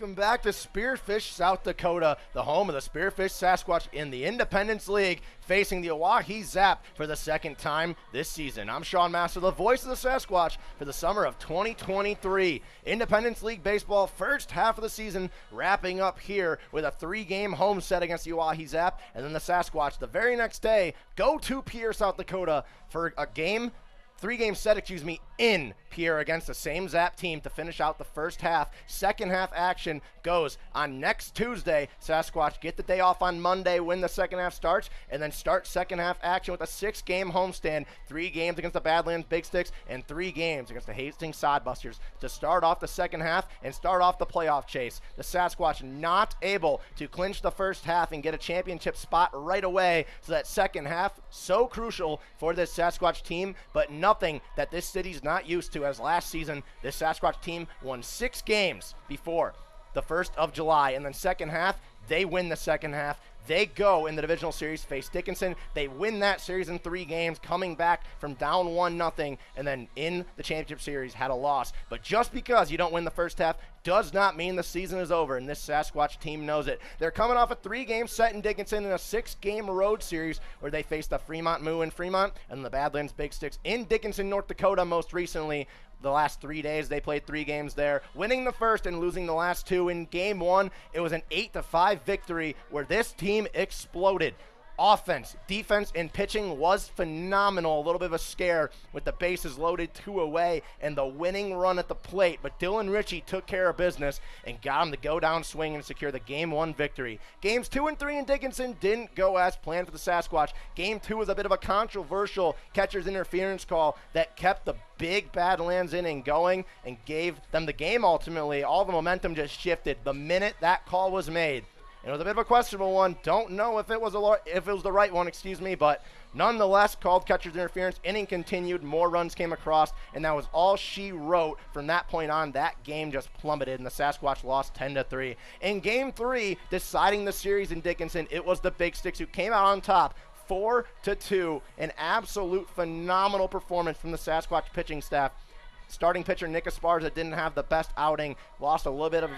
Welcome back to Spearfish, South Dakota, the home of the Spearfish Sasquatch in the Independence League, facing the Oahe Zap for the second time this season. I'm Sean Master, the voice of the Sasquatch for the summer of 2023. Independence League baseball, first half of the season, wrapping up here with a 3-game home set against the Oahe Zap, and then the Sasquatch the very next day go to Pierre, South Dakota for a three-game set, in Pierre against the same Zap team to finish out the first half. Second half action goes on next Tuesday. Sasquatch get the day off on Monday when the second half starts, and then start second half action with a 6-game homestand. 3 games against the Badlands Big Sticks and 3 games against the Hastings Sodbusters to start off the second half and start off the playoff chase. The Sasquatch not able to clinch the first half and get a championship spot right away, so that second half so crucial for this Sasquatch team, but nothing that this city's not used to, as last season this Sasquatch team won 6 games before the 1st of July, and then second half they win the second half. They go in the divisional series, face Dickinson. They win that series in 3 games, coming back from down 1-0, and then in the championship series had a loss. But just because you don't win the first half does not mean the season is over, and this Sasquatch team knows it. They're coming off a 3-game set in Dickinson and a 6-game road series where they faced the Fremont Moo in Fremont and the Badlands Big Sticks in Dickinson, North Dakota most recently. The last 3 days they played 3 games there, winning the first and losing the last 2. In game 1, it was an 8-5 victory where this team exploded. Offense, defense, and pitching was phenomenal. A little bit of a scare with the bases loaded 2 away and the winning run at the plate, but Dylan Ritchie took care of business and got him to go down swing and secure the Game 1 victory. Games 2 and 3 in Dickinson didn't go as planned for the Sasquatch. Game 2 was a bit of a controversial catcher's interference call that kept the big Badlands inning going and gave them the game ultimately. All the momentum just shifted the minute that call was made. It was a bit of a questionable one. Don't know if it was the right one, but nonetheless, called catcher's interference. Inning continued. More runs came across, and that was all she wrote. From that point on, that game just plummeted, and the Sasquatch lost 10-3. In Game 3, deciding the series in Dickinson, it was the Big Sticks who came out on top, 4-2. An absolute phenomenal performance from the Sasquatch pitching staff. Starting pitcher Nick Esparza didn't have the best outing, lost a little bit of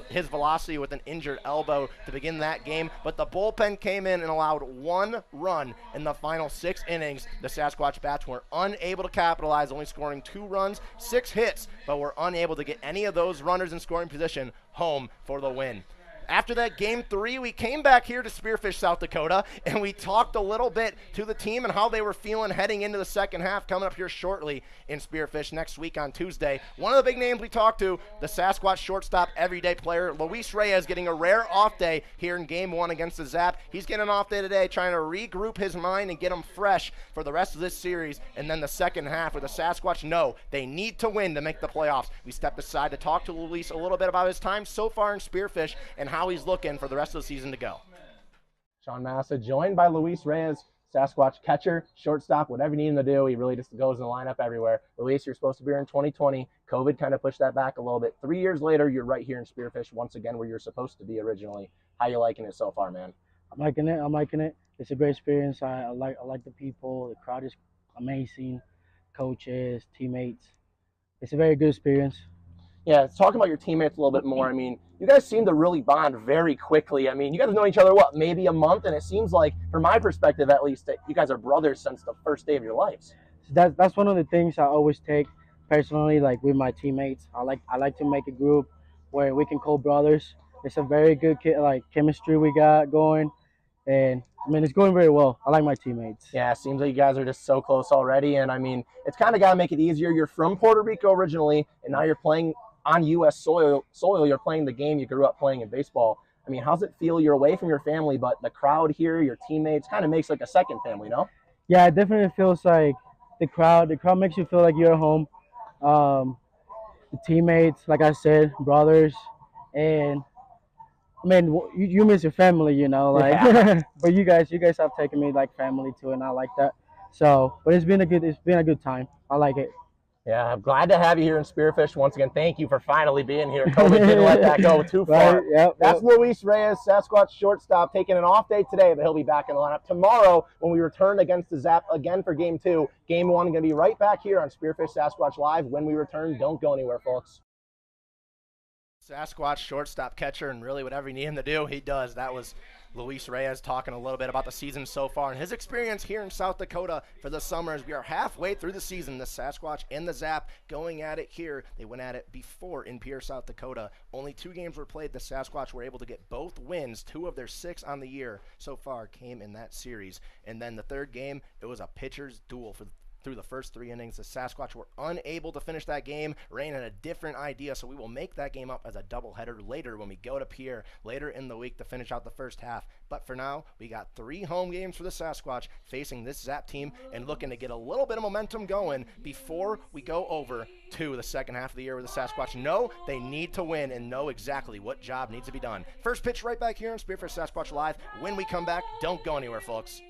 his velocity with an injured elbow to begin that game, but the bullpen came in and allowed 1 run in the final 6 innings. The Sasquatch bats were unable to capitalize, only scoring 2 runs, 6 hits, but were unable to get any of those runners in scoring position home for the win. After that Game 3, we came back here to Spearfish, South Dakota, and we talked a little bit to the team and how they were feeling heading into the second half, coming up here shortly in Spearfish next week on Tuesday. One of the big names we talked to, the Sasquatch shortstop everyday player, Luis Reyes, getting a rare off day here in Game 1 against the Zap. He's getting an off day today, trying to regroup his mind and get him fresh for the rest of this series, and then the second half where the Sasquatch know they need to win to make the playoffs. We stepped aside to talk to Luis a little bit about his time so far in Spearfish and how he's looking for the rest of the season to go. Sean Massa, joined by Luis Reyes, Sasquatch catcher, shortstop, whatever you need him to do. He really just goes in the lineup everywhere. Luis, you're supposed to be here in 2020. COVID kind of pushed that back a little bit. 3 years later, you're right here in Spearfish once again where you're supposed to be originally. How you liking it so far, man? I'm liking it. It's a great experience. I like the people. The crowd is amazing. Coaches, teammates. It's a very good experience. Yeah, talking about your teammates a little bit more. I mean, you guys seem to really bond very quickly. I mean, you guys have known each other, maybe a month? And it seems like, from my perspective at least, that you guys are brothers since the first day of your lives. That's one of the things I always take personally, like with my teammates. I like to make a group where we can call brothers. It's a very good chemistry we got going, and I mean, it's going very well. I like my teammates. Yeah, it seems like you guys are just so close already, and I mean, it's kind of got to make it easier. You're from Puerto Rico originally, and now you're playing on U.S. soil, you're playing the game you grew up playing in baseball. I mean, how's it feel? You're away from your family, but the crowd here, your teammates, kind of makes like a second family, no? Yeah, it definitely feels like the crowd makes you feel like you're at home. The teammates, like I said, brothers, and I mean, you miss your family, Yeah. but you guys have taken me like family too, and I like that. So, but it's been a good time. I like it. Yeah, I'm glad to have you here in Spearfish. Once again, thank you for finally being here. COVID didn't let that go too far. Right, yep. That's Luis Reyes, Sasquatch shortstop, taking an off day today, but he'll be back in the lineup tomorrow when we return against the Zap again for Game 2. Game 1 going to be right back here on Spearfish Sasquatch Live. When we return, don't go anywhere, folks. Sasquatch, shortstop, catcher, and really whatever you need him to do, he does. That was Luis Reyes talking a little bit about the season so far and his experience here in South Dakota for the summer as we are halfway through the season. The Sasquatch and the Zap going at it here. They went at it before in Pierre, South Dakota. Only 2 games were played. The Sasquatch were able to get both wins. 2 of their 6 on the year so far came in that series. And then the third game, it was a pitcher's duel through the first 3 innings. The Sasquatch were unable to finish that game. Rain had a different idea, so we will make that game up as a doubleheader later when we go to Pierre later in the week to finish out the first half. But for now, we got 3 home games for the Sasquatch facing this Zap team and looking to get a little bit of momentum going before we go over to the second half of the year where the Sasquatch know they need to win and know exactly what job needs to be done. First pitch right back here on Spearfish Sasquatch Live. When we come back, don't go anywhere, folks.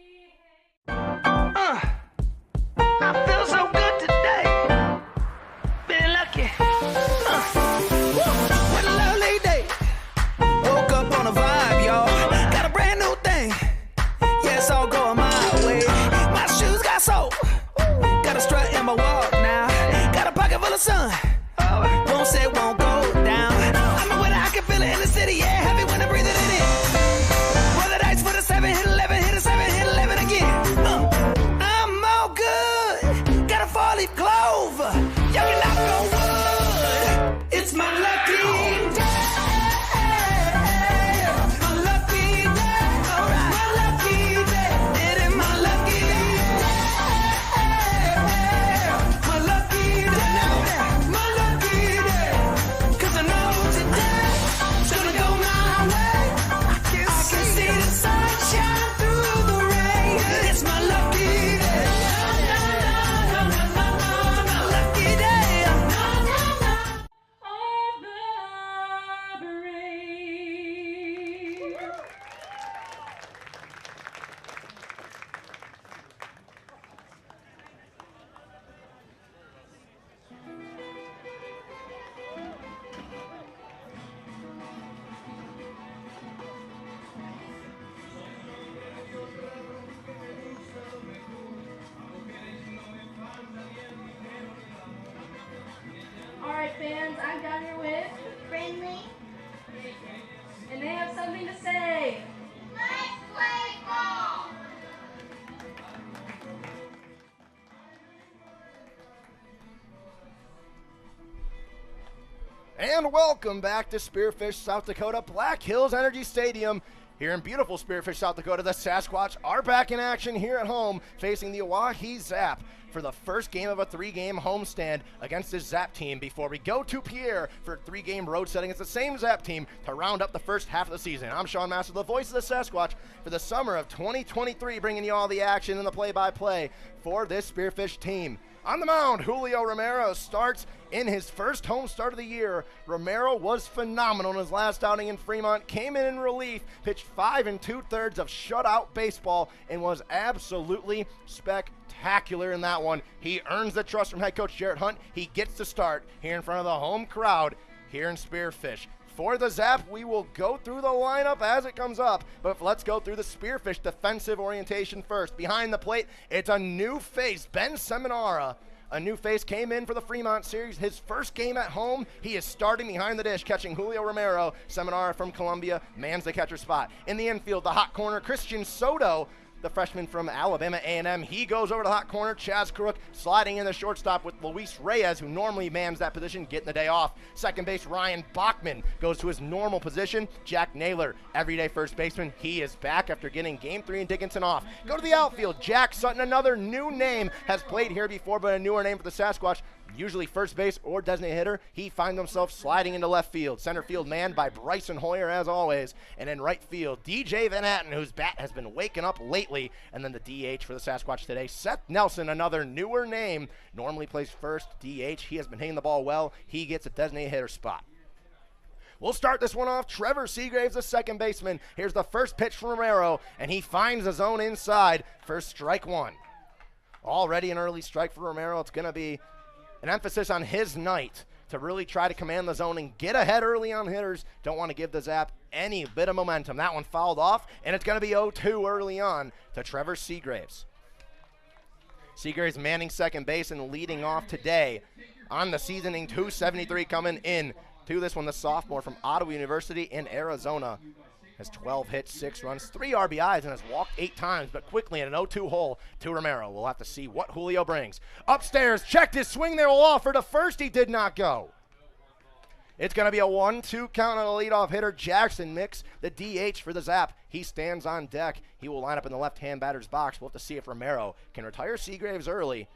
I feel so good today. Been lucky. What a lovely day. Woke up on a vibe, y'all. Got a brand new thing. Yeah, it's all going my way. My shoes got sold. Got a strut in my walk now. Got a pocket full of sun. Won't say it won't go down. I'm the winner, I can feel it in the city. Yeah, happy when I breathe it in. Roll the dice for the 7, hit 11, hit a 7, hit 11 again. I'm all good. Got a 4-leaf clover. Y'all can knock on wood. It's my lucky day. My lucky day. Alright. My lucky day. It is my lucky day. My lucky day. My lucky day. 'Cause I know today's gonna go my way. I can see the sunshine through the rain. It's my lucky day. My lucky day. All right, fans, I'm down here with Friendly. and they have something to say. Let's play ball. And welcome back to Spearfish, South Dakota, Black Hills Energy Stadium. Here in beautiful Spearfish, South Dakota, the Sasquatch are back in action here at home, facing the Oahe Zap for the first game of a 3-game homestand against this Zap team before we go to Pierre for a 3-game road setting. It's the same Zap team to round up the first half of the season. I'm Sean Master, the voice of the Sasquatch for the summer of 2023, bringing you all the action and the play-by-play for this Spearfish team. On the mound, Julio Romero starts in his first home start of the year. Romero was phenomenal in his last outing in Fremont, came in relief, pitched 5 2/3 of shutout baseball, and was absolutely spectacular in that one. He earns the trust from head coach Jarrett Hunt. He gets to start here in front of the home crowd here in Spearfish. For the Zap, we will go through the lineup as it comes up, but let's go through the Spearfish defensive orientation first. Behind the plate, it's a new face, Ben Seminara. A new face came in for the Fremont series. His first game at home, he is starting behind the dish, catching Julio Romero. Seminara from Columbia mans the catcher spot. In the infield, the hot corner, Christian Soto, the freshman from Alabama A&M. He goes over to the hot corner. Chaz Crook sliding in the shortstop with Luis Reyes, who normally mans that position, getting the day off. Second base, Ryan Bachman goes to his normal position. Jack Naylor, everyday first baseman. He is back after getting Game 3 and Dickinson off. Go to the outfield. Jack Sutton, another new name, has played here before, but a newer name for the Sasquatch. Usually first base or designated hitter, he finds himself sliding into left field. Center field manned by Bryson Hoyer as always. And in right field, DJ Van Atten, whose bat has been waking up lately. And then the DH for the Sasquatch today, Seth Nelson, another newer name, normally plays first DH. He has been hitting the ball well. He gets a designated hitter spot. We'll start this one off. Trevor Seagraves, the second baseman. Here's the first pitch from Romero, and he finds the zone inside for strike one. Already an early strike for Romero. It's going to be an emphasis on his night to really try to command the zone and get ahead early on hitters. Don't want to give the Zap any bit of momentum. That one fouled off, and it's going to be 0-2 early on to Trevor Seagraves. Seagraves manning second base and leading off today on the seasoning, 273 coming in to this one. The sophomore from Ottawa University in Arizona has 12 hits, 6 runs, 3 RBIs, and has walked 8 times, but quickly in an 0-2 hole to Romero. We'll have to see what Julio brings. Upstairs, checked his swing there, will offer to first. He did not go. It's going to be a 1-2 count on the leadoff hitter, Jackson Mix, the DH for the Zap. He stands on deck. He will line up in the left-hand batter's box. We'll have to see if Romero can retire Seagraves early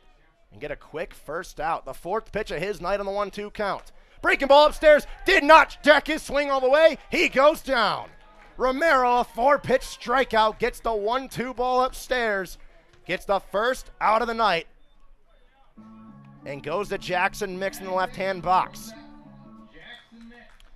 and get a quick first out. The 4th pitch of his night on the 1-2 count. Breaking ball upstairs, did not deck his swing all the way. He goes down. Romero, a 4-pitch strikeout, gets the 1-2 ball upstairs, gets the first out of the night, and goes to Jackson Mix in the left-hand box.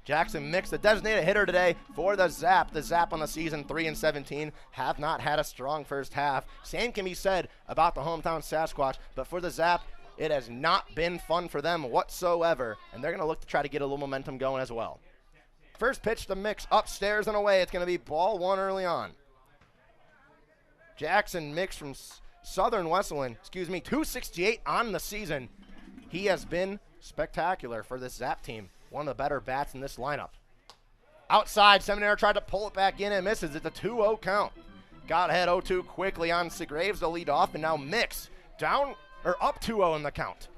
Jackson Mix, the designated hitter today for the Zap. The Zap on the season, 3-17, have not had a strong first half. Same can be said about the hometown Sasquatch, but for the Zap, it has not been fun for them whatsoever, and they're going to look to try to get a little momentum going as well. First pitch to Mix, upstairs and away. It's going to be ball 1 early on. Jackson Mix from Southern Wesleyan, 268 on the season. He has been spectacular for this Zap team. One of the better bats in this lineup. Outside, Seminara tried to pull it back in and misses. It's a 2-0 count. Got ahead 0-2 quickly on Seagraves to lead off, and now Mix down or up 2-0 in the count.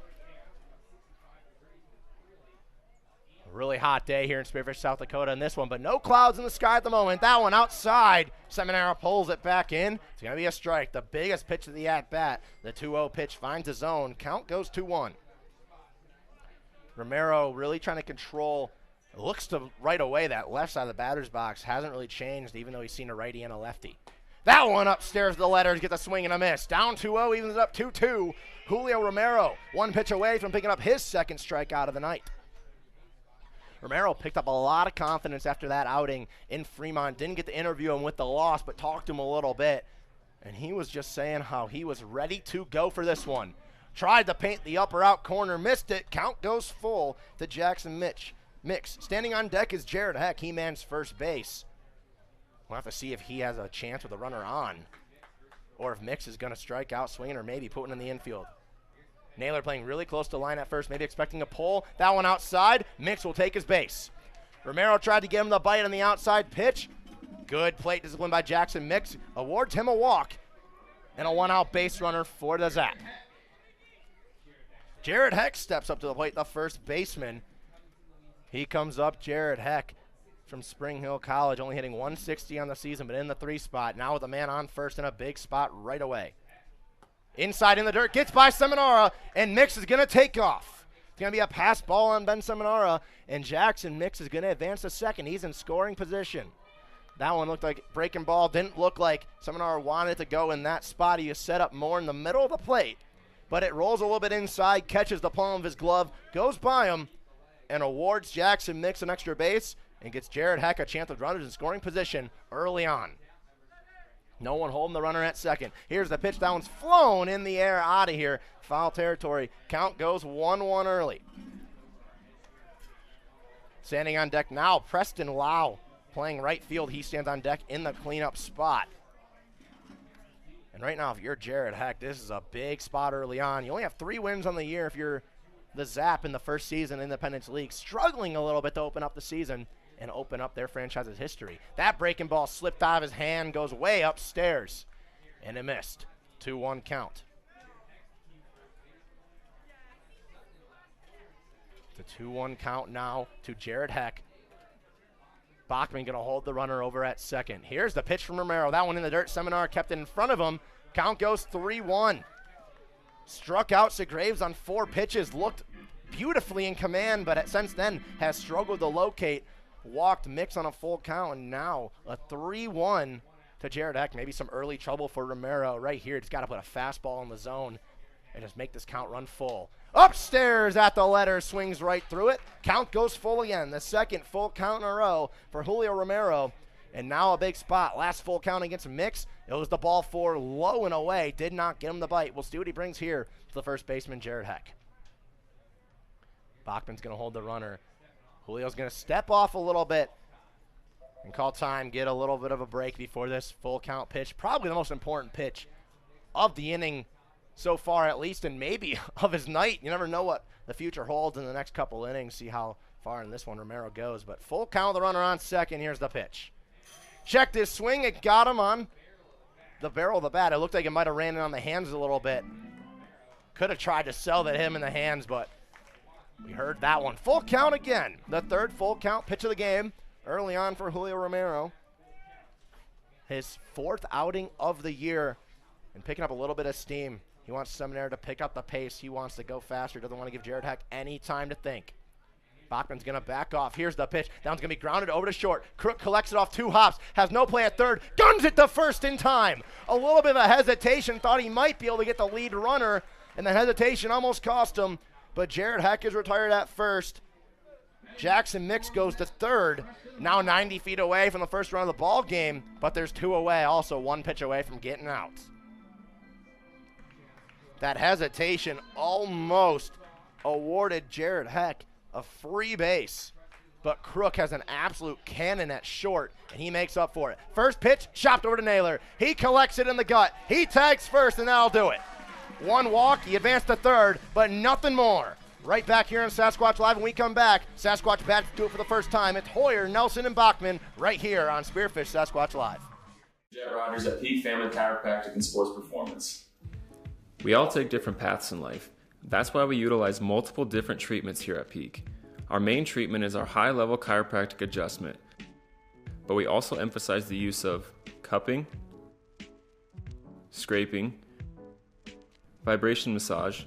Really hot day here in Spearfish, South Dakota in this one, but no clouds in the sky at the moment. That one outside. Seminara pulls it back in. It's going to be a strike. The biggest pitch of the at-bat. The 2-0 pitch finds a zone. Count goes 2-1. Romero really trying to control. It looks to right away that left side of the batter's box hasn't really changed, even though he's seen a righty and a lefty. That one upstairs the letters, gets a swing and a miss. Down 2-0, evens it up 2-2. Julio Romero, 1 pitch away from picking up his 2nd strikeout of the night. Romero picked up a lot of confidence after that outing in Fremont. Didn't get to interview him with the loss, but talked to him a little bit. And he was just saying how he was ready to go for this one. Tried to paint the upper out corner, missed it. Count goes full to Jackson Mix. Standing on deck is Jared Heck. He mans first base. We'll have to see if he has a chance with a runner on, or if Mix is going to strike out swinging, or maybe putting in the infield. Naylor playing really close to line at first, maybe expecting a pull. That one outside. Mix will take his base. Romero tried to get him the bite on the outside pitch. Good plate discipline by Jackson Mix. Awards him a walk and a 1-out base runner for the Zap. Jared Heck steps up to the plate, the first baseman. He comes up, Jared Heck from Spring Hill College, only hitting 160 on the season, but in the 3 spot. Now with a man on first in a big spot right away. Inside in the dirt, gets by Seminara, and Mix is going to take off. It's going to be a pass ball on Ben Seminara, and Jackson Mix is going to advance to second. He's in scoring position. That one looked like breaking ball. Didn't look like Seminara wanted to go in that spot. He is set up more in the middle of the plate, but it rolls a little bit inside, catches the palm of his glove, goes by him, and awards Jackson Mix an extra base, and gets Jared Heck a chance with runners in scoring position early on. No one holding the runner at second. Here's the pitch. That one's flown in the air out of here. Foul territory. Count goes 1-1 early. Standing on deck now, Preston Lau playing right field. He stands on deck in the cleanup spot. And right now, if you're Jared Heck, this is a big spot early on. You only have 3 wins on the year if you're the Zap in the first season in Independence League. Struggling a little bit to open up the season and open up their franchise's history. That breaking ball slipped out of his hand, goes way upstairs, and it missed. 2-1 count. It's a 2-1 count now to Jared Heck. Bachman going to hold the runner over at second. Here's the pitch from Romero. That one in the dirt. Seminar kept it in front of him. Count goes 3-1. Struck out Seagraves on 4 pitches. Looked beautifully in command, but since then has struggled to locate. Walked Mix on a full count, and now a 3-1 to Jared Heck. Maybe some early trouble for Romero right here. Just got to put a fastball in the zone and just make this count run full. Upstairs at the letter, swings right through it. Count goes full again. The second full count in a row for Julio Romero. And now a big spot. Last full count against Mix. It was the ball 4 low and away. Did not get him the bite. We'll see what he brings here to the first baseman, Jared Heck. Bachman's going to hold the runner. Julio's going to step off a little bit and call time, get a little bit of a break before this full count pitch. Probably the most important pitch of the inning so far, at least, and maybe of his night. You never know what the future holds in the next couple innings. See how far in this one Romero goes, but full count of the runner on second. Here's the pitch. Checked his swing. It got him on the barrel of the bat. It looked like it might have ran in on the hands a little bit. Could have tried to sell that him in the hands, but we heard that one. Full count again. The third full count pitch of the game early on for Julio Romero. His fourth outing of the year and picking up a little bit of steam. He wants Seminary to pick up the pace. He wants to go faster. Doesn't want to give Jared Heck any time to think. Bachman's going to back off. Here's the pitch. That one's going to be grounded over to short. Crook collects it off 2 hops. Has no play at third. Guns it to first in time. A little bit of a hesitation. Thought he might be able to get the lead runner, and the hesitation almost cost him. But Jared Heck is retired at first. Jackson Mix goes to third. Now 90 feet away from the first run of the ball game, but there's 2 away. Also 1 pitch away from getting out. That hesitation almost awarded Jared Heck a free base, but Crook has an absolute cannon at short, and he makes up for it. First pitch, chopped over to Naylor. He collects it in the gut. He tags first, and that'll do it. 1 walk, he advanced to third, but nothing more. Right back here on Sasquatch Live, when we come back, Sasquatch bats do it for the first time. It's Hoyer, Nelson, and Bachman right here on Spearfish Sasquatch Live. Jet Rogers at Peak Family Chiropractic and Sports Performance. We all take different paths in life. That's why we utilize multiple different treatments here at Peak. Our main treatment is our high-level chiropractic adjustment, but we also emphasize the use of cupping, scraping, vibration massage,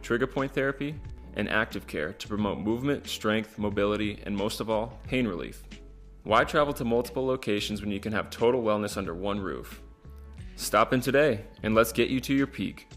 trigger point therapy, and active care to promote movement, strength, mobility, and most of all, pain relief. Why travel to multiple locations when you can have total wellness under one roof? Stop in today and let's get you to your peak.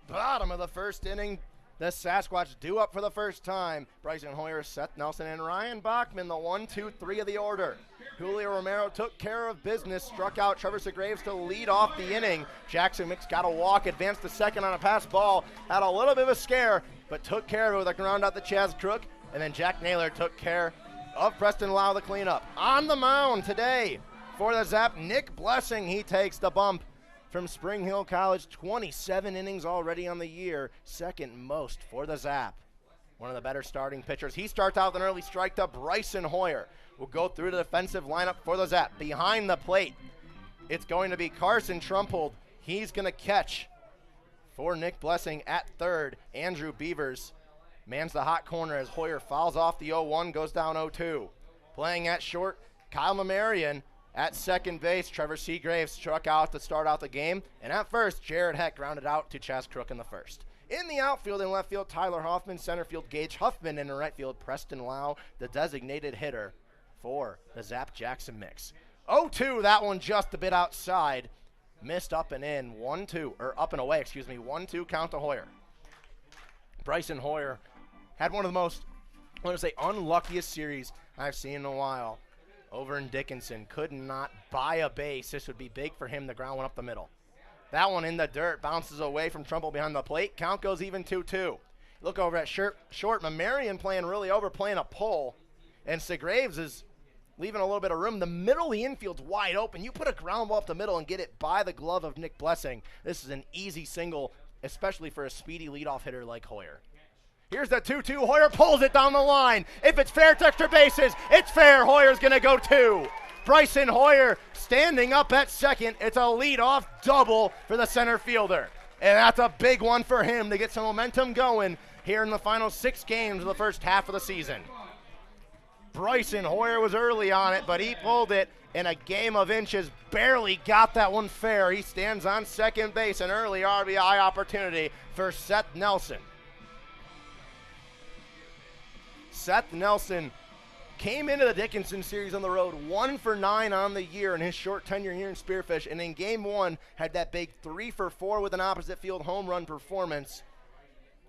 Bottom of the first inning, the Sasquatch due up for the first time. Bryson Hoyer, Seth Nelson, and Ryan Bachman, the 1, 2, 3 of the order. Julio Romero took care of business, struck out Trevor Segraves to lead off the inning. Jackson Mix got a walk, advanced to second on a pass ball, had a little bit of a scare, but took care of it with a ground out to Chaz Crook, and then Jack Naylor took care of Preston Lau, the cleanup. On the mound today for the Zap, Nick Blessing, he takes the bump from Spring Hill College. 27 innings already on the year, second most for the Zap. One of the better starting pitchers. He starts out with an early strike to Bryson Hoyer. We'll go through the defensive lineup for the Zap. Behind the plate, it's going to be Carson Trumpold. He's going to catch for Nick Blessing at third. Andrew Beavers mans the hot corner as Hoyer fouls off the 0-1, goes down 0-2. Playing at short, Kyle Mamarian. At second base, Trevor Seagraves struck out to start out the game. And at first, Jared Heck grounded out to Chaz Crook in the first. In the outfield and left field, Tyler Hoffman. Center field, Gage Huffman. In the right field, Preston Lau, the designated hitter for the Zap Jackson Mix. 0-2, that one just a bit outside. Missed up and in, 1-2, or up and away, excuse me, 1-2 count to Hoyer. Bryson Hoyer had one of the most, I want to say, unluckiest series I've seen in a while. Over in Dickinson, could not buy a base. This would be big for him. The ground went up the middle. That one in the dirt, bounces away from Trumbull behind the plate. Count goes even 2-2. Look over at short, Mamarian playing really over, playing a pull. And Segraves is leaving a little bit of room. The middle of the infield's wide open. You put a ground ball up the middle and get it by the glove of Nick Blessing. This is an easy single, especially for a speedy leadoff hitter like Hoyer. Here's the 2-2. Hoyer pulls it down the line. If it's fair to extra bases, it's fair. Hoyer's going to go 2. Bryson Hoyer standing up at second. It's a leadoff double for the center fielder. And that's a big one for him to get some momentum going here in the final 6 games of the first half of the season. Bryson Hoyer was early on it, but he pulled it in a game of inches. Barely got that one fair. He stands on second base, an early RBI opportunity for Seth Nelson. Seth Nelson came into the Dickinson series on the road 1 for 9 on the year in his short tenure here in Spearfish, and in game 1 had that big 3 for 4 with an opposite field home run performance.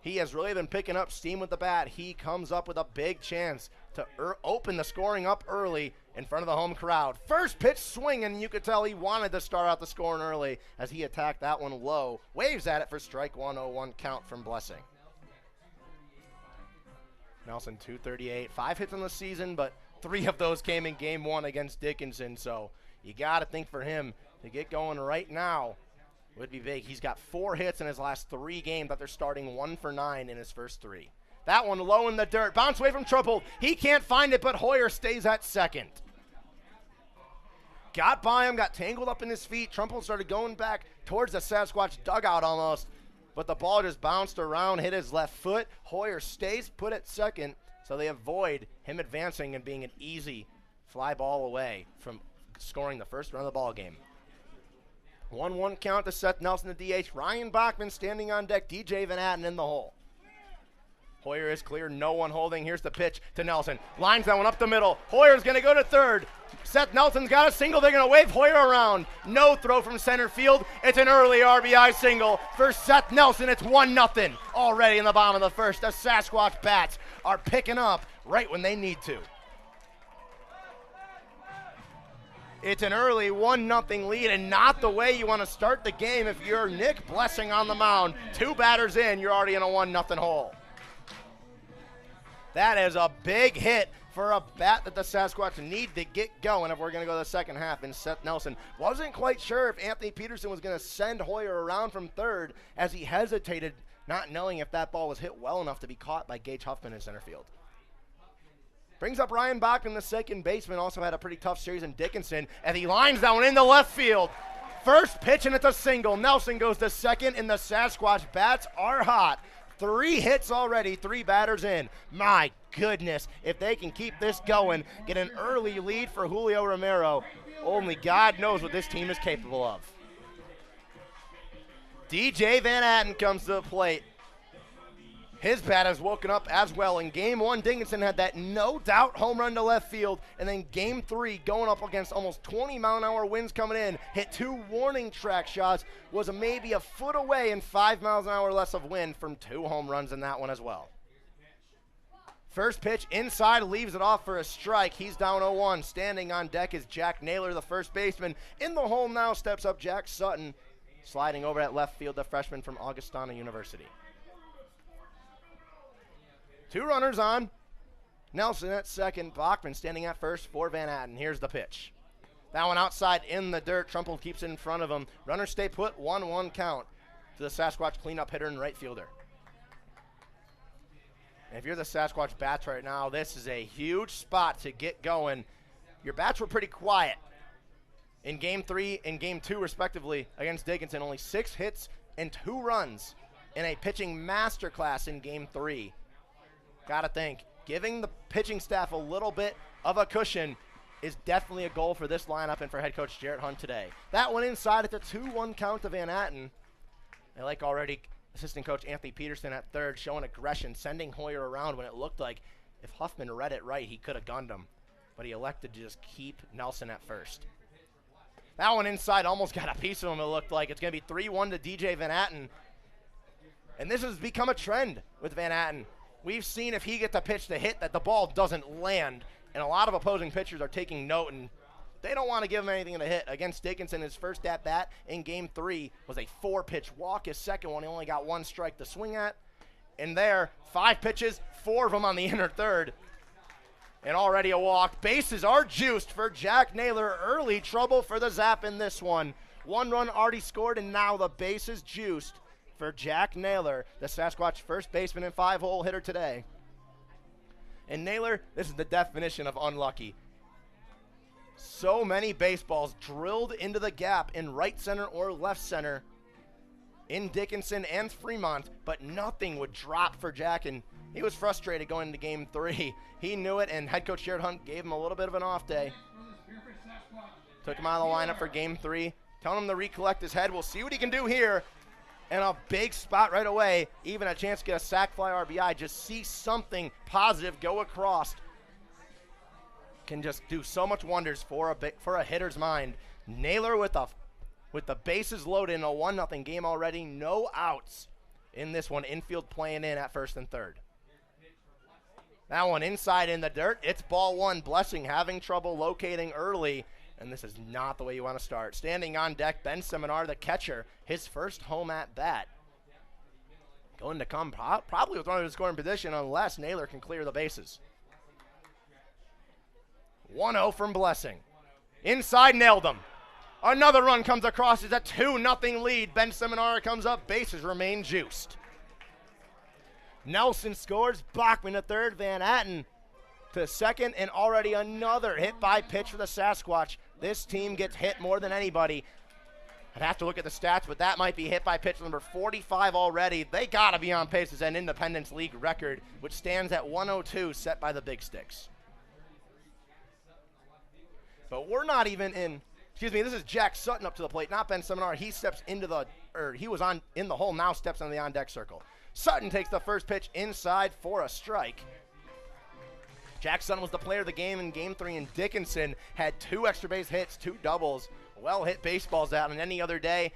He has really been picking up steam with the bat. He comes up with a big chance to open the scoring up early in front of the home crowd. First pitch swinging, you could tell he wanted to start out the scoring early as he attacked that one low. Waves at it for strike 1, 0-1 count from Blessing. Nelson, 238, 5 hits in the season, but 3 of those came in game 1 against Dickinson, so you got to think for him to get going right now would be big. He's got 4 hits in his last 3 games, but they're starting 1 for 9 in his first 3. That one low in the dirt, bounce away from Trumple. He can't find it, but Hoyer stays at second. Got by him, got tangled up in his feet. Trumple started going back towards the Sasquatch dugout almost, but the ball just bounced around, hit his left foot. Hoyer stays put at second, so they avoid him advancing and being an easy fly ball away from scoring the first run of the ball game. 1-1 count to Seth Nelson, the DH. Ryan Bachman standing on deck. DJ Van Atten in the hole. Hoyer is clear, no one holding. Here's the pitch to Nelson. Lines that one up the middle. Hoyer's going to go to third. Seth Nelson's got a single. They're going to wave Hoyer around. No throw from center field. It's an early RBI single for Seth Nelson. It's 1-0 already in the bottom of the first. The Sasquatch bats are picking up right when they need to. It's an early 1-0 lead, and not the way you want to start the game if you're Nick Blessing on the mound. 2 batters in, you're already in a 1-0 hole. That is a big hit for a bat that the Sasquatch need to get going if we're going to go to the second half. And Seth Nelson wasn't quite sure if Anthony Peterson was going to send Hoyer around from third as he hesitated, not knowing if that ball was hit well enough to be caught by Gage Huffman in center field. Brings up Ryan Bachman, the second baseman, also had a pretty tough series in Dickinson, and he lines that one into left field. First pitch, and it's a single. Nelson goes to second, and the Sasquatch bats are hot. 3 hits already, 3 batters in. My goodness, if they can keep this going, get an early lead for Julio Romero, only God knows what this team is capable of. DJ Van Atten comes to the plate. His bat has woken up as well. In game 1, Dickinson had that no-doubt home run to left field. And then game 3, going up against almost 20-mile-an-hour winds coming in, hit 2 warning track shots, was maybe a foot away and 5 miles an hour less of wind from 2 home runs in that one as well. First pitch inside, leaves it off for a strike. He's down 0-1. Standing on deck is Jack Naylor, the first baseman. In the hole now steps up Jack Sutton, sliding over at left field, the freshman from Augustana University. 2 runners on. Nelson at second. Bachman standing at first for Van Atten. Here's the pitch. That one outside in the dirt. Trumple keeps it in front of him. Runners stay put. 1-1 count to the Sasquatch cleanup hitter and right fielder. And if you're the Sasquatch bats right now, this is a huge spot to get going. Your bats were pretty quiet in game 3 and game 2 respectively against Dickinson. Only 6 hits and 2 runs in a pitching masterclass in game 3. Gotta think, giving the pitching staff a little bit of a cushion is definitely a goal for this lineup and for head coach Jarrett Hunt today. That one inside at the 2-1 count to Van Atten. I like already assistant coach Anthony Peterson at third, showing aggression, sending Hoyer around when it looked like if Huffman read it right, he could have gunned him. But he elected to just keep Nelson at first. That one inside almost got a piece of him, it looked like. It's going to be 3-1 to DJ Van Atten. And this has become a trend with Van Atten. We've seen if he gets a pitch to hit that the ball doesn't land, and a lot of opposing pitchers are taking note, and they don't want to give him anything to hit. Against Dickinson, his first at-bat in game 3 was a 4-pitch walk. His second one, he only got 1 strike to swing at. And there, 5 pitches, 4 of them on the inner third. And already a walk. Bases are juiced for Jack Naylor. Early trouble for the Zap in this one. 1 run already scored, and now the bases juiced for Jack Naylor, the Sasquatch first baseman and 5-hole hitter today. And Naylor, this is the definition of unlucky. So many baseballs drilled into the gap in right center or left center in Dickinson and Fremont, but nothing would drop for Jack, and he was frustrated going into game 3. He knew it, and head coach Jared Hunt gave him a little bit of an off day. Took him out of the lineup for game 3, telling him to recollect his head. We'll see what he can do here. And a big spot right away, even a chance to get a sac fly RBI. Just see something positive go across. Can just do so much wonders for a hitter's mind. Naylor with the bases loaded in a 1-0 game already. No outs in this one. Infield playing in at first and third. That one inside in the dirt. It's ball 1. Blessing having trouble locating early. And this is not the way you want to start. Standing on deck, Ben Seminar, the catcher, his first home at bat. Going to come probably with runner in scoring position unless Naylor can clear the bases. 1-0 from Blessing. Inside, nailed him. Another run comes across. It's a 2-0 lead. Ben Seminar comes up. Bases remain juiced. Nelson scores. Bachman to third. Van Atten to second, and already another hit by pitch for the Sasquatch. This team gets hit more than anybody. I'd have to look at the stats, but that might be hit by pitch number 45 already. They got to be on pace as an Independence League record, which stands at 102, set by the Big Sticks. But we're not even in, excuse me, this is Jack Sutton up to the plate, not Ben Seminar. He steps into the, he was in the hole, now steps on the on-deck circle. Sutton takes the first pitch inside for a strike. Jack Sutton was the player of the game in Game 3, and Dickinson had 2 extra base hits, 2 doubles. Well-hit baseballs out on any other day.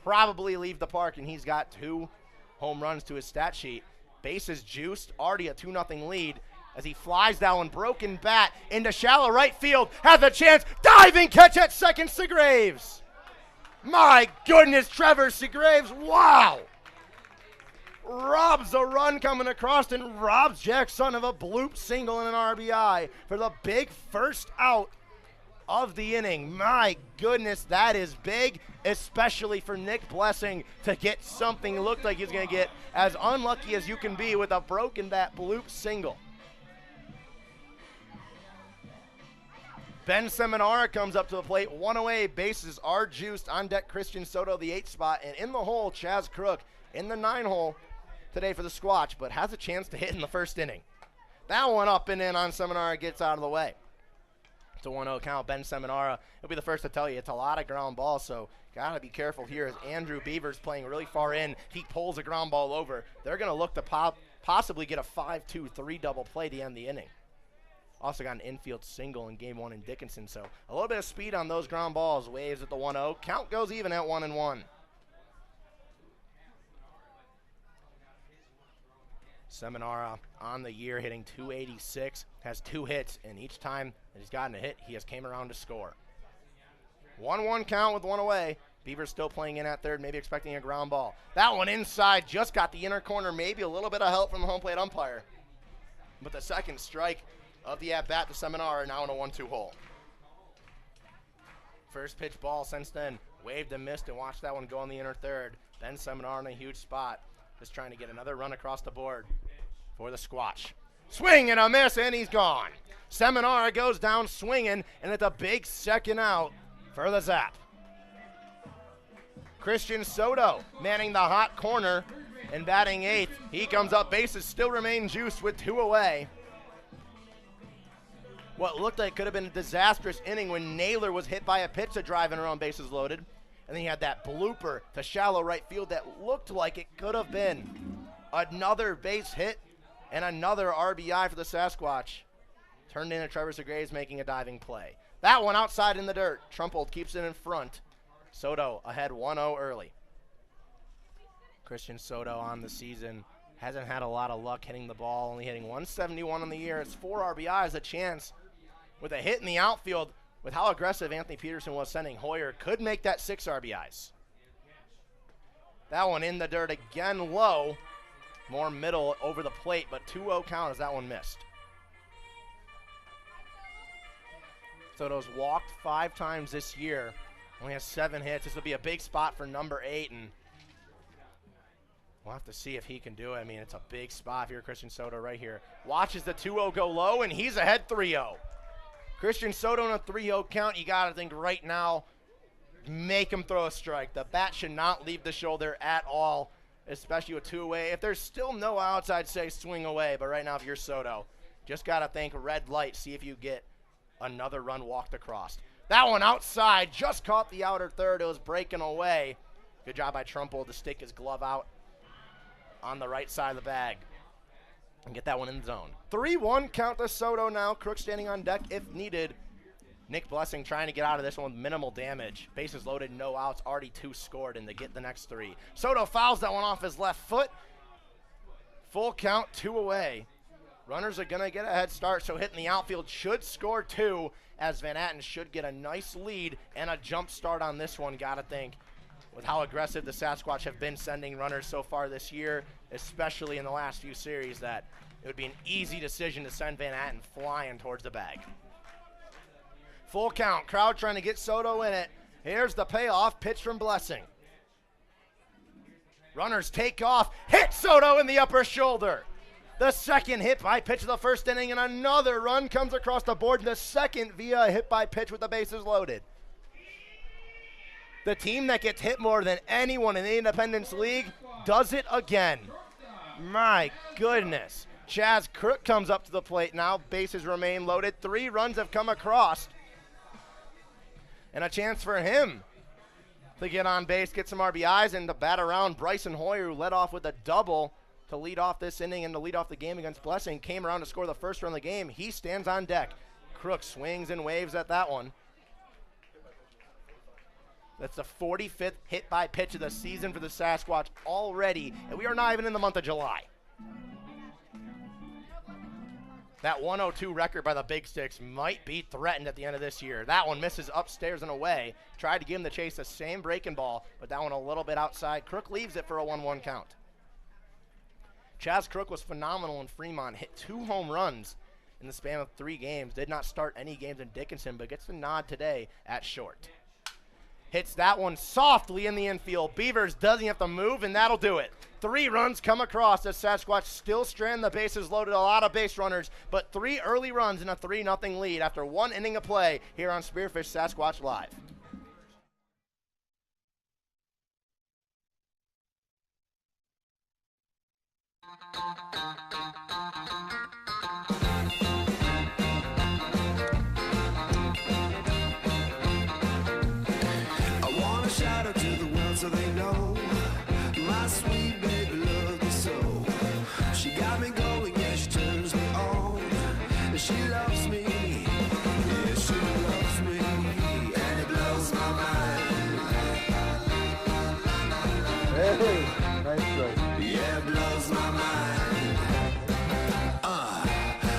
Probably leave the park, and he's got 2 home runs to his stat sheet. Bases juiced, already a 2-0 lead as he flies that one, broken bat into shallow right field. Has a chance, diving catch at second, Segraves. My goodness, Trevor Segraves, wow. Robs a run coming across and robs Jack Sutton of a bloop single and an RBI for the big first out of the inning. My goodness, that is big, especially for Nick Blessing to get something looked like he's going to get as unlucky as you can be with a broken bat bloop single. Ben Seminara comes up to the plate, 1 away, bases are juiced. On deck, Christian Soto, the 8th spot, and in the hole, Chaz Crook in the 9 hole today for the Squatch, but has a chance to hit in the first inning. That one up and in on Seminara, gets out of the way. It's a 1-0 count. Ben Seminara, he'll be the first to tell you it's a lot of ground balls, so got to be careful here as Andrew Beavers playing really far in. He pulls a ground ball over. They're going to look to possibly get a 5-2-3 double play to end the inning. Also got an infield single in Game 1 in Dickinson, so a little bit of speed on those ground balls. Waves at the 1-0. Count goes even at 1-1. Seminara on the year hitting .286, has 2 hits, and each time that he's gotten a hit, he has came around to score. 1-1 count with 1 away. Beavers still playing in at third, maybe expecting a ground ball. That one inside, just got the inner corner, maybe a little bit of help from the home plate umpire. But the second strike of the at-bat to Seminara, now in a 1-2 hole. First pitch ball since then, waved and missed, and watched that one go on the inner third. Ben Seminara in a huge spot, just trying to get another run across the board for the Squatch. Swing and a miss, and he's gone. Seminara goes down swinging, and it's a big second out for the Zap. Christian Soto manning the hot corner and batting 8th. He comes up, bases still remain juiced with 2 away. What looked like could have been a disastrous inning when Naylor was hit by a pitch to drive in around bases loaded. And then he had that blooper to shallow right field that looked like it could have been another base hit and another RBI for the Sasquatch. Turned into Trevor Segraves making a diving play. That one outside in the dirt. Trumpold keeps it in front. Soto ahead 1-0 early. Christian Soto on the season hasn't had a lot of luck hitting the ball, only hitting 171 on the year. It's 4 RBIs, a chance with a hit in the outfield. With how aggressive Anthony Peterson was sending, Hoyer could make that 6 RBIs. That one in the dirt again, low. More middle over the plate, but 2-0 count as that one missed. Soto's walked 5 times this year. Only has 7 hits. This will be a big spot for number 8, and we'll have to see if he can do it. I mean, it's a big spot here. Christian Soto right here. Watches the 2-0 go low, and he's ahead 3-0. Christian Soto on a 3-0 count. You got to think right now, make him throw a strike. The bat should not leave the shoulder at all, especially with 2 away. If there's still no outs, I'd say swing away. But right now, if you're Soto, just got to think red light, see if you get another run walked across. That one outside, just caught the outer third. It was breaking away. Good job by Trumple to stick his glove out on the right side of the bag and get that one in the zone. 3-1 count to Soto now. Crook standing on deck if needed. Nick Blessing trying to get out of this one with minimal damage. Bases loaded, no outs, already 2 scored, and they get the next 3. Soto fouls that one off his left foot. Full count, 2 away. Runners are going to get a head start, so hitting the outfield should score 2, as Van Atten should get a nice lead and a jump start on this one, got to think, with how aggressive the Sasquatch have been sending runners so far this year, especially in the last few series, that it would be an easy decision to send Van Atten flying towards the bag. Full count, crowd trying to get Soto in it. Here's the payoff, pitch from Blessing. Runners take off, hit Soto in the upper shoulder. The second hit by pitch of the first inning, and another run comes across the board, the second via a hit by pitch with the bases loaded. The team that gets hit more than anyone in the Independence League does it again. My goodness. Chaz Crook comes up to the plate now. Bases remain loaded. 3 runs have come across. And a chance for him to get on base, get some RBIs, and to bat around. Bryson Hoyer, who led off with a double to lead off this inning and to lead off the game against Blessing, came around to score the first run of the game. He stands on deck. Crook swings and waves at that one. That's the 45th hit by pitch of the season for the Sasquatch already, and we are not even in the month of July. That 102 record by the Big Sticks might be threatened at the end of this year. That one misses upstairs and away. Tried to give him the chase, the same breaking ball, but that one a little bit outside. Crook leaves it for a 1-1 count. Chaz Crook was phenomenal in Fremont, hit 2 home runs in the span of 3 games. Did not start any games in Dickinson, but gets the nod today at short. Hits that one softly in the infield. Beavers doesn't have to move, and that'll do it. 3 runs come across as Sasquatch still strand the bases loaded, a lot of base runners, but 3 early runs in a 3-0 lead after 1 inning of play here on Spearfish Sasquatch Live. I wanna shout out to the world so they know my sweet baby loves me so. She got me going, yeah, she turns me on. She loves me, yeah, she loves me, and it blows my mind. Hey, nice strike. Yeah, it blows my mind.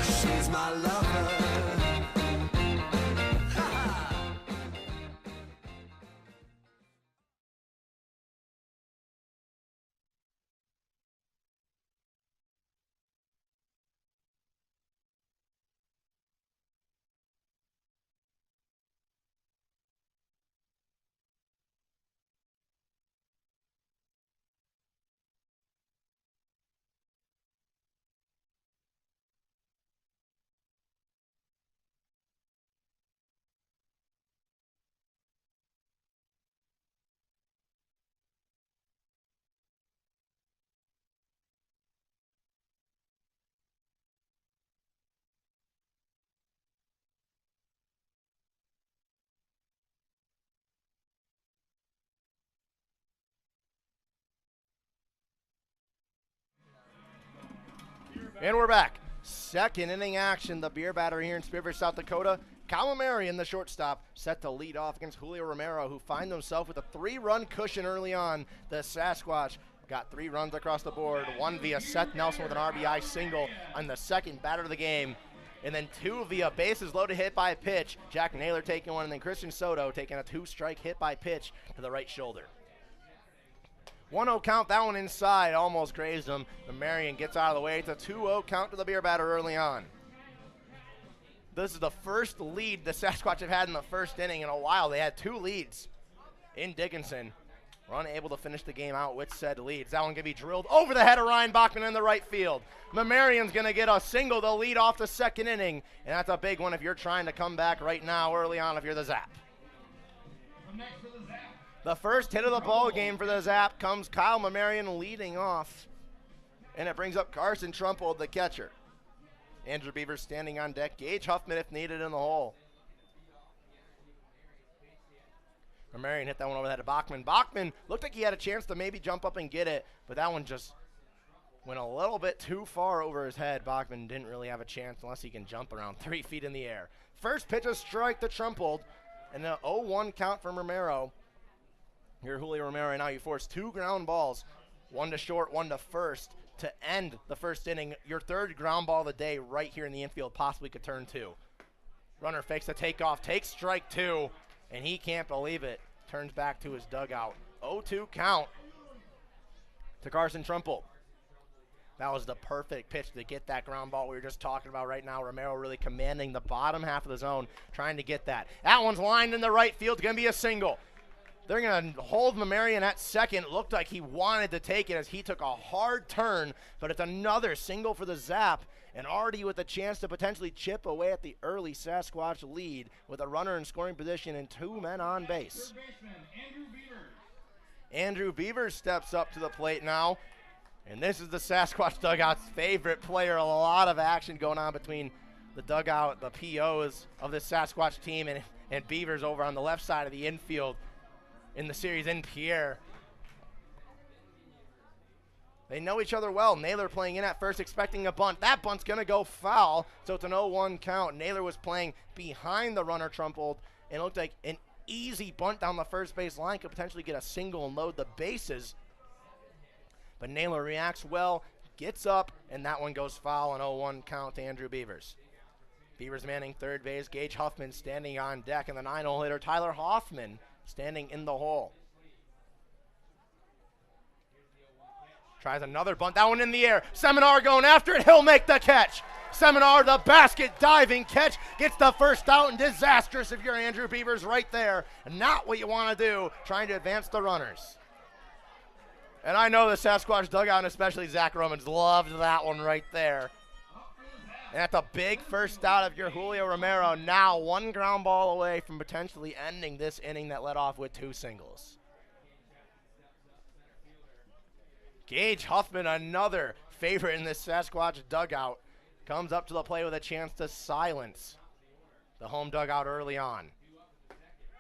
She's my lover. And we're back. Second inning action. The beer batter here in Spearfish, South Dakota. Calamari in the shortstop, set to lead off against Julio Romero, who find himself with a 3-run cushion early on. The Sasquatch got 3 runs across the board, 1 via Seth Nelson with an RBI single on the second batter of the game, and then 2 via bases loaded hit by pitch. Jack Naylor taking one, and then Christian Soto taking a 2-strike hit by pitch to the right shoulder. 1-0 count, that one inside, almost grazed him. The Marion gets out of the way. It's a 2-0 count to the beer batter early on. This is the first lead the Sasquatch have had in the first inning in a while. They had 2 leads in Dickinson. Were unable to finish the game out with said leads. That one going to be drilled over the head of Ryan Bachman in the right field. Mamarian's going to get a single to lead off the second inning, and that's a big one if you're trying to come back right now early on if you're the Zap. The first hit of the ball game for the Zap comes Kyle Mamarian leading off, and it brings up Carson Trumpold, the catcher. Andrew Beavers standing on deck. Gage Huffman if needed in the hole. Marion hit that one over the head of Bachman. Bachman looked like he had a chance to maybe jump up and get it, but that one just went a little bit too far over his head. Bachman didn't really have a chance unless he can jump around 3 feet in the air. First pitch, a strike to Trumpold, and an 0-1 count from Romero. Here, Julio Romero, now you force 2 ground balls, 1 to short, 1 to first, to end the first inning. Your 3rd ground ball of the day right here in the infield possibly could turn 2. Runner fakes the takeoff, takes strike 2, and he can't believe it. Turns back to his dugout. 0-2 count to Carson Trumpold. That was the perfect pitch to get that ground ball we were just talking about right now. Romero really commanding the bottom half of the zone, trying to get that. That one's lined in the right field. It's going to be a single. They're going to hold Mamarian at second. It looked like he wanted to take it as he took a hard turn, but it's another single for the Zap, and already with a chance to potentially chip away at the early Sasquatch lead with a runner in scoring position and 2 men on base. Andrew Beavers steps up to the plate now, and this is the Sasquatch dugout's favorite player. A lot of action going on between the dugout, the POs of the Sasquatch team, and Beavers over on the left side of the infield in the series in Pierre. They know each other well. Naylor playing in at first, expecting a bunt. That bunt's going to go foul, so it's an 0-1 count. Naylor was playing behind the runner, Trumpold, and it looked like an easy bunt down the first base line could potentially get a single and load the bases. But Naylor reacts well, gets up, and that one goes foul, an 0-1 count to Andrew Beavers. Beavers manning third base. Gage Huffman standing on deck, and the 9-hole hitter Tyler Hoffman standing in the hole. Tries another bunt. That one in the air. Seminar going after it. He'll make the catch. Seminar, the basket diving catch, gets the first out, and disastrous if you're Andrew Beavers right there. Not what you want to do, trying to advance the runners. And I know the Sasquatch dugout, and especially Zach Romans, loved that one right there. And that's a big first out of your Julio Romero. Now 1 ground ball away from potentially ending this inning that led off with 2 singles. Gage Huffman, another favorite in this Sasquatch dugout, comes up to the plate with a chance to silence the home dugout early on.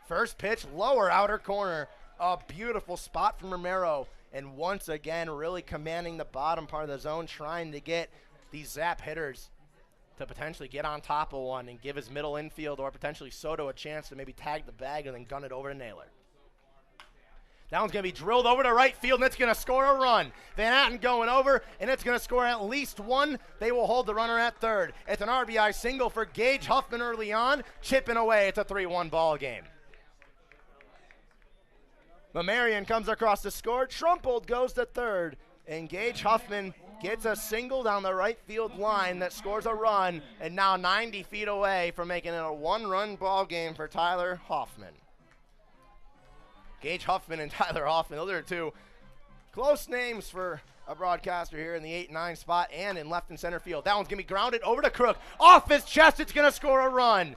First pitch, lower outer corner. A beautiful spot from Romero. And once again, really commanding the bottom part of the zone, trying to get these Zap hitters to potentially get on top of one and give his middle infield or potentially Soto a chance to maybe tag the bag and then gun it over to Naylor. That one's going to be drilled over to right field, and it's going to score a run. Van Atten going over, and it's going to score at least 1. They will hold the runner at third. It's an RBI single for Gage Huffman early on, chipping away. It's a 3-1 ball game. Mamarian comes across the score. Trumpold goes to third, and Gage Huffman gets a single down the right field line that scores a run, and now 90 feet away from making it a 1-run ball game for Tyler Hoffman. Gage Huffman and Tyler Hoffman, those are 2 close names for a broadcaster here in the 8-9 spot and in left and center field. That one's going to be grounded over to Crook. Off his chest, it's going to score a run.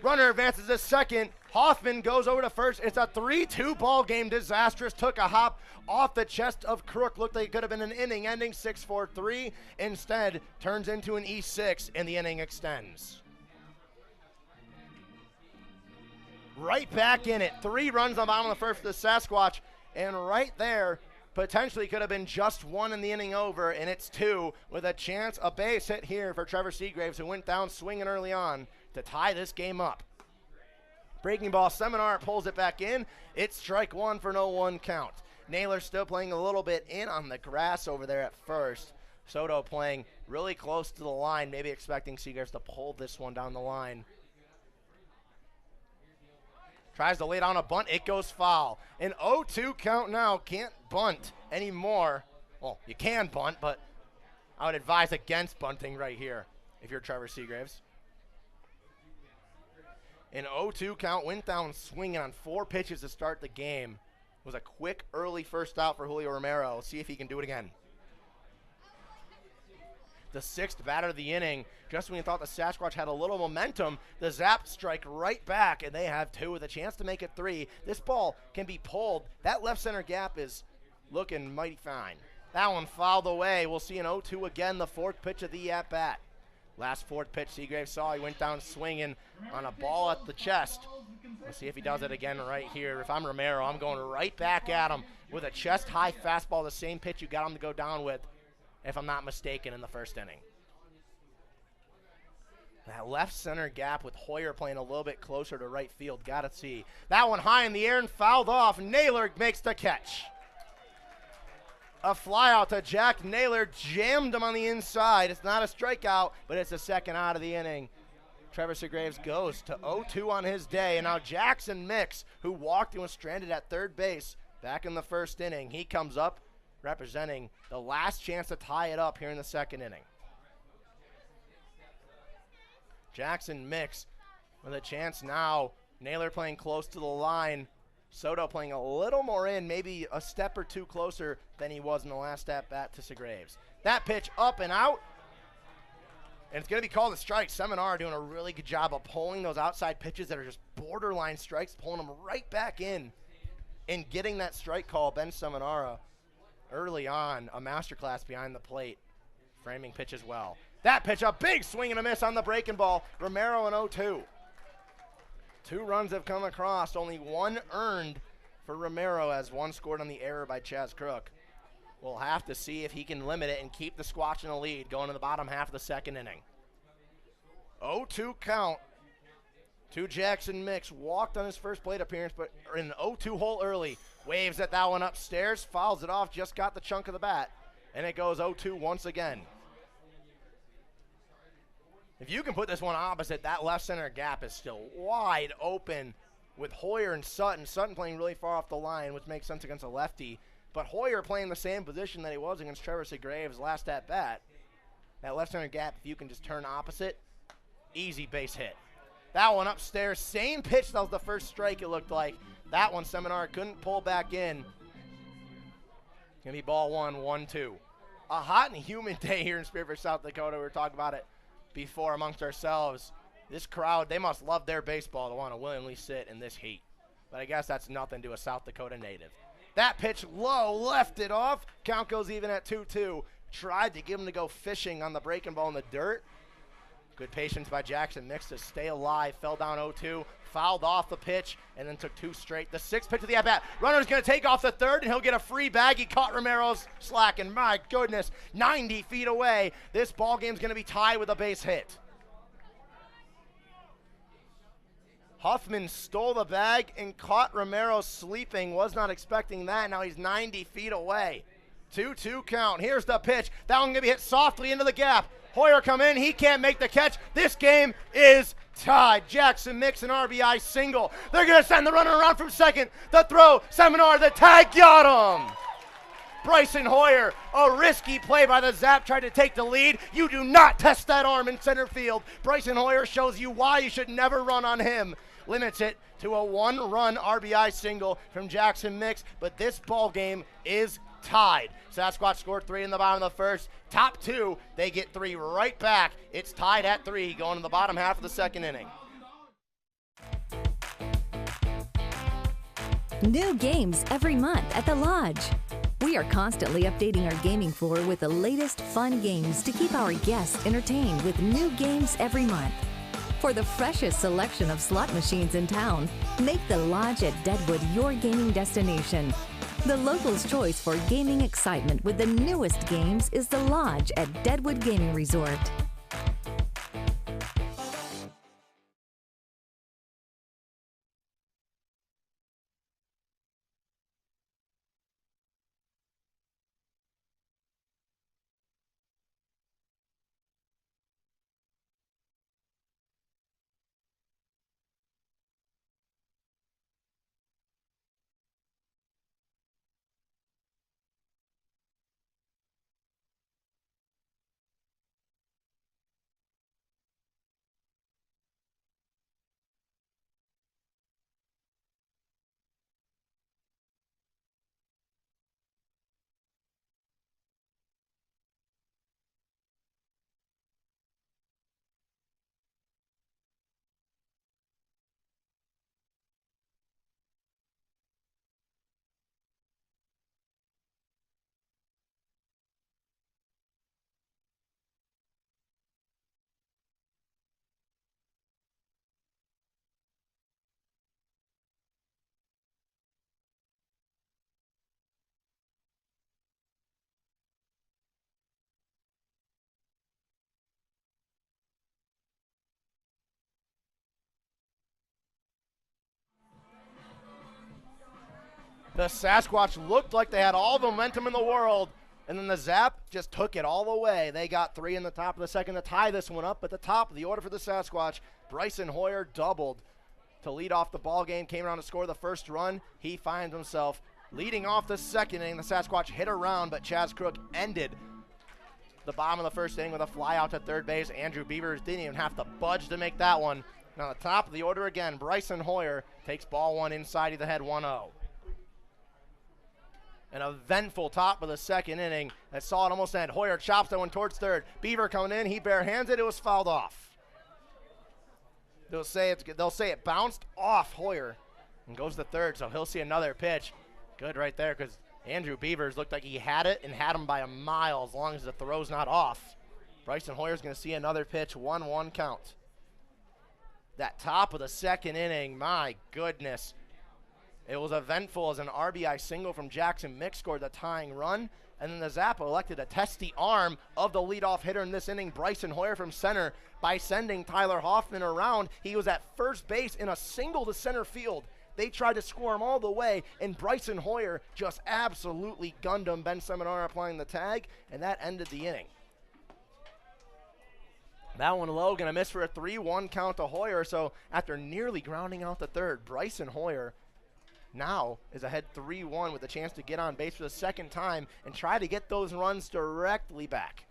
Runner advances to second. Hoffman goes over to first. It's a 3-2 ball game. Disastrous. Took a hop off the chest of Crook. Looked like it could have been an inning ending 6-4-3. Instead, turns into an E6 and the inning extends. Right back in it. 3 runs on the bottom of the first for the Sasquatch. And right there, potentially could have been just 1 in the inning over, and it's 2 with a chance, a base hit here for Trevor Seagraves, who went down swinging early on to tie this game up. Breaking ball, Seminar pulls it back in. It's strike 1 for an 0-1 count. Naylor still playing a little bit in on the grass over there at first. Soto playing really close to the line, maybe expecting Seagraves to pull this one down the line. Tries to lay down a bunt. It goes foul. An 0-2 count now. Can't bunt anymore. Well, you can bunt, but I would advise against bunting right here if you're Trevor Seagraves. An 0-2 count, went down swinging on 4 pitches to start the game. It was a quick early first out for Julio Romero. Let's see if he can do it again. The 6th batter of the inning. Just when you thought the Sasquatch had a little momentum, the Zap strike right back, and they have 2 with a chance to make it 3. This ball can be pulled. That left center gap is looking mighty fine. That one fouled away. We'll see an 0-2 again, the 4th pitch of the at-bat. Last 4th pitch Seagrave saw, he went down swinging on a ball at the chest. Let's see if he does it again right here. If I'm Romero, I'm going right back at him with a chest-high fastball, the same pitch you got him to go down with, if I'm not mistaken, in the first inning. That left center gap with Hoyer playing a little bit closer to right field. Got to see. That one high in the air and fouled off. Naylor makes the catch. A fly out to Jack Naylor, jammed him on the inside. It's not a strikeout, but it's the 2nd out of the inning. Trevor Seagraves goes to 0-2 on his day. And now Jackson Mix, who walked and was stranded at third base back in the 1st inning, he comes up representing the last chance to tie it up here in the 2nd inning. Jackson Mix with a chance now. Naylor playing close to the line. Soto playing a little more in, maybe a step or 2 closer than he was in the last at-bat to Seagraves. That pitch up and out, and it's going to be called a strike. Seminar doing a really good job of pulling those outside pitches that are just borderline strikes, pulling them right back in and getting that strike call. Ben Seminara early on, a masterclass behind the plate, framing pitches well. That pitch, a big swing and a miss on the breaking ball. Romero and 0-2. 2 runs have come across, only 1 earned for Romero as 1 scored on the error by Chaz Crook. We'll have to see if he can limit it and keep the Squatch in the lead going to the bottom half of the 2nd inning. 0-2 count to Jackson Mix. Walked on his first plate appearance, but in an 0-2 hole early. Waves at that one upstairs, fouls it off, just got the chunk of the bat, and it goes 0-2 once again. If you can put this one opposite, that left center gap is still wide open with Hoyer and Sutton. Sutton playing really far off the line, which makes sense against a lefty. But Hoyer playing the same position that he was against Trevor Seagraves last at-bat. That left center gap, if you can just turn opposite, easy base hit. That one upstairs, same pitch that was the first strike it looked like. That one Seminar couldn't pull back in. Gonna be ball 1, 1-2. A hot and humid day here in Spearfish, South Dakota. We were talking about it before amongst ourselves. This crowd, they must love their baseball to want to willingly sit in this heat. But I guess that's nothing to a South Dakota native. That pitch low, left it off. Count goes even at 2-2. Tried to give him to go fishing on the breaking ball in the dirt. Good patience by Jackson Mix to stay alive. Fell down 0-2, fouled off the pitch, and then took 2 straight. The 6th pitch of the at-bat. Runner's going to take off the 3rd, and he'll get a free bag. He caught Romero's slack, and my goodness, 90 feet away. This ball game's going to be tied with a base hit. Huffman stole the bag and caught Romero sleeping. Was not expecting that. Now he's 90 feet away. 2-2 count. Here's the pitch. That one going to be hit softly into the gap. Hoyer come in. He can't make the catch. This game is tied. Jackson Mix an RBI single. They're going to send the runner around from second. The throw. Seminar. The tag. Got him. Bryson Hoyer, a risky play by the Zap, tried to take the lead. You do not test that arm in center field. Bryson Hoyer shows you why you should never run on him. Limits it to a 1-run RBI single from Jackson Mix, but this ball game is tied. Sasquatch scored 3 in the bottom of the 1st. Top 2, they get 3 right back. It's tied at 3 going to the bottom half of the 2nd inning. New games every month at the Lodge. We are constantly updating our gaming floor with the latest fun games to keep our guests entertained with new games every month. For the freshest selection of slot machines in town, make the Lodge at Deadwood your gaming destination. The locals' choice for gaming excitement with the newest games is the Lodge at Deadwood Gaming Resort. The Sasquatch looked like they had all the momentum in the world, and then the Zap just took it all away. They got 3 in the top of the second to tie this one up. At the top of the order for the Sasquatch, Bryson Hoyer doubled to lead off the ball game, came around to score the first run. He finds himself leading off the second inning. The Sasquatch hit around, but Chaz Crook ended the bottom of the first inning with a fly out to third base. Andrew Beavers didn't even have to budge to make that one. Now the top of the order again, Bryson Hoyer takes ball one inside of the head, 1-0. An eventful top of the second inning that saw it almost end. Hoyer chops that one towards third. Beaver coming in, he barehands it, it was fouled off. They'll say it bounced off Hoyer and goes to third, so he'll see another pitch. Good right there, because Andrew Beavers looked like he had it and had him by a mile as long as the throw's not off. Bryson Hoyer's going to see another pitch, 1-1 count. That top of the second inning, my goodness. It was eventful as an RBI single from Jackson Mick scored the tying run, and then the Zappa elected to test the arm of the leadoff hitter in this inning, Bryson Hoyer from center, by sending Tyler Hoffman around. He was at first base in a single to center field. They tried to score him all the way, and Bryson Hoyer just absolutely gunned him. Ben Seminar applying the tag, and that ended the inning. That one low, going to miss for a 3-1 count to Hoyer, so after nearly grounding out the third, Bryson Hoyer now is ahead 3-1 with a chance to get on base for the second time and try to get those runs directly back.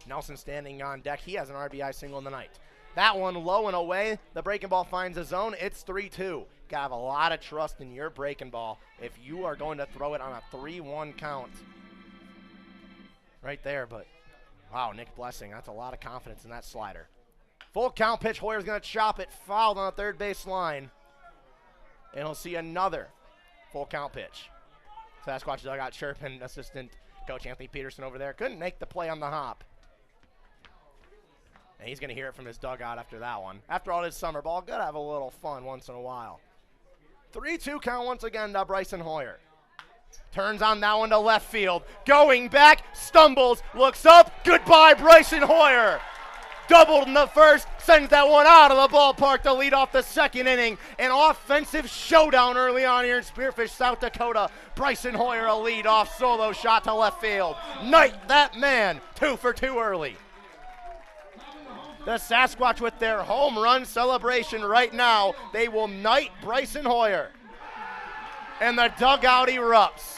Nelson standing on deck. He has an RBI single in the night. That one low and away. The breaking ball finds a zone. It's 3-2. Gotta have a lot of trust in your breaking ball if you are going to throw it on a 3-1 count. Right there, but wow, Nick Blessing, that's a lot of confidence in that slider. Full count pitch. Hoyer's going to chop it, fouled on the third base line. And he'll see another full count pitch. Sasquatch dugout chirping, assistant coach Anthony Peterson over there. Couldn't make the play on the hop. And he's going to hear it from his dugout after that one. After all this summer ball, gotta have a little fun once in a while. 3-2 count once again to Bryson Hoyer. Turns on that one to left field. Going back, stumbles, looks up. Goodbye, Bryson Hoyer. Doubled in the first, sends that one out of the ballpark to lead off the second inning. An offensive showdown early on here in Spearfish, South Dakota. Bryson Hoyer, a lead-off solo shot to left field. Knight that man, 2 for 2 early. The Sasquatch with their home run celebration right now. They will knight Bryson Hoyer. And the dugout erupts.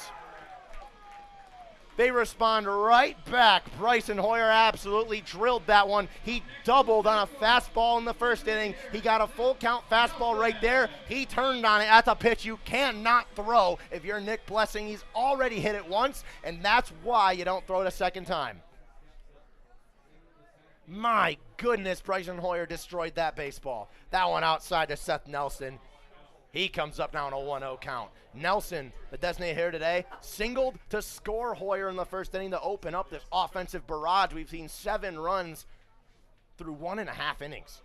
They respond right back. Bryson Hoyer absolutely drilled that one. He doubled on a fastball in the first inning. He got a full count fastball right there. He turned on it. That's a pitch you cannot throw if you're Nick Blessing. He's already hit it once, and that's why you don't throw it a second time. My goodness, Bryson Hoyer destroyed that baseball. That one outside to Seth Nelson. He comes up now on a 1-0 count. Nelson, the designated hitter today, singled to score Hoyer in the first inning to open up this offensive barrage. We've seen 7 runs through 1.5 innings.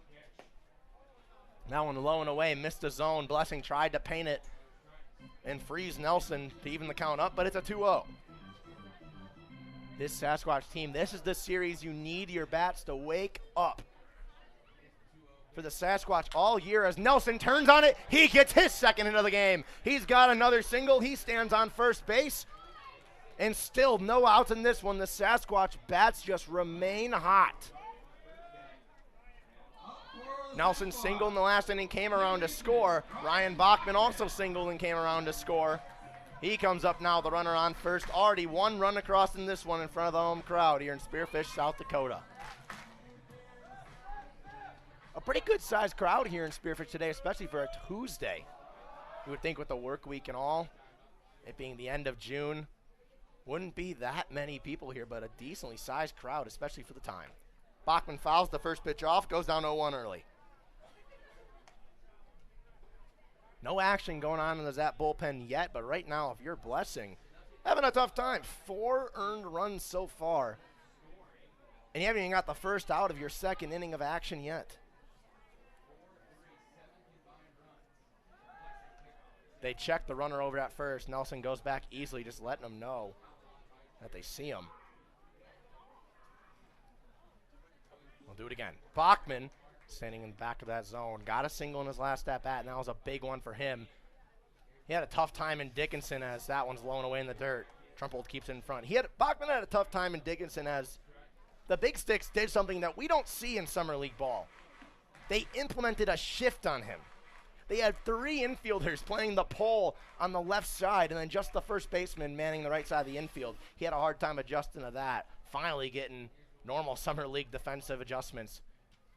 That one low and away, missed the zone. Blessing tried to paint it and freeze Nelson to even the count up, but it's a 2-0. This Sasquatch team, this is the series you need your bats to wake up. For the Sasquatch all year as Nelson turns on it, he gets his second hit of the game. He's got another single. He stands on first base. And still no outs in this one. The Sasquatch bats just remain hot. Nelson singled in the last inning, came around to score. Ryan Bachman also singled and came around to score. He comes up now, the runner on first. Already 1 run across in this one in front of the home crowd here in Spearfish, South Dakota. A pretty good sized crowd here in Spearfish today, especially for a Tuesday. You would think with the work week and all, it being the end of June, wouldn't be that many people here, but a decently sized crowd, especially for the time. Bachman fouls the first pitch off, goes down 0-1 early. No action going on in the Zap bullpen yet, but right now, if you're Blessing, having a tough time. 4 earned runs so far. And you haven't even got the first out of your second inning of action yet. They check the runner over at first. Nelson goes back easily, just letting them know that they see him. We'll do it again. Bachman, standing in the back of that zone, got a single in his last at-bat, and that was a big one for him. He had a tough time in Dickinson as that one's blown away in the dirt. Trumpold keeps it in front. Bachman had a tough time in Dickinson as the Big Sticks did something that we don't see in Summer League ball. They implemented a shift on him. They had 3 infielders playing the pole on the left side and then just the first baseman manning the right side of the infield. He had a hard time adjusting to that, finally getting normal Summer League defensive adjustments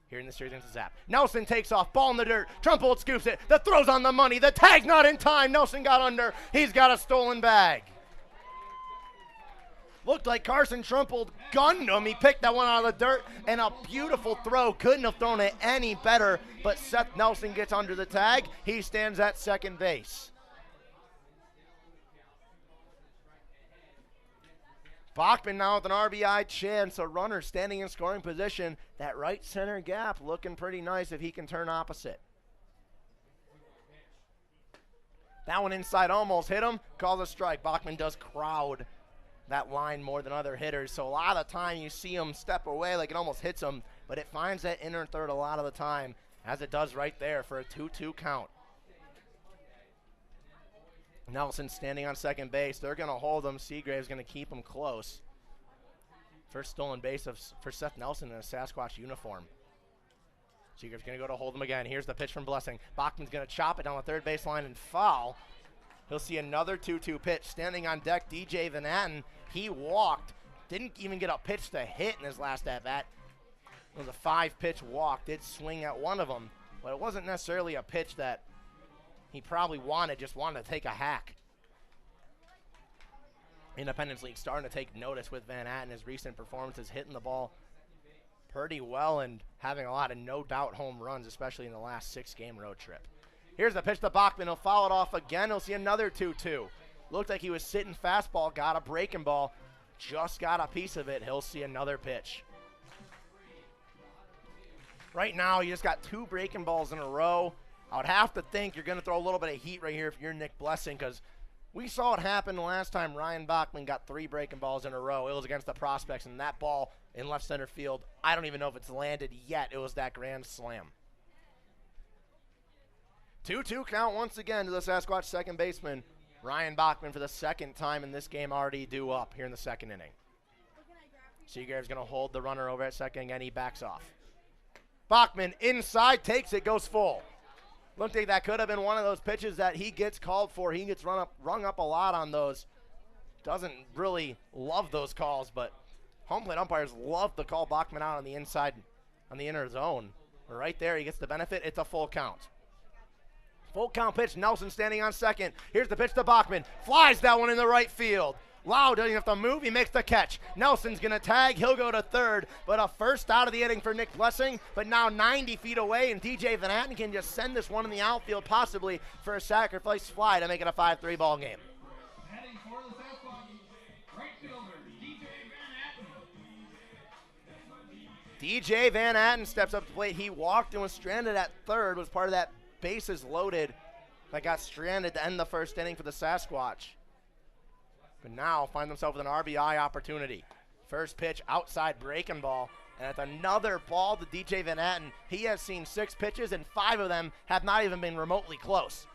here in the series against Zap. Nelson takes off, ball in the dirt. Trumpold scoops it. The throw's on the money. The tag's not in time. Nelson got under. He's got a stolen bag. Looked like Carson Trumpold gunned him. He picked that one out of the dirt, and a beautiful throw. Couldn't have thrown it any better, but Seth Nelson gets under the tag. He stands at second base. Bachman now with an RBI chance, a runner standing in scoring position. That right center gap looking pretty nice if he can turn opposite. That one inside almost hit him. Calls a strike. Bachman does crowd that line more than other hitters, so a lot of the time you see him step away like it almost hits him, but it finds that inner third a lot of the time, as it does right there for a 2-2 count. Nelson standing on second base. They're going to hold him. Seagrave's going to keep him close. First stolen base for Seth Nelson in a Sasquatch uniform. Seagrave's going to go to hold him again. Here's the pitch from Blessing. Bachman's going to chop it down the third base line and foul. He'll see another 2-2 pitch. Standing on deck, DJ Van Atten. He walked. Didn't even get a pitch to hit in his last at-bat. It was a 5-pitch walk. Did swing at one of them, but it wasn't necessarily a pitch that he probably just wanted to take a hack. Independence League starting to take notice with Van Atten. His recent performances hitting the ball pretty well and having a lot of no-doubt home runs, especially in the last 6-game road trip. Here's the pitch to Bachman. He'll foul it off again. He'll see another 2-2. Looked like he was sitting fastball, got a breaking ball, just got a piece of it. He'll see another pitch. Right now, you just got 2 breaking balls in a row. I would have to think you're going to throw a little bit of heat right here if you're Nick Blessing, because we saw it happen the last time Ryan Bachman got 3 breaking balls in a row. It was against the Prospects, and that ball in left center field, I don't even know if it's landed yet. It was that grand slam. 2-2 count once again to the Sasquatch second baseman. Ryan Bachman for the second time in this game already due up here in the second inning. Seagrave's going to hold the runner over at second again. He backs off. Bachman inside, takes it, goes full. Looked like that could have been one of those pitches that he gets called for. He gets rung up a lot on those. Doesn't really love those calls, but home plate umpires love to call Bachman out on the inside, on the inner zone. But right there, he gets the benefit. It's a full count. Full count pitch, Nelson standing on second. Here's the pitch to Bachman. Flies that one in the right field. Lau doesn't have to move, he makes the catch. Nelson's gonna tag, he'll go to third, but a first out of the inning for Nick Blessing, but now 90 feet away, and DJ Van Atten can just send this one in the outfield, possibly for a sacrifice fly to make it a 5-3 ball game. Heading for the Sasquatch, right fielder, DJ Van Atten steps up to the plate. He walked and was stranded at third, was part of that bases loaded that got stranded to end the first inning for the Sasquatch. But now find themselves with an RBI opportunity. First pitch, outside breaking ball. And it's another ball to DJ Van Atten. He has seen 6 pitches, and 5 of them have not even been remotely close.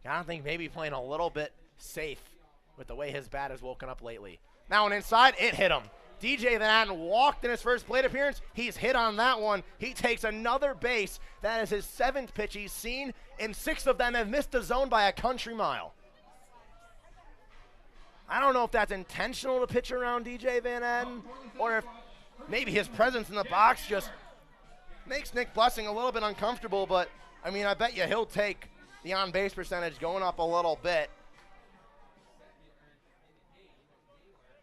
I don't think maybe playing a little bit safe with the way his bat has woken up lately. Now an inside, it hit him. DJ Van Atten walked in his first plate appearance. He's hit on that one. He takes another base. That is his 7th pitch he's seen, and 6 of them have missed the zone by a country mile. I don't know if that's intentional to pitch around DJ Van Atten, or if maybe his presence in the box just makes Nick Blessing a little bit uncomfortable, but, I mean, I bet you he'll take the on-base percentage going up a little bit.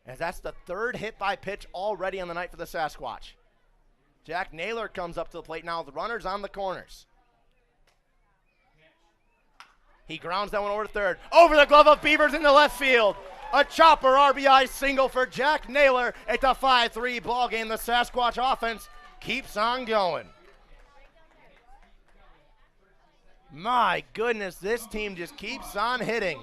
As that's the 3rd hit by pitch already on the night for the Sasquatch. Jack Naylor comes up to the plate now. The runner's on the corners. He grounds that one over to third. Over the glove of Beavers into left field. A chopper RBI single for Jack Naylor. It's a 5-3 ball game. The Sasquatch offense keeps on going. My goodness, this team just keeps on hitting.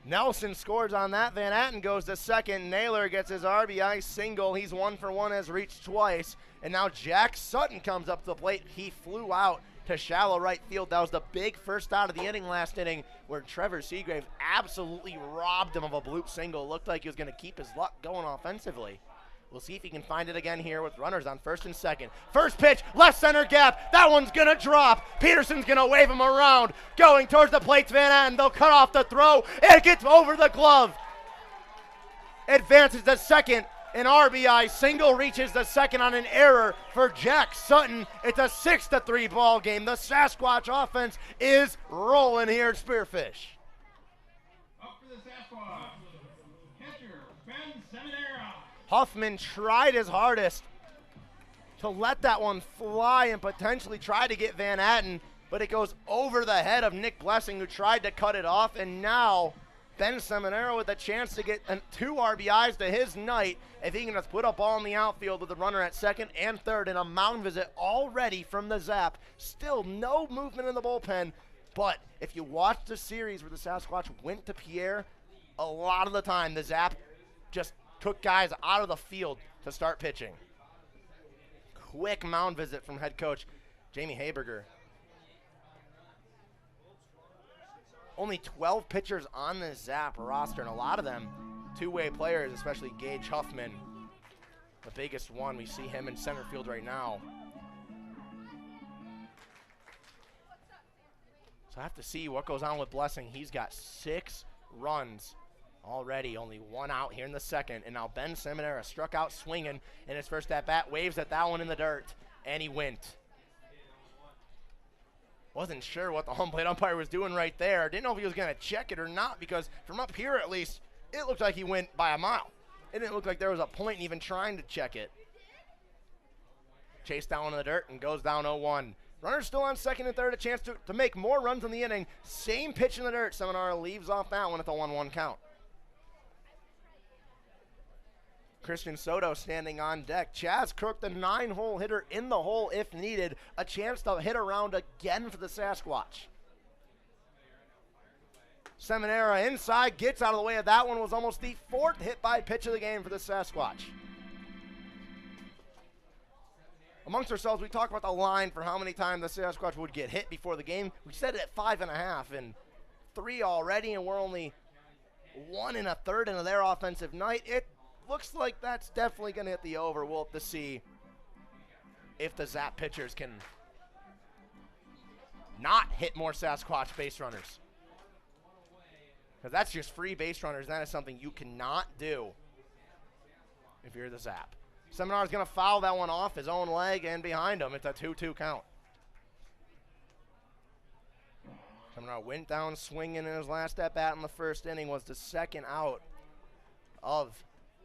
Nelson scores on that. Van Atten goes to second. Naylor gets his RBI single. He's 1 for 1, has reached twice. And now Jack Sutton comes up to the plate. He flew out to shallow right field. That was the big first out of the inning last inning where Trevor Seagraves absolutely robbed him of a bloop single. Looked like he was going to keep his luck going offensively. We'll see if he can find it again here with runners on first and second. First pitch, left center gap. That one's going to drop. Peterson's going to wave him around. Going towards the plate, Van Atten. They'll cut off the throw. It gets over the glove. Advances to second. An RBI single reaches the second on an error for Jack Sutton. It's a 6-3 ball game. The Sasquatch offense is rolling here at Spearfish. Up for the Sasquatch. Catcher, Ben Seminara. Huffman tried his hardest to let that one fly and potentially try to get Van Atten, but it goes over the head of Nick Blessing, who tried to cut it off, and now Ben Seminara with a chance to get 2 RBIs to his night if he can just put a ball in the outfield with a runner at second and third, and a mound visit already from the Zap. Still no movement in the bullpen, but if you watch the series where the Sasquatch went to Pierre, a lot of the time the Zap just took guys out of the field to start pitching. Quick mound visit from head coach Jamie Haberger. Only 12 pitchers on the Zap roster, and a lot of them two-way players, especially Gage Huffman, the biggest one. We see him in center field right now. So I have to see what goes on with Blessing. He's got 6 runs already, only 1 out here in the second, and now Ben Seminara struck out swinging in his first at-bat, waves at that one in the dirt, and he went. Wasn't sure what the home plate umpire was doing right there. Didn't know if he was going to check it or not, because from up here at least, it looked like he went by a mile. It didn't look like there was a point in even trying to check it. Chased down in the dirt and goes down 0-1. Runner still on second and third, a chance to make more runs in the inning. Same pitch in the dirt. Seminara leaves off that one at the 1-1 count. Christian Soto standing on deck. Chaz Crook, the 9-hole hitter, in the hole if needed. A chance to hit around again for the Sasquatch. Seminara inside, gets out of the way of that one. Was almost the 4th hit by pitch of the game for the Sasquatch. Amongst ourselves, we talk about the line for how many times the Sasquatch would get hit before the game. We set it at 5.5, and 3 already, and we're only 1 1/3 into their offensive night. It looks like that's definitely going to hit the over. We'll have to see if the Zap pitchers can not hit more Sasquatch base runners. Because that's just free base runners. That is something you cannot do if you're the Zap. Seminara's going to foul that one off his own leg and behind him. It's a 2-2 count. Seminara went down swinging in his last at-bat in the first inning. Was the second out of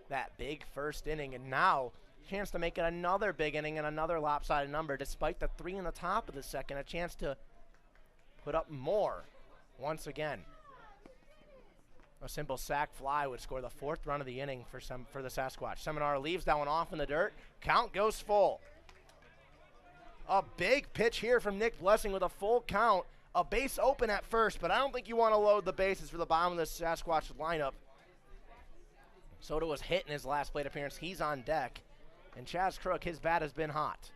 that big first inning, and now chance to make it another big inning and another lopsided number. Despite the 3 in the top of the second, a chance to put up more once again. A simple sac fly would score the 4th run of the inning for the Sasquatch. Seminara leaves that one off in the dirt. Count goes full. A big pitch here from Nick Blessing with a full count. A base open at first, but I don't think you want to load the bases for the bottom of the Sasquatch lineup. Soto was hit in his last plate appearance. He's on deck. And Chaz Crook, his bat has been hot.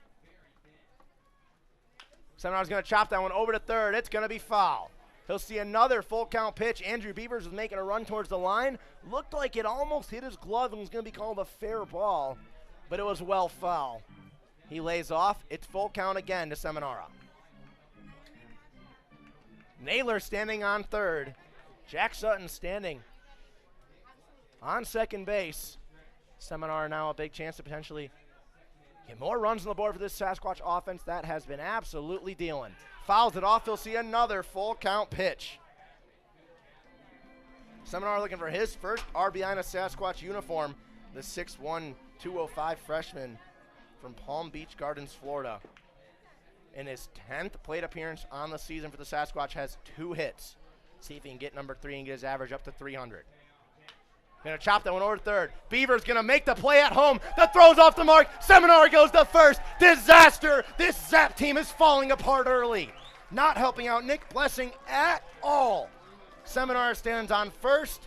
Seminara's going to chop that one over to third. It's going to be foul. He'll see another full count pitch. Andrew Beavers was making a run towards the line. Looked like it almost hit his glove and was going to be called a fair ball, but it was well foul. He lays off. It's full count again to Seminara. Naylor standing on third. Jack Sutton standing on second base. Seminara now a big chance to potentially get more runs on the board for this Sasquatch offense that has been absolutely dealing. Fouls it off. He'll see another full count pitch. Seminara looking for his first RBI in a Sasquatch uniform. The 6'1", 205 freshman from Palm Beach Gardens, Florida. In his 10th plate appearance on the season for the Sasquatch, has 2 hits. See if he can get number 3 and get his average up to 300. Gonna chop that one over to third. Beaver's gonna make the play at home. The throw's off the mark. Seminara goes to first. Disaster. This Zap team is falling apart early. Not helping out Nick Blessing at all. Seminara stands on first.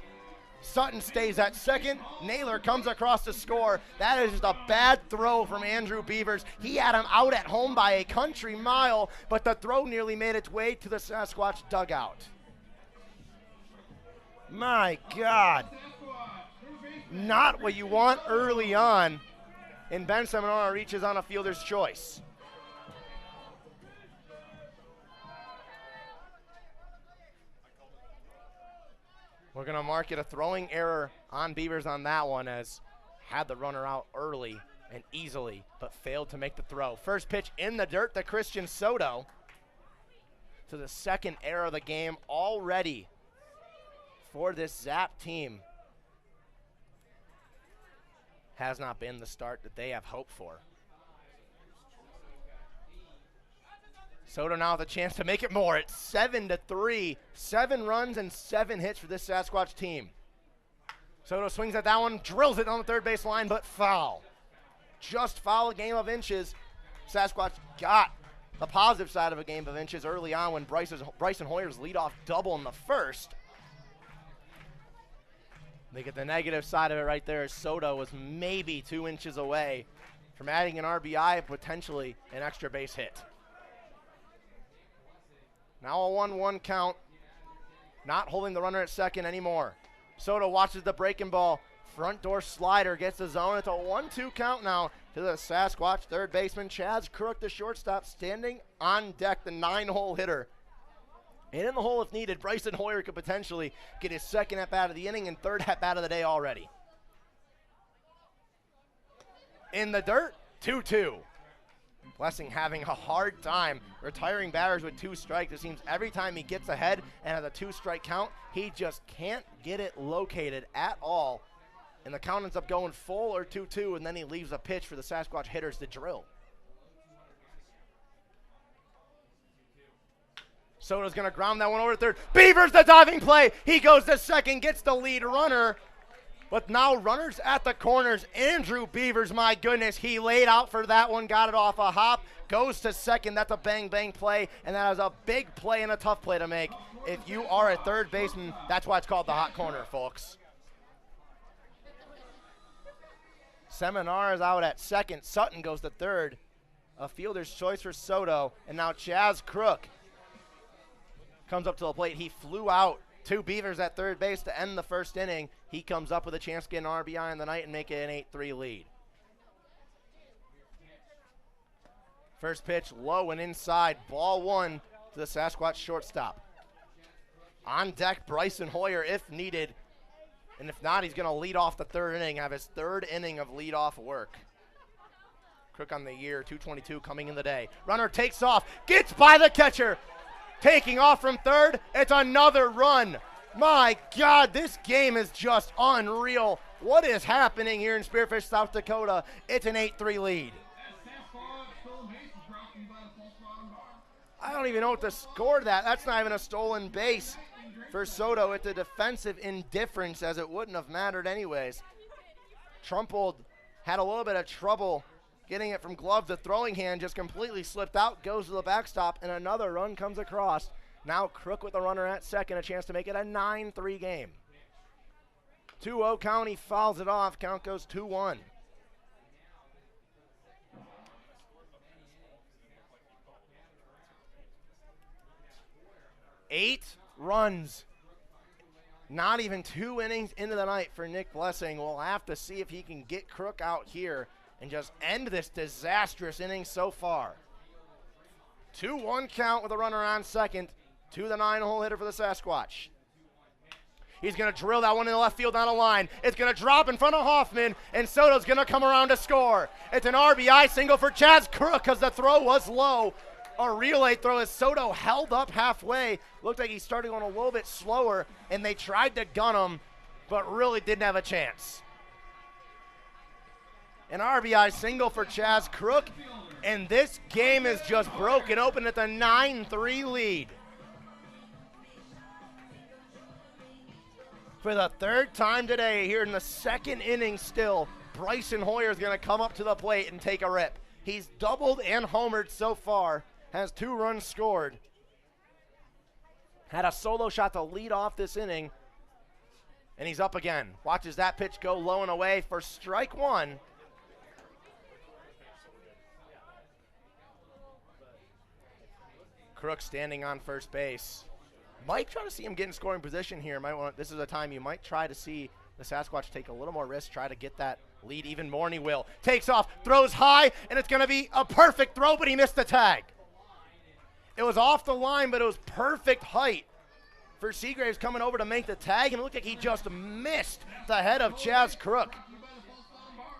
Sutton stays at second. Naylor comes across to score. That is just a bad throw from Andrew Beavers. He had him out at home by a country mile, but the throw nearly made its way to the Sasquatch dugout. My God. Not what you want early on. And Ben Seminara reaches on a fielder's choice. We're going to mark it a throwing error on Beavers on that one, as had the runner out early and easily, but failed to make the throw. First pitch in the dirt to Christian Soto. To the second error of the game already for this Zap team. Has not been the start that they have hoped for. Soto now with a chance to make it more. It's 7-3. 7 runs and 7 hits for this Sasquatch team. Soto swings at that one, drills it on the third base line, but foul. Just foul, a game of inches. Sasquatch got the positive side of a game of inches early on when Bryson Hoyer's leadoff double in the first. They get the negative side of it right there, as Soto was maybe 2 inches away from adding an RBI, potentially an extra base hit. Now a 1-1 count. Not holding the runner at second anymore. Soto watches the breaking ball. Front door slider gets the zone. It's a 1-2 count now to the Sasquatch third baseman. Chaz Crook, the shortstop, standing on deck, the 9-hole hitter. And in the hole if needed, Bryson Hoyer could potentially get his second at-bat of the inning and third at-bat of the day already. In the dirt, 2-2. Blessing having a hard time retiring batters with 2 strikes. It seems every time he gets ahead and has a 2-strike count, he just can't get it located at all. And the count ends up going full or 2-2, and then he leaves a pitch for the Sasquatch hitters to drill. Soto's going to ground that one over to third. Beavers the diving play. He goes to second, gets the lead runner. But now runners at the corners. Andrew Beavers, my goodness, he laid out for that one, got it off a hop, goes to second. That's a bang-bang play, and that is a big play and a tough play to make. If you are a third baseman, that's why it's called the hot corner, folks. Seminar is out at second. Sutton goes to third. A fielder's choice for Soto, and now Chaz Crook comes up to the plate. He flew out 2 Beavers at third base to end the first inning. He comes up with a chance to get an RBI in the night and make it an 8-3 lead. First pitch low and inside. Ball 1 to the Sasquatch shortstop. On deck, Bryson Hoyer if needed. And if not, he's going to lead off the third inning, have his third inning of leadoff work. Crook on the year, 222 coming in the day. Runner takes off, gets by the catcher. Taking off from third, it's another run. My God, this game is just unreal. What is happening here in Spearfish, South Dakota? It's an 8-3 lead. I don't even know what to score that. That's not even a stolen base for Soto. It's a defensive indifference, as it wouldn't have mattered anyways. Trumpold had a little bit of trouble getting it from glove to throwing hand, just completely slipped out, goes to the backstop, and another run comes across. Now Crook with a runner at second, a chance to make it a 9-3 game. 2-0 count, he fouls it off. Count goes 2-1. Eight runs. Not even 2 innings into the night for Nick Blessing. We'll have to see if he can get Crook out here and just end this disastrous inning so far. 2-1 count with a runner on second to the 9-hole hitter for the Sasquatch. He's going to drill that one in the left field down a line. It's going to drop in front of Hoffman, and Soto's going to come around to score. It's an RBI single for Chaz Crook because the throw was low. A relay throw as Soto held up halfway. Looked like he started going a little bit slower, and they tried to gun him, but really didn't have a chance. An RBI single for Chaz Crook, and this game is just broken open at the 9-3 lead. For the third time today, here in the second inning still, Bryson Hoyer is going to come up to the plate and take a rip. He's doubled and homered so far, has 2 runs scored. Had a solo shot to lead off this inning, And he's up again. Watches that pitch go low and away for strike one. Crook standing on first base. Might try to see him get in scoring position here. This is a time you might try to see the Sasquatch take a little more risk, try to get that lead even more, and he will. Takes off, throws high, and it's going to be a perfect throw, but he missed the tag. It was off the line, but it was perfect height for Seagraves coming over to make the tag, and it looked like he just missed the head of Chaz Crook.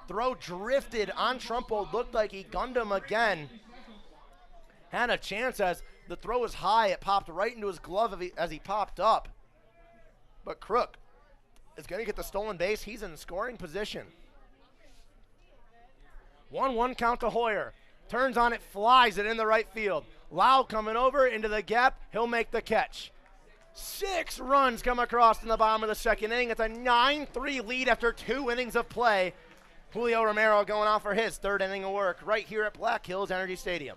Throw drifted on Trumpold, looked like he gunned him again. Had a chance as the throw was high, it popped right into his glove as he popped up. But Crook is going to get the stolen base. He's in scoring position. 1-1 count to Hoyer. Turns on it, flies it in the right field. Lau coming over into the gap. He'll make the catch. 6 runs come across in the bottom of the second inning. It's a 9-3 lead after 2 innings of play. Julio Romero going out for his 3rd inning of work right here at Black Hills Energy Stadium.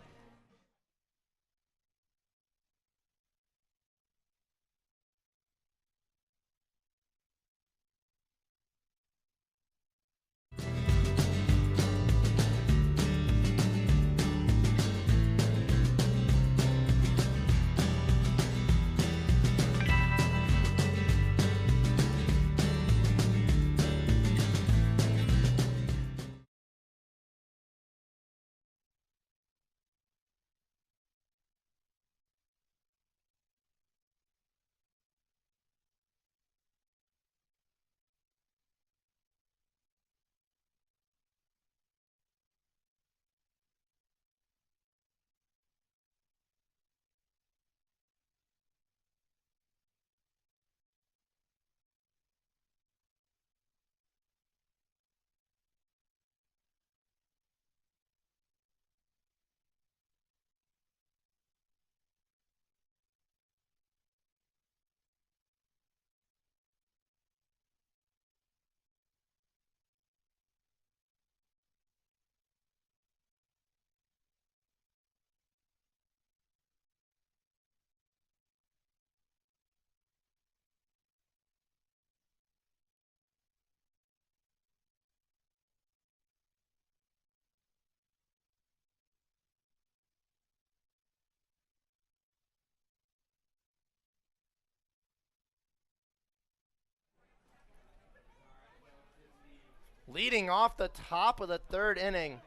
Leading off the top of the 3rd inning.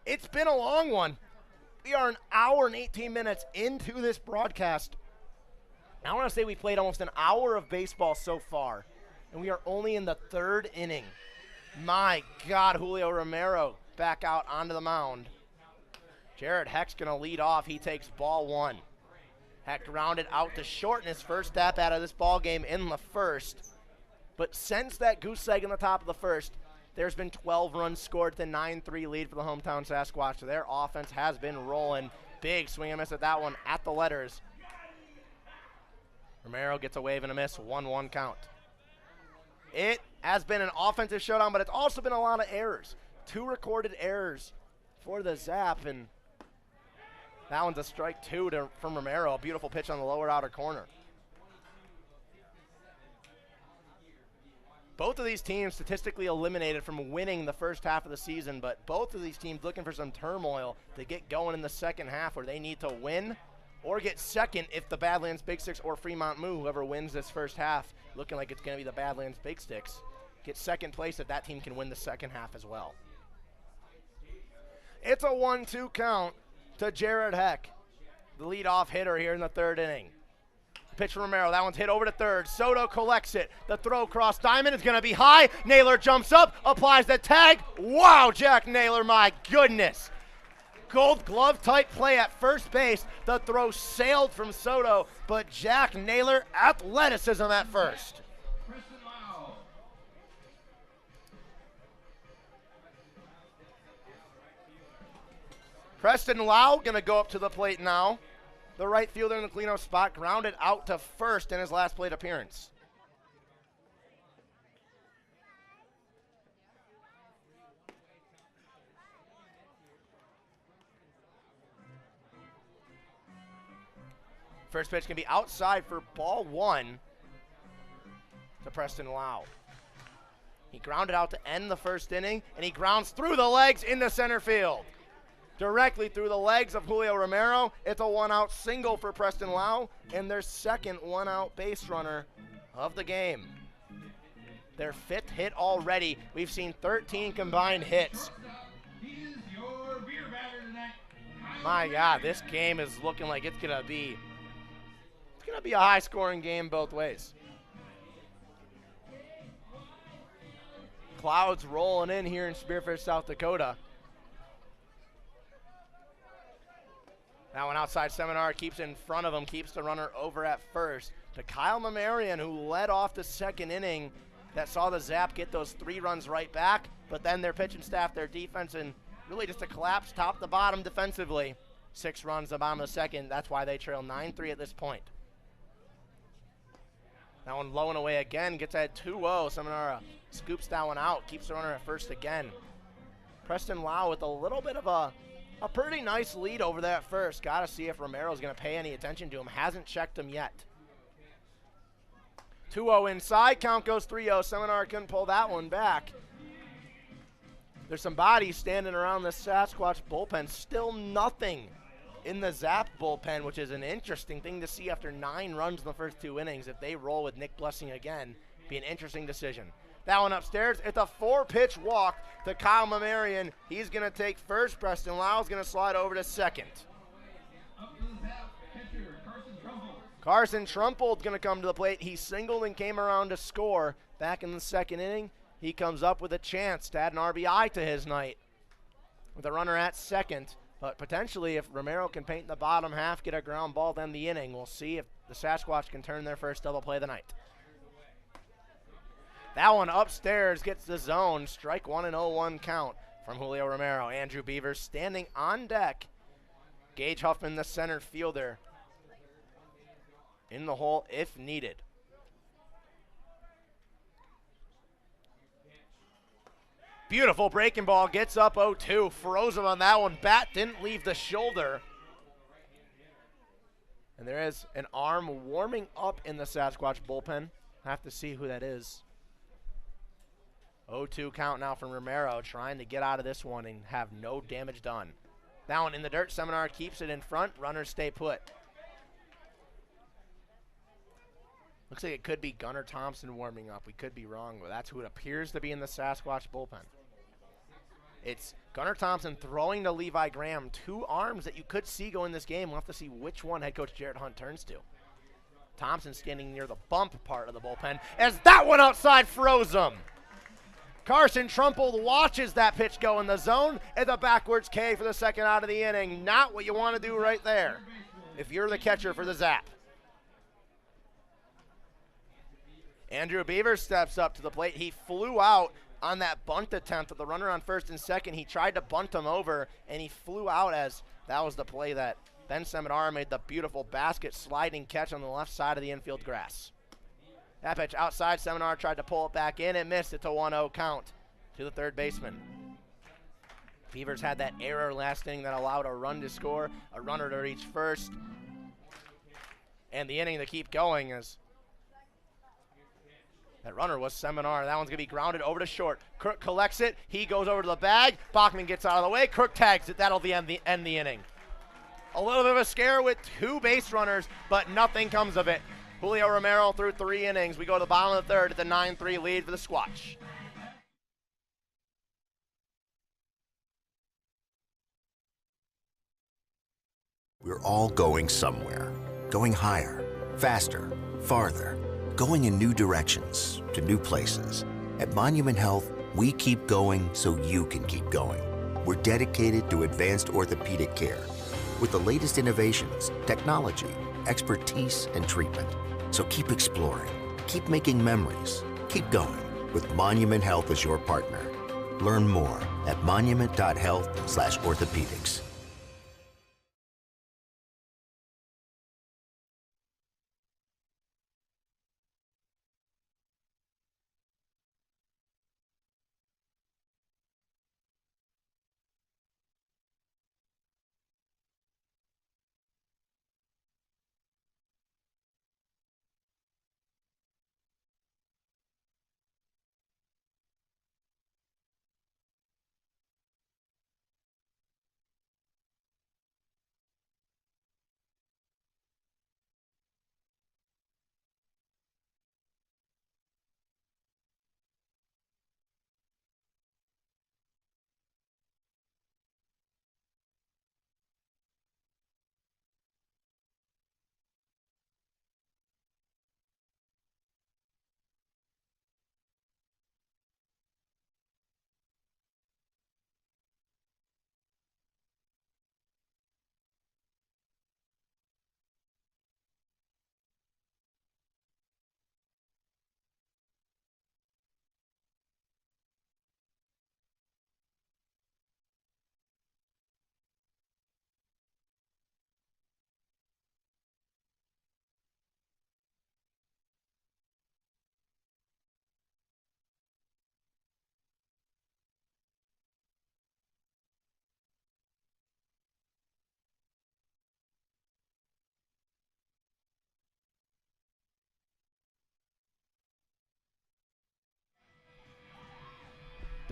It's been a long one. We are an hour and 18 minutes into this broadcast. I want to say we played almost an hour of baseball so far, and we are only in the 3rd inning. My God, Julio Romero back out onto the mound. Jared Heck's going to lead off. He takes ball 1. Heck grounded out to short in his first at bat of this ball game in the 1st. But since that goose egg in the top of the 1st, there's been 12 runs scored to 9-3 lead for the hometown Sasquatch. So their offense has been rolling. Big swing and miss at that one at the letters. Romero gets a wave and a miss, 1-1 count. It has been an offensive showdown, but it's also been a lot of errors. 2 recorded errors for the Zap, and that one's a strike 2 from Romero. A beautiful pitch on the lower outer corner. Both of these teams statistically eliminated from winning the first half of the season, but both of these teams looking for some turmoil to get going in the second half where they need to win or get second if the Badlands Big Sticks or Fremont Moo, whoever wins this first half, looking like it's going to be the Badlands Big Sticks, get second place if that team can win the second half as well. It's a 1-2 count to Jared Heck, the leadoff hitter here in the 3rd inning. Pitch from Romero. That one's hit over to 3rd. Soto collects it. The throw cross diamond is going to be high. Naylor jumps up, applies the tag. Wow, Jack Naylor, my goodness. Gold glove type play at first base. The throw sailed from Soto, but Jack Naylor, athleticism at first. Preston Lau going to go up to the plate now. The right fielder in the cleanup spot, grounded out to first in his last plate appearance. First pitch can be outside for ball 1. to Preston Lau. He grounded out to end the first inning, and he grounds through the legs into center field. Directly through the legs of Julio Romero. It's a one-out single for Preston Lau, and their second one-out base runner of the game. Their fifth hit already. We've seen 13 combined hits. He's your beer batter tonight. My God, this game is looking like it's gonna be a high-scoring game both ways. Clouds rolling in here in Spearfish, South Dakota. That one outside Seminar keeps in front of him, keeps the runner over at first. To Kyle Mamarian, who led off the second inning, that saw the Zap get those 3 runs right back, but then their pitching staff, their defense, and really just a collapse top to bottom defensively. 6 runs the bottom of the second. That's why they trail 9-3 at this point. That one low and away again, gets at 2-0. Seminara scoops that one out, keeps the runner at first again. Preston Lau with a little bit of a pretty nice lead over that first. Got to see if Romero's going to pay any attention to him. Hasn't checked him yet. 2-0 inside, count goes 3-0. Seminar couldn't pull that one back. There's some bodies standing around the Sasquatch bullpen. Still nothing in the Zap bullpen, which is an interesting thing to see after 9 runs in the first 2 innings. If they roll with Nick Blessing again, be an interesting decision. That one upstairs, it's a 4-pitch walk to Kyle Mamarian. He's going to take first. Preston Lau's going to slide over to second. Up to the Zap pitcher, Carson Trumbull. Carson Trumbull's going to come to the plate. He singled and came around to score back in the second inning. He comes up with a chance to add an RBI to his night with a runner at second. But potentially, if Romero can paint the bottom half, get a ground ball, then the inning. We'll see if the Sasquatch can turn their first double play of the night. That one upstairs gets the zone. Strike 1 and 0-1 count from Julio Romero. Andrew Beavers standing on deck. Gage Huffman, the center fielder, in the hole if needed. Beautiful breaking ball, gets up 0-2. Froze him on that one. Bat didn't leave the shoulder. And there is an arm warming up in the Sasquatch bullpen. Have to see who that is. 0-2 count now from Romero, trying to get out of this one and have no damage done. That one in the dirt. Seminar keeps it in front. Runners stay put. Looks like it could be Gunnar Thompson warming up. We could be wrong, but that's who it appears to be in the Sasquatch bullpen. It's Gunnar Thompson throwing to Levi Graham. 2 arms that you could see go in this game. We'll have to see which one head coach Jarrett Hunt turns to. Thompson standing near the bump part of the bullpen as that one outside froze him. Carson Trumbull watches that pitch go in the zone and the backwards K for the second out of the inning. Not what you want to do right there if you're the catcher for the Zap. Andrew Beaver steps up to the plate. He flew out on that bunt attempt with the runner on first and second. He tried to bunt him over, and he flew out as that was the play that Ben Seminara made the beautiful basket sliding catch on the left side of the infield grass. That pitch outside, Seminar tried to pull it back in and missed. It's a 1-0 count to the third baseman. Beavers had that error last inning that allowed a run to score, a runner to reach first, and the inning to keep going as that runner was Seminar. That one's going to be grounded over to short. Crook collects it. He goes over to the bag. Bachman gets out of the way. Crook tags it. That'll end the inning. A little bit of a scare with 2 base runners, but nothing comes of it. Julio Romero through 3 innings. We go to the bottom of the third at the 9-3 lead for the Squatch. We're all going somewhere. Going higher, faster, farther. Going in new directions, to new places. At Monument Health, we keep going so you can keep going. We're dedicated to advanced orthopedic care with the latest innovations, technology, expertise, and treatment. So keep exploring, keep making memories, keep going with Monument Health as your partner. Learn more at monument.health/orthopedics.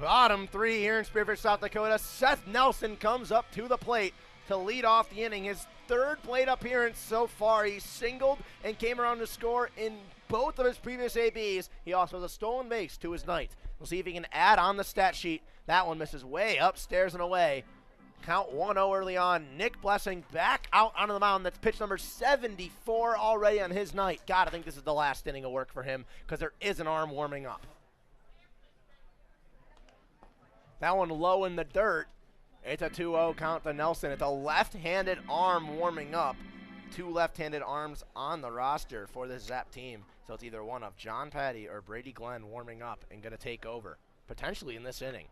bottom three here in Spearfish, South Dakota. Seth Nelson comes up to the plate to lead off the inning. His third plate appearance so far. He singled and came around to score in both of his previous ABs. He also has a stolen base to his night. We'll see if he can add on the stat sheet. That one misses way upstairs and away. Count 1-0 early on. Nick Blessing back out onto the mound. That's pitch number 74 already on his night. God, I think this is the last inning of work for him because there is an arm warming up. That one low in the dirt. It's a 2-0 count to Nelson. It's a left-handed arm warming up. Two left-handed arms on the roster for this Zap team. So it's either one of John Petty or Brady Glenn warming up and going to take over, potentially in this inning.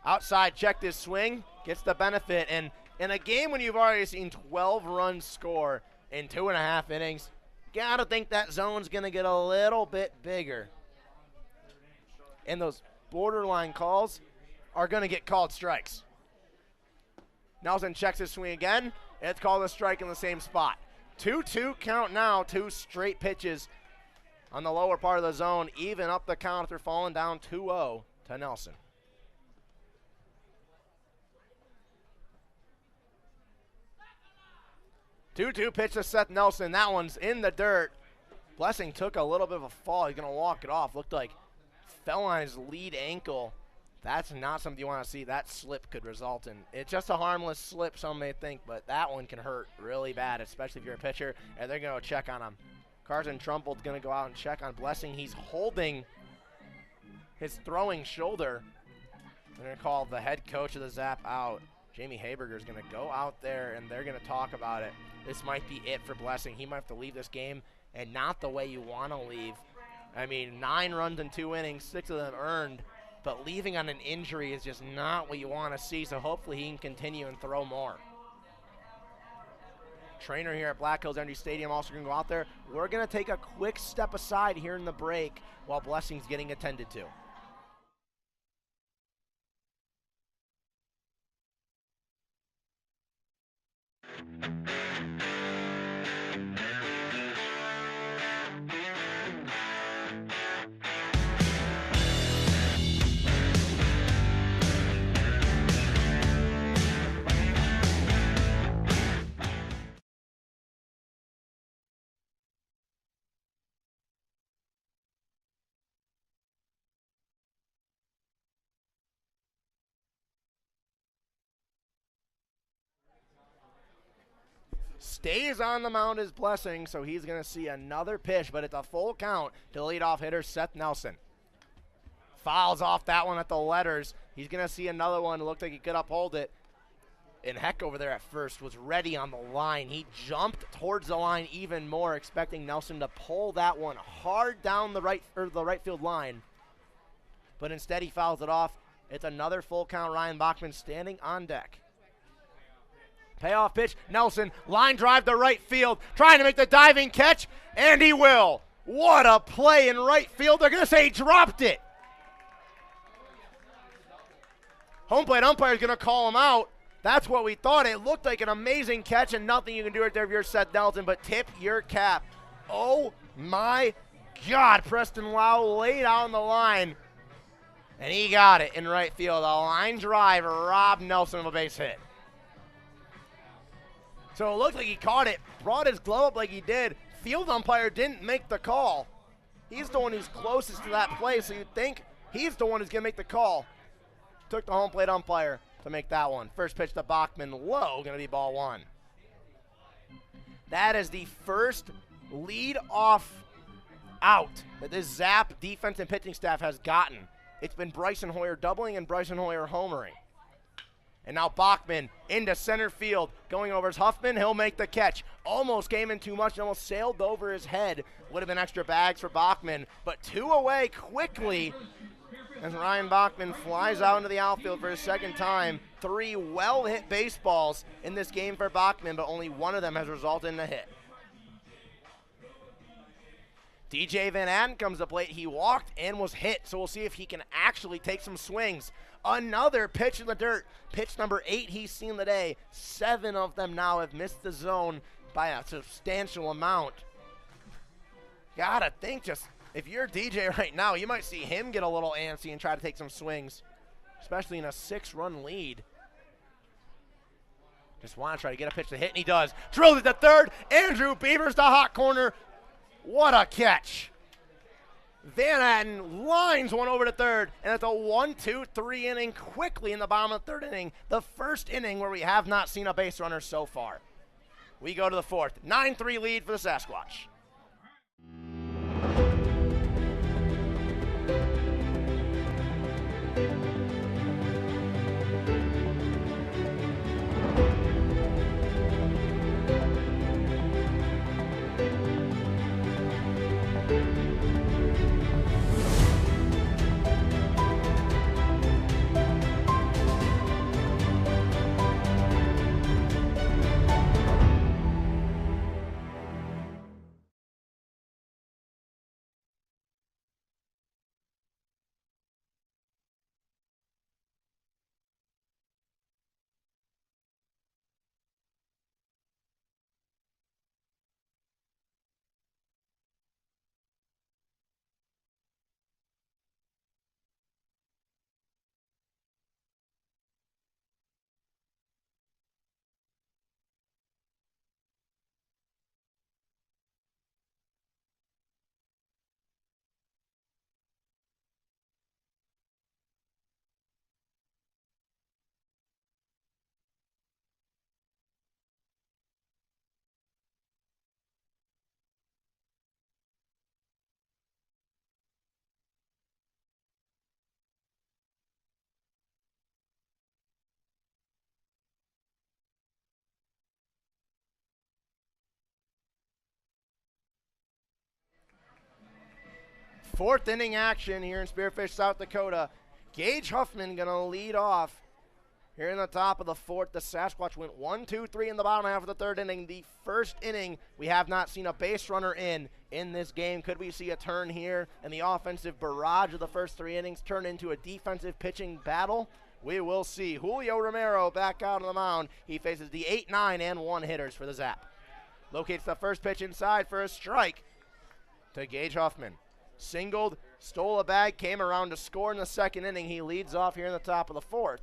Outside, checked his swing, gets the benefit. And in a game when you've already seen 12 runs score in 2.5 innings, got to think that zone's going to get a little bit bigger. And those borderline calls are going to get called strikes. Nelson checks his swing again. It's called a strike in the same spot. 2-2 count now, 2 straight pitches on the lower part of the zone. Even up the count after falling down 2-0 to Nelson. Two pitch to Seth Nelson. That one's in the dirt. Blessing took a little bit of a fall. He's going to walk it off. Looked like fell on his lead ankle. That's not something you want to see. That slip could result in. It's just a harmless slip, some may think, but that one can hurt really bad, especially if you're a pitcher, and they're going to check on him. Carson Trumbull's going to go out and check on Blessing. He's holding his throwing shoulder. They're going to call the head coach of the Zap out. Jamie Haberger is going to go out there, and they're going to talk about it. This might be it for Blessing. He might have to leave this game, and not the way you want to leave. I mean, 9 runs in 2 innings, 6 of them earned, but leaving on an injury is just not what you want to see, so hopefully he can continue and throw more. Trainer here at Black Hills Energy Stadium also going to go out there. We're going to take a quick step aside here in the break while Blessing's getting attended to. Stays on the mound is Blessing, so he's going to see another pitch, but it's a full count to leadoff hitter Seth Nelson. Fouls off that one at the letters. He's going to see another one. It looked like he could uphold it. And Heck over there at first was ready on the line. He jumped towards the line even more, expecting Nelson to pull that one hard down the right field line. But instead he fouls it off. It's another full count. Ryan Bachman standing on deck. Payoff pitch, Nelson, line drive to right field, trying to make the diving catch, and he will. What a play in right field. They're going to say he dropped it. Home plate umpire is going to call him out. That's what we thought. It looked like an amazing catch, and nothing you can do right there if you're Seth Nelson, but tip your cap. Oh, my God. Preston Lau laid on the line, and he got it in right field. A line drive robbed Nelson of a base hit. So it looked like he caught it, brought his glove up like he did. Field umpire didn't make the call. He's the one who's closest to that play, so you'd think he's the one who's going to make the call. Took the home plate umpire to make that one. First pitch to Bachman, low, going to be ball 1. That is the first lead-off out that this Zap defense and pitching staff has gotten. It's been Bryson Hoyer doubling and Bryson Hoyer homering. And now Bachman into center field, going over his Huffman. He'll make the catch. Almost came in too much and almost sailed over his head. Would have been extra bags for Bachman, but 2 away quickly as Ryan Bachman flies out into the outfield for his second time. 3 well-hit baseballs in this game for Bachman, but only one of them has resulted in a hit. DJ Van Atten comes to plate. He walked and was hit, so we'll see if he can actually take some swings. Another pitch in the dirt. Pitch number 8 he's seen today. 7 of them now have missed the zone by a substantial amount. Gotta think just If you're DJ right now, you might see him get a little antsy and try to take some swings, especially in a 6-run lead. Just want to try to get a pitch to hit, and he does. Drilled it to third. Andrew Beavers to hot corner. What a catch. Van Atten lines one over to third, and it's a 1-2-3 inning quickly in the bottom of the third inning, the first inning where we have not seen a base runner so far. We go to the fourth. 9-3 lead for the Sasquatch. Fourth inning action here in Spearfish, South Dakota. Gage Huffman going to lead off here in the top of the fourth. The Sasquatch went 1-2-3 in the bottom half of the third inning. The first inning, we have not seen a base runner in this game. Could we see a turn here and the offensive barrage of the first 3 innings turn into a defensive pitching battle? We will see. Julio Romero back out on the mound. He faces the 8, 9, and 1 hitters for the Zap. Locates the first pitch inside for a strike to Gage Huffman. Singled, stole a bag, came around to score in the second inning. He leads off here in the top of the fourth.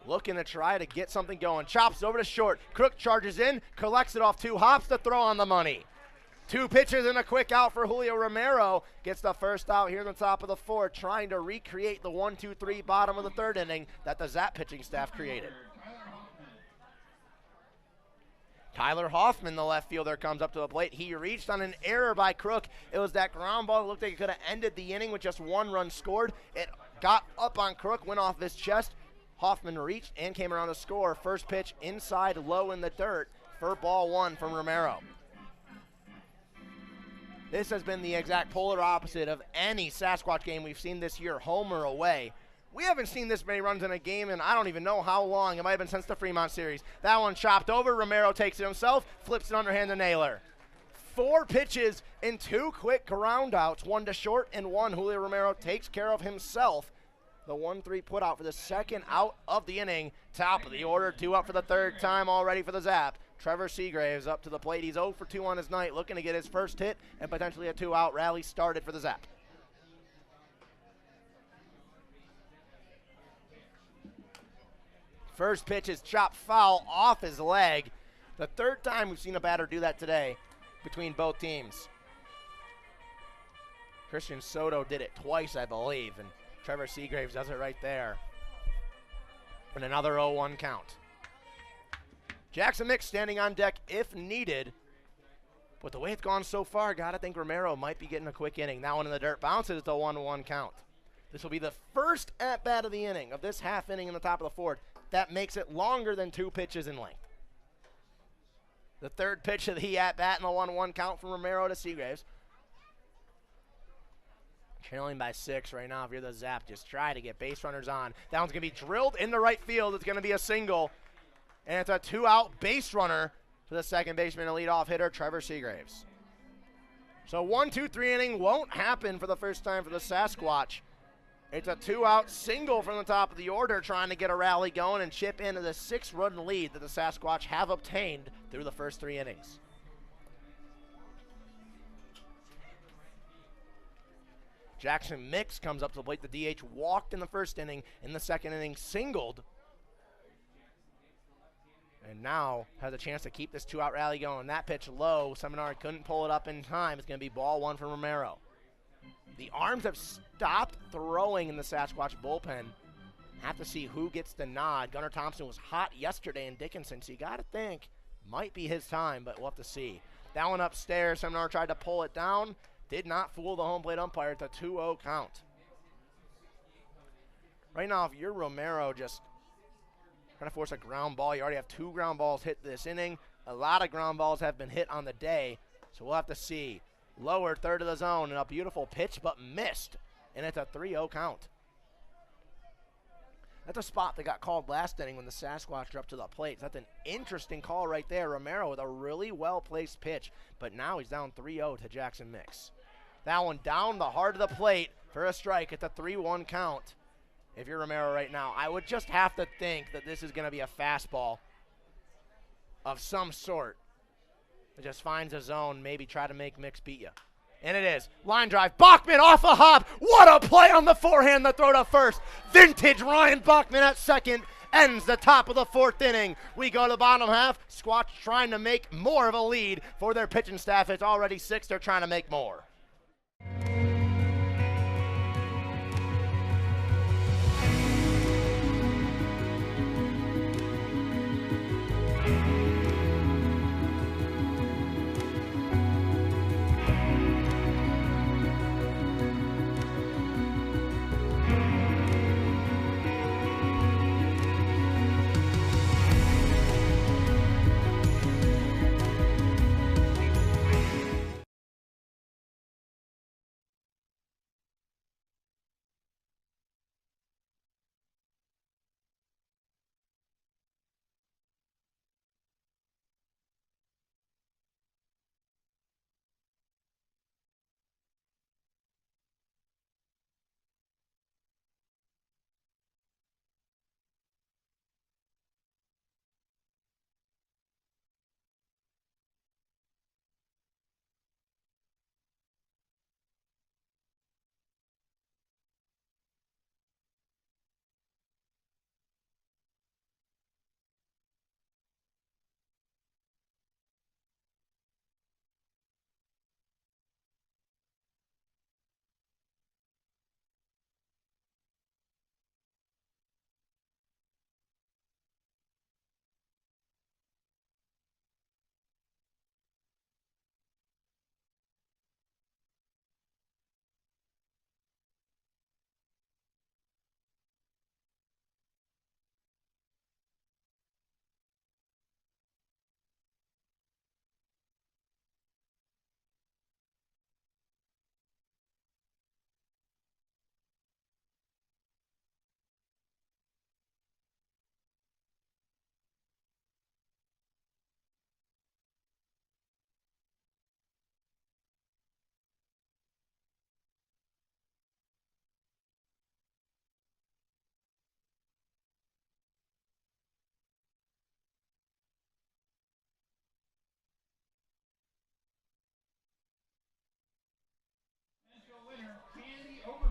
Looking to try to get something going. Chops over to short. Crook charges in, collects it off 2 hops to throw on the money. 2 pitches and a quick out for Julio Romero. Gets the first out here in the top of the fourth, trying to recreate the 1-2-3 bottom of the third inning that the Zap pitching staff created. Tyler Hoffman, the left fielder, comes up to the plate. He reached on an error by Crook. It was that ground ball that looked like it could have ended the inning with just 1 run scored. It got up on Crook, went off his chest. Hoffman reached and came around to score. First pitch inside, low in the dirt for ball 1 from Romero. This has been the exact polar opposite of any Sasquatch game we've seen this year, home or away. We haven't seen this many runs in a game in I don't even know how long. It might have been since the Fremont series. That one chopped over. Romero takes it himself, flips it underhand to Naylor. 4 pitches and 2 quick ground outs, 1 to short and 1 Julio Romero takes care of himself. The 1-3 put out for the second out of the inning. Top of the order, 2 up for the third time already for the Zap. Trevor Seagraves up to the plate. He's 0 for 2 on his night, looking to get his first hit and potentially a 2-out rally started for the Zap. First pitch is chopped foul off his leg. The third time we've seen a batter do that today between both teams. Christian Soto did it twice, I believe, and Trevor Seagraves does it right there. And another 0-1 count. Jackson Mix standing on deck if needed. But the way it's gone so far, gotta think Romero might be getting a quick inning. That one in the dirt bounces. It's a 1-1 count. This will be the first at-bat of the inning, of this half inning in the top of the fourth. That makes it longer than 2 pitches in length. The third pitch of the at-bat in the 1-1 count from Romero to Seagraves. Trailing by 6 right now if you're the Zap. Just try to get base runners on. That one's going to be drilled into right field. It's going to be a single. And it's a 2-out base runner for the second baseman and leadoff hitter, Trevor Seagraves. So 1-2-3 inning won't happen for the first time for the Sasquatch. It's a 2-out single from the top of the order, trying to get a rally going and chip into the 6-run lead that the Sasquatch have obtained through the first 3 innings. Jackson Mix comes up to the plate. The DH walked in the first inning. In the second inning, singled. And now has a chance to keep this 2-out rally going. That pitch low. Seminar couldn't pull it up in time. It's going to be ball one for Romero. The arms have stopped throwing in the Sasquatch bullpen. Have to see who gets the nod. Gunnar Thompson was hot yesterday in Dickinson, so you got to think might be his time, but we'll have to see. That one upstairs. Seminar tried to pull it down. Did not fool the home plate umpire at the 2-0 count. Right now, if you're Romero, just trying to force a ground ball. You already have 2 ground balls hit this inning. A lot of ground balls have been hit on the day, so we'll have to see. Lower third of the zone, and a beautiful pitch, but missed, and it's a 3-0 count. That's a spot that got called last inning when the Sasquatch are up to the plate. That's an interesting call right there. Romero with a really well-placed pitch, but now he's down 3-0 to Jackson Mix. That one down the heart of the plate for a strike at the 3-1 count. If you're Romero right now, I would just have to think that this is going to be a fastball of some sort. It just finds a zone, maybe try to make Mix beat you. And it is. Line drive. Bachman off the hop. What a play on the forehand, the throw to first. Vintage Ryan Bachman at second ends the top of the 4th inning. We go to the bottom half. Squatch trying to make more of a lead for their pitching staff. It's already 6. They're trying to make more.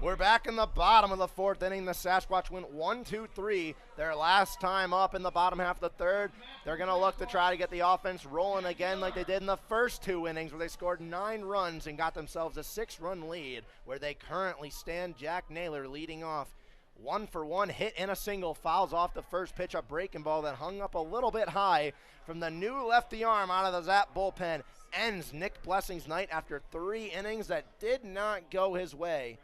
We're back in the bottom of the 4th inning. The Sasquatch went 1-2-3 their last time up in the bottom half of the 3rd. They're going to look to try to get the offense rolling again like they did in the first 2 innings where they scored 9 runs and got themselves a 6-run lead where they currently stand. Jack Naylor leading off. 1-for-1 hit and a single, fouls off the first pitch, a breaking ball that hung up a little bit high from the new lefty arm out of the Zap bullpen. Ends Nick Blessing's night after 3 innings that did not go his way.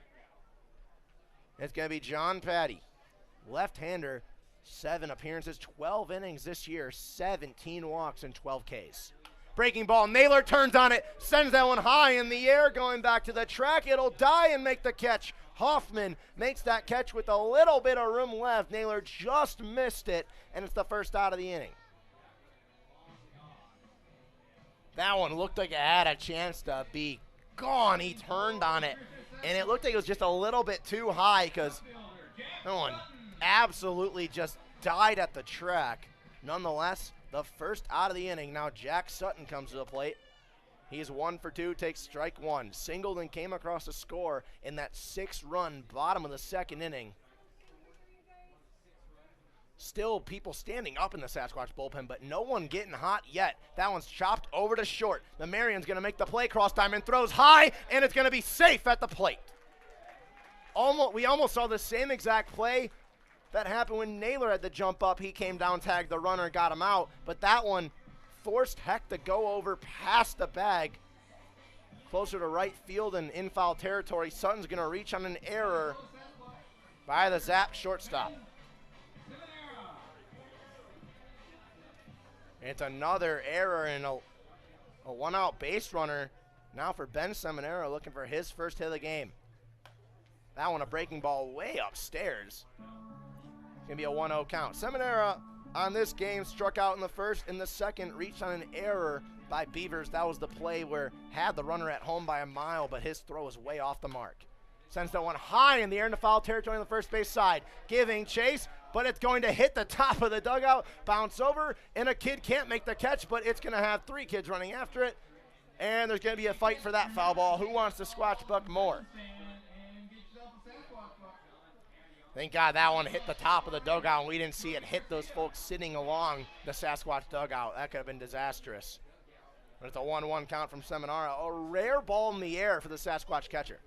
It's going to be John Patty, left-hander, 7 appearances, 12 innings this year, 17 walks and 12 Ks. Breaking ball, Naylor turns on it, sends that one high in the air, going back to the track. It'll die and make the catch. Hoffman makes that catch with a little bit of room left. Naylor just missed it, and it's the first out of the inning. That one looked like it had a chance to be gone. He turned on it, and it looked like it was just a little bit too high because that one absolutely just died at the track. Nonetheless, the first out of the inning. Now Jack Sutton comes to the plate. He's 1 for 2, takes strike one. Singled and came across the score in that 6-run bottom of the second inning. Still people standing up in the Sasquatch bullpen, but no one getting hot yet. That one's chopped over to short. The Marian's going to make the play, cross diamond, throws high, and it's going to be safe at the plate. We almost saw the same exact play that happened when Naylor had to jump up. He came down, tagged the runner, got him out, but that one forced Heck to go over past the bag, closer to right field and in foul territory. Sutton's going to reach on an error by the Zap shortstop. It's another error and a one-out base runner now for Ben Seminara, looking for his first hit of the game. That one a breaking ball way upstairs. It's going to be a 1-0 count. Seminara on this game struck out in the first. In the second, reached on an error by Beavers. That was the play where had the runner at home by a mile, but his throw was way off the mark. Sends that one high in the air into foul territory on the first base side. Giving chase, but it's going to hit the top of the dugout, bounce over, and a kid can't make the catch, but it's going to have 3 kids running after it, and there's going to be a fight for that foul ball. Who wants to Squatch Buck more? Thank God that one hit the top of the dugout, and we didn't see it hit those folks sitting along the Sasquatch dugout. That could have been disastrous. But it's a 1-1 count from Seminara. A rare ball in the air for the Sasquatch catcher.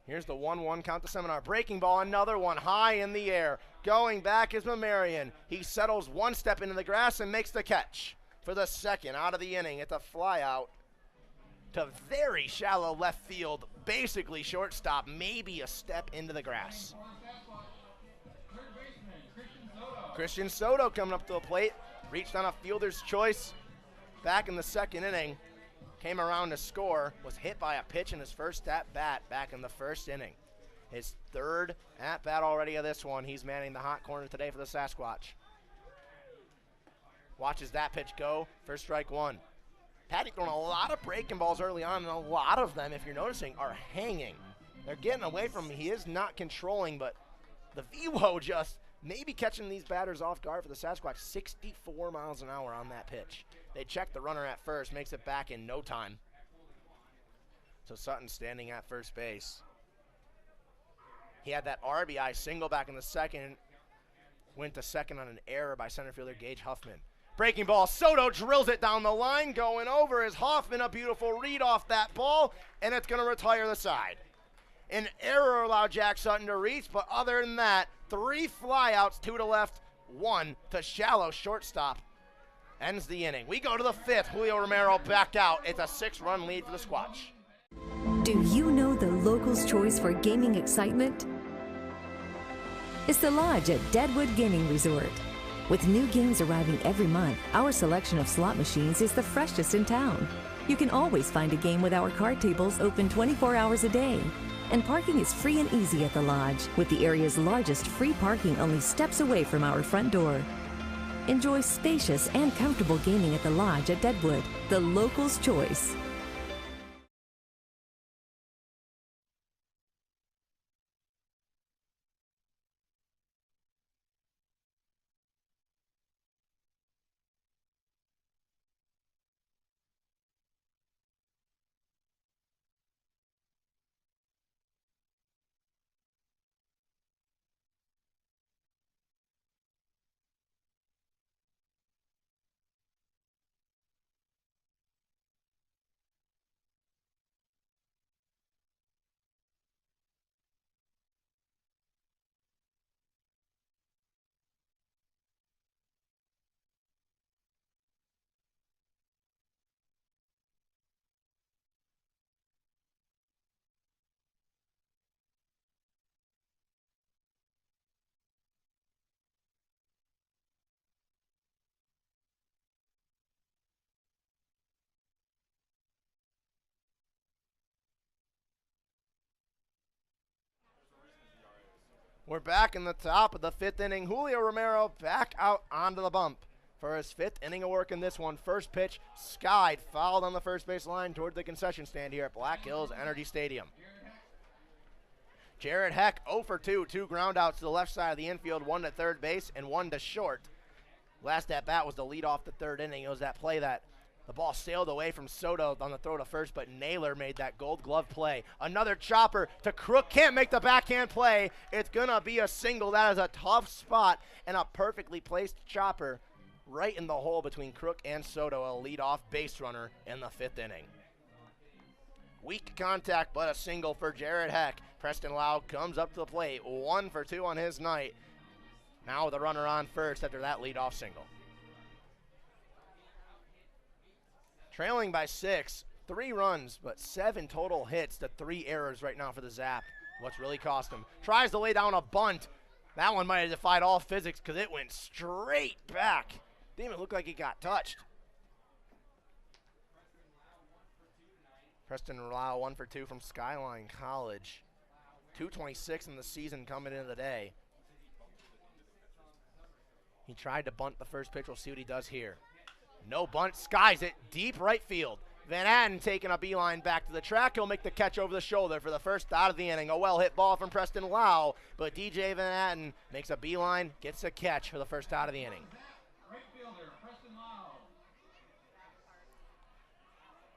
Here's the 1-1 count to Seminara. Breaking ball, another one high in the air. Going back is Mamarian. He settles one step into the grass and makes the catch for the second out of the inning. It's a fly out to very shallow left field, basically shortstop, maybe a step into the grass. Christian Soto coming up to the plate, reached on a fielder's choice back in the second inning. Came around to score, was hit by a pitch in his first at-bat back in the first inning. His third at-bat already of this one. He's manning the hot corner today for the Sasquatch. Watches that pitch go for strike one. Patty throwing a lot of breaking balls early on, and a lot of them, if you're noticing, are hanging. They're getting away from him. He is not controlling, but the velo just maybe catching these batters off guard for the Sasquatch. 64 miles an hour on that pitch. They check the runner at first, makes it back in no time. So Sutton standing at first base. He had that RBI single back in the second. Went to second on an error by center fielder Gage Huffman. Breaking ball, Soto drills it down the line. Going over is Hoffman, a beautiful read off that ball, and it's going to retire the side. An error allowed Jack Sutton to reach, but other than that, 3 flyouts, 2 to left, 1 to shallow shortstop. Ends the inning. We go to the 5th. Julio Romero back out. It's a 6-run lead for the Squatch. Do you know the locals' choice for gaming excitement? It's the Lodge at Deadwood Gaming Resort. With new games arriving every month, our selection of slot machines is the freshest in town. You can always find a game with our card tables open 24 hours a day. And parking is free and easy at the Lodge, with the area's largest free parking only steps away from our front door. Enjoy spacious and comfortable gaming at the Lodge at Deadwood, the locals' choice. We're back in the top of the 5th inning. Julio Romero back out onto the bump for his 5th inning of work in this one. First pitch, skied, fouled on the first base line toward the concession stand here at Black Hills Energy Stadium. Jared Heck 0 for 2, 2 ground outs to the left side of the infield, 1 to third base and 1 to short. Last at bat was the lead off the third inning. It was that play that the ball sailed away from Soto on the throw to first, but Naylor made that gold glove play. Another chopper to Crook. Can't make the backhand play. It's going to be a single. That is a tough spot and a perfectly placed chopper right in the hole between Crook and Soto, a leadoff base runner in the fifth inning. Weak contact, but a single for Jared Heck. Preston Lau comes up to the plate, 1 for 2 on his night. Now with a runner on first after that leadoff single. Trailing by 6, 3 runs, but 7 total hits to 3 errors right now for the Zap. What's really cost him? Tries to lay down a bunt. That one might have defied all physics because it went straight back. Didn't even look like he got touched. Preston Lau 1 for 2 from Skyline College. 226 in the season coming into the day. He tried to bunt the first pitch. We'll see what he does here. No bunt, skies it, deep right field. Van Atten taking a beeline back to the track. He'll make the catch over the shoulder for the first out of the inning. A well-hit ball from Preston Lau, but DJ Van Atten makes a beeline, gets a catch for the first out of the inning. Right fielder, Preston Lau.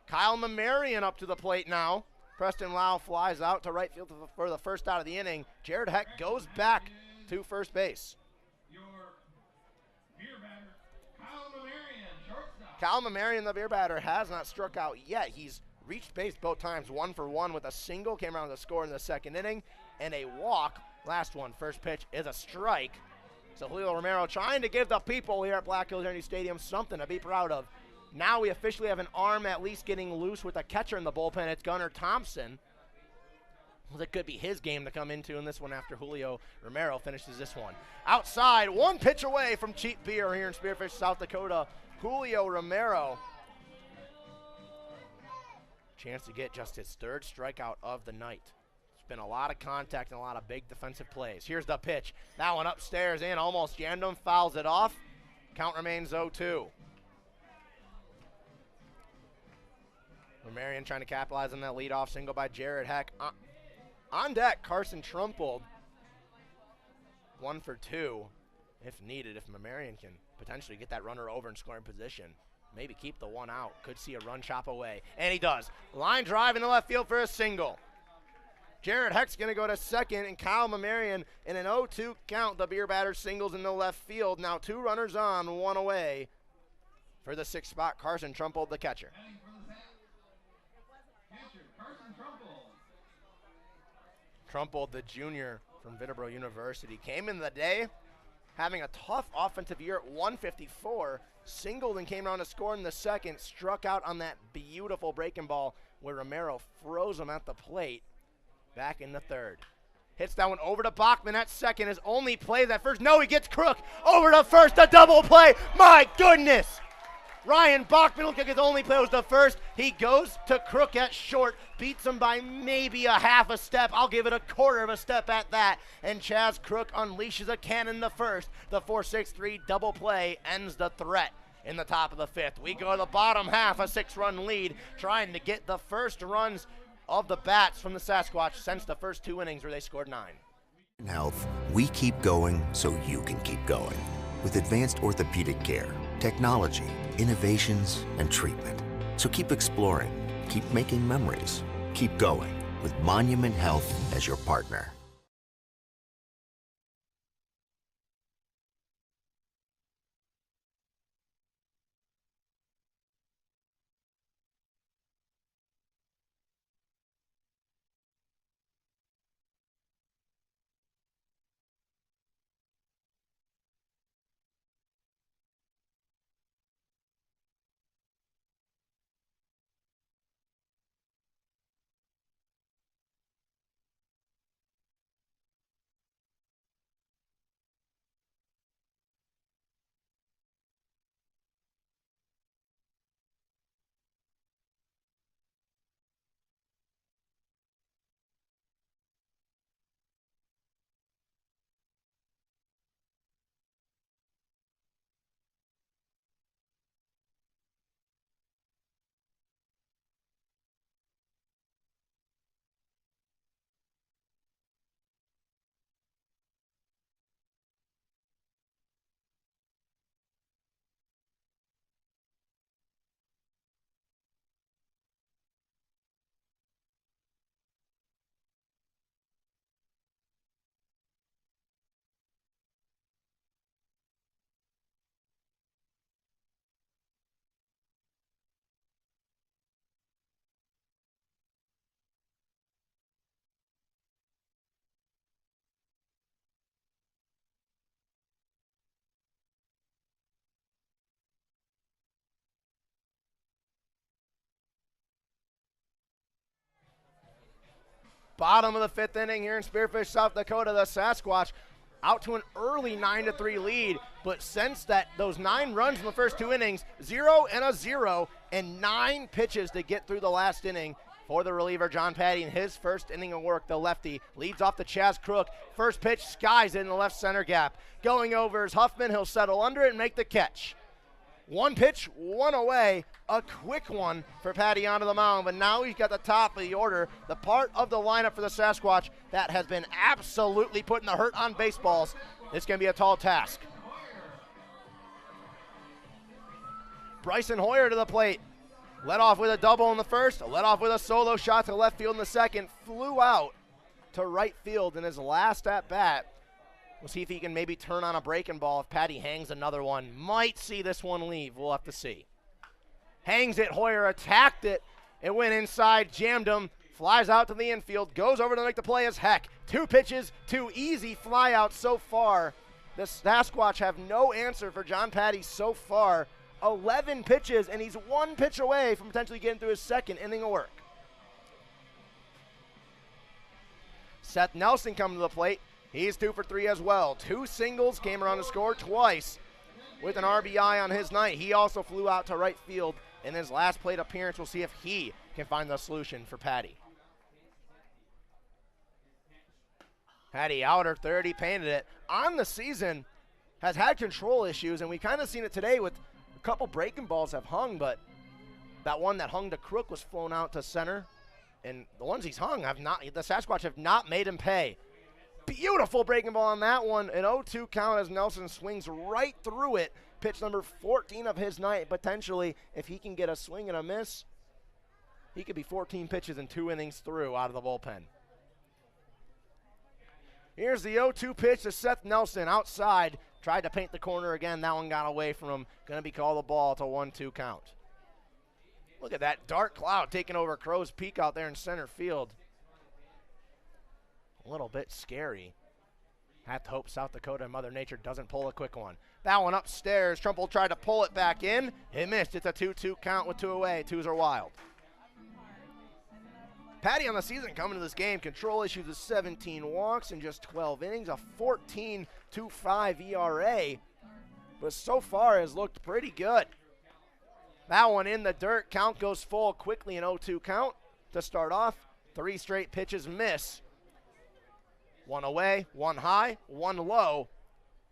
Kyle Mamarian up to the plate now. Preston Lau flies out to right field for the first out of the inning. Jared Heck goes back to first base. Your beer batter, Kyle Mamarian, shortstop. Kyle Mamarian, the beer batter, has not struck out yet. He's reached base both times, 1 for 1 with a single, came around to score in the second inning, and a walk. Last one, first pitch is a strike. So Julio Romero trying to give the people here at Black Hills Energy Stadium something to be proud of. Now we officially have an arm at least getting loose with a catcher in the bullpen. It's Gunnar Thompson. Well, it could be his game to come into in this one after Julio Romero finishes this one. Outside, 1 pitch away from cheap beer here in Spearfish, South Dakota. Julio Romero. Chance to get just his 3rd strikeout of the night. It's been a lot of contact and a lot of big defensive plays. Here's the pitch. That one upstairs in, almost jammed him, fouls it off. Count remains 0-2. Marion trying to capitalize on that leadoff single by Jared Heck. On deck, Carson Trumpold. 1 for 2, if needed. If Mamarian can potentially get that runner over in scoring position, maybe keep the one out. Could see a run chop away, and he does. Line drive in the left field for a single. Jared Heck's going to go to second, and Kyle Mamarian in an 0-2 count. The beer batter singles in the left field. Now 2 runners on, 1 away. For the 6th spot, Carson Trumpold, the catcher. Trumpold, the junior from Vitterboro University, came in the day having a tough offensive year at 154, singled and came around to score in the second, struck out on that beautiful breaking ball where Romero froze him at the plate. Back in the 3rd. Hits that one over to Bachman at second. His only play that first. No, he gets Crook over to first, a double play. My goodness! Ryan Bachman looked like his only play was the first. He goes to Crook at short, beats him by maybe a half a step. I'll give it a quarter of a step at that. And Chaz Crook unleashes a cannon the first. The 4-6-3 double play ends the threat in the top of the 5th. We go to the bottom half, a 6-run lead, trying to get the first runs of the bats from the Sasquatch since the first 2 innings where they scored 9. In health, we keep going so you can keep going. With advanced orthopedic care, technology, innovations, and treatment. So keep exploring, keep making memories, keep going with Monument Health as your partner. Bottom of the 5th inning here in Spearfish, South Dakota. The Sasquatch out to an early 9-3 lead, but since those 9 runs in the first 2 innings, 0 and a 0, and 9 pitches to get through the last inning for the reliever John Patty in his first inning of work. The lefty leads off to Chaz Crook. First pitch skies it in the left center gap. Going over is Huffman. He'll settle under it and make the catch. 1 pitch, 1 away, a quick one for Patty onto the mound, but now he's got the top of the order, the part of the lineup for the Sasquatch that has been absolutely putting the hurt on baseballs. It's going to be a tall task. Bryson Hoyer to the plate. Led off with a double in the first, led off with a solo shot to left field in the second, flew out to right field in his last at-bat. We'll see if he can maybe turn on a breaking ball if Patty hangs another one. Might see this one leave. We'll have to see. Hangs it. Hoyer attacked it. It went inside, jammed him, flies out to the infield, goes over to make the play as heck. 2 pitches, 2 easy flyouts so far. The Sasquatch have no answer for John Patty so far. 11 pitches, and he's 1 pitch away from potentially getting through his second inning of work. Seth Nelson coming to the plate. He's 2 for 3 as well. 2 singles, came around to score twice with an RBI on his night. He also flew out to right field in his last plate appearance. We'll see if he can find the solution for Patty. Patty outer third, he painted it. On the season, has had control issues, and we've kind of seen it today with a couple breaking balls have hung, but that one that hung to Crook was flown out to center, and the ones he's hung have not, the Sasquatch have not made him pay. Beautiful breaking ball on that one. An 0-2 count as Nelson swings right through it. Pitch number 14 of his night. Potentially, if he can get a swing and a miss, he could be 14 pitches in 2 innings through out of the bullpen. Here's the 0-2 pitch to Seth Nelson outside. Tried to paint the corner again. That one got away from him. Going to be called a ball to 1-2 count. Look at that dark cloud taking over Crow's Peak out there in center field. A little bit scary. Have to hope South Dakota and Mother Nature doesn't pull a quick one. That one upstairs. Trumple tried to pull it back in. It missed. It's a 2-2 count with 2 away. 2s are wild. Patty on the season coming to this game. Control issues with 17 walks in just 12 innings. A 14.25 ERA. But so far has looked pretty good. That one in the dirt. Count goes full quickly. An 0-2 count to start off. 3 straight pitches miss. 1 away, 1 high, 1 low,